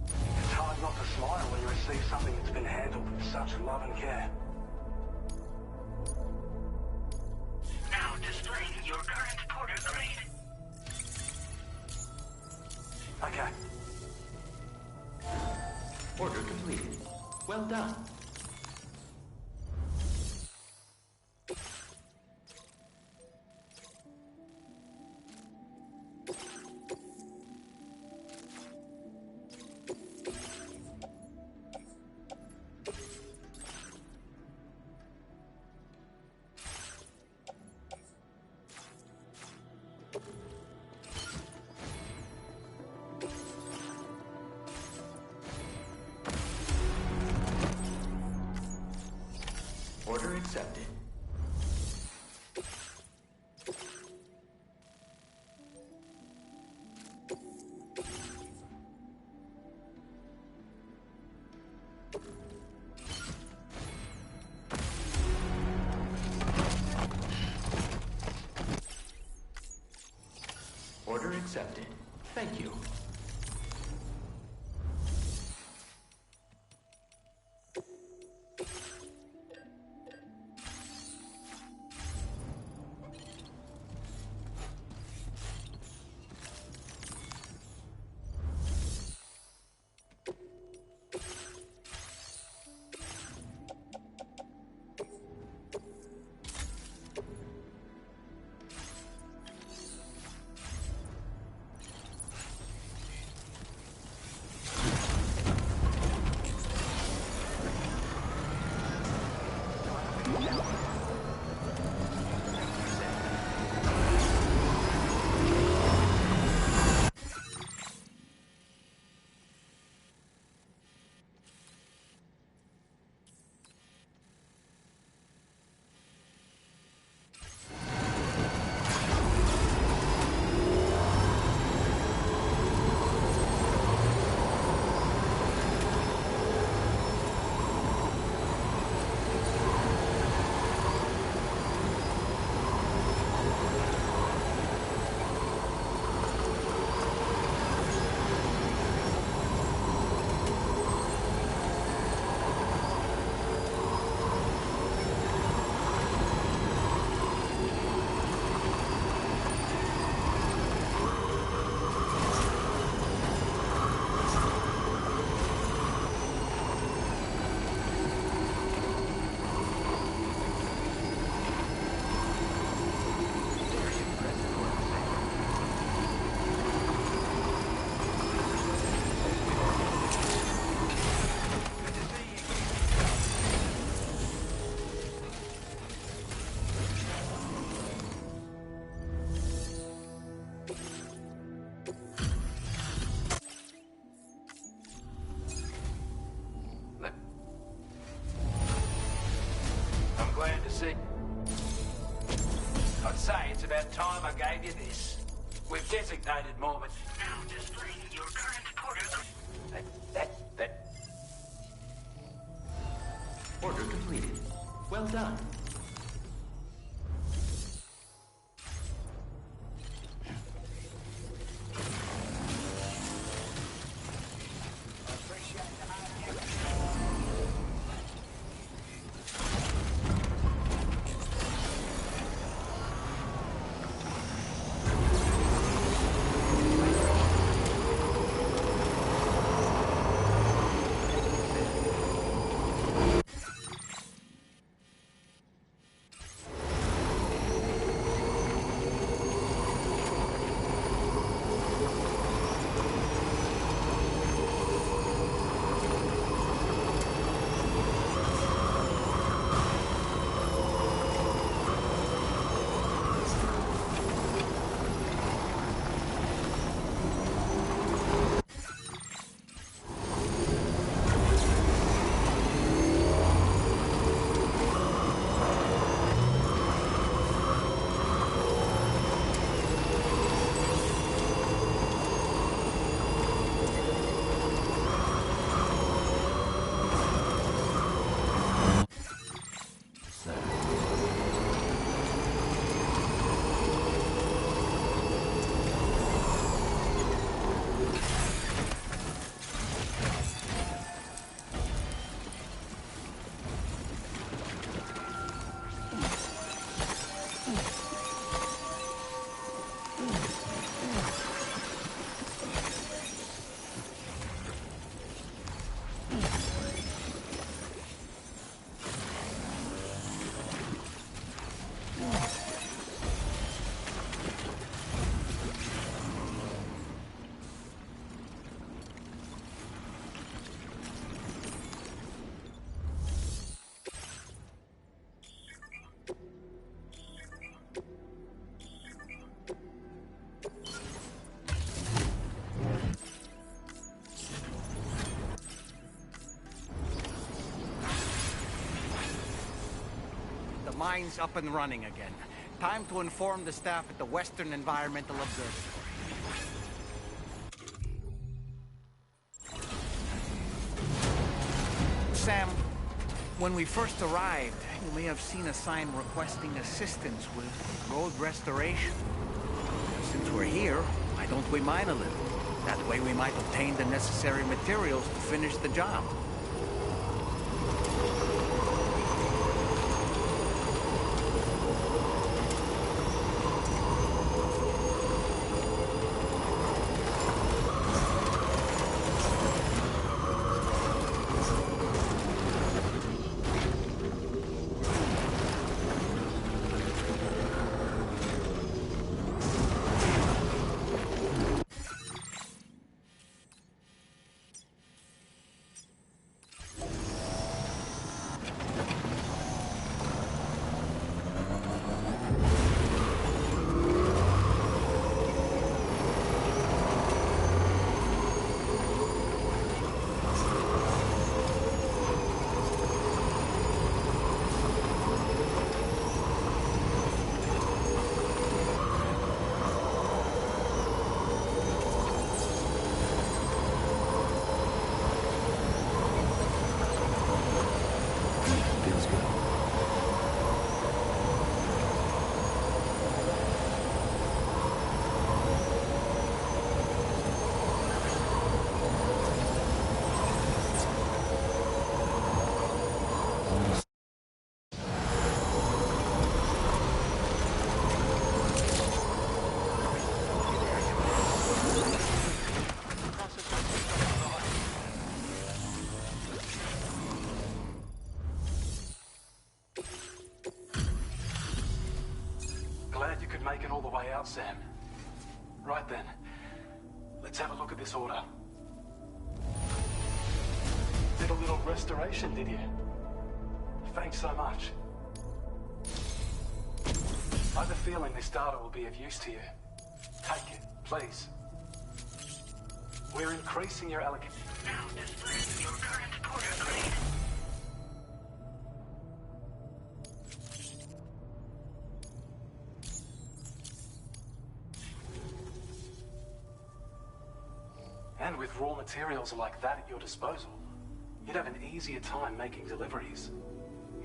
It's hard not to smile when you receive something that's been handled with such love and care. Now displaying your current porter grade. Okay. Order completed. Well done. Order accepted. Order accepted. Thank you. I'd say it's about time I gave you this. We've designated Mormon. Now displaying your current porter grade. That. Order completed. Well done. Mine's up and running again. Time to inform the staff at the Western Environmental Observatory. Sam, when we first arrived, you may have seen a sign requesting assistance with road restoration. Since we're here, why don't we mine a little? That way we might obtain the necessary materials to finish the job. Make it all the way out, Sam. Right then, let's have a look at this order. Did a little restoration, did you? Thanks so much. I have a feeling this data will be of use to you. Take it, please. We're increasing your allocation. Now display your current porter grade. And with raw materials like that at your disposal, you'd have an easier time making deliveries.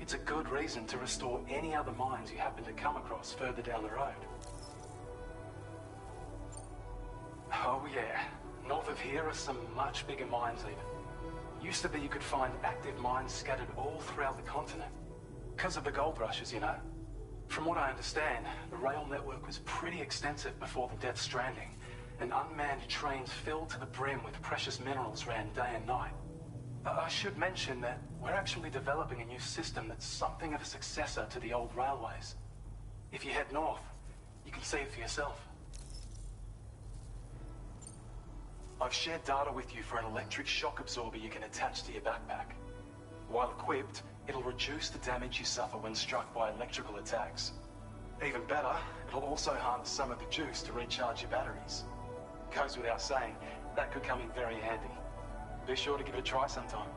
It's a good reason to restore any other mines you happen to come across further down the road. Oh yeah, north of here are some much bigger mines even. Used to be you could find active mines scattered all throughout the continent. Because of the gold rushes, you know. From what I understand, the rail network was pretty extensive before the Death Stranding, and unmanned trains filled to the brim with precious minerals ran day and night. I should mention that we're actually developing a new system that's something of a successor to the old railways. If you head north, you can see it for yourself. I've shared data with you for an electric shock absorber you can attach to your backpack. While equipped, it'll reduce the damage you suffer when struck by electrical attacks. Even better, it'll also harness some of the juice to recharge your batteries. Goes without saying, that could come in very handy. Be sure to give it a try sometime.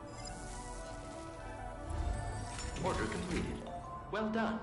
Order completed. Well done.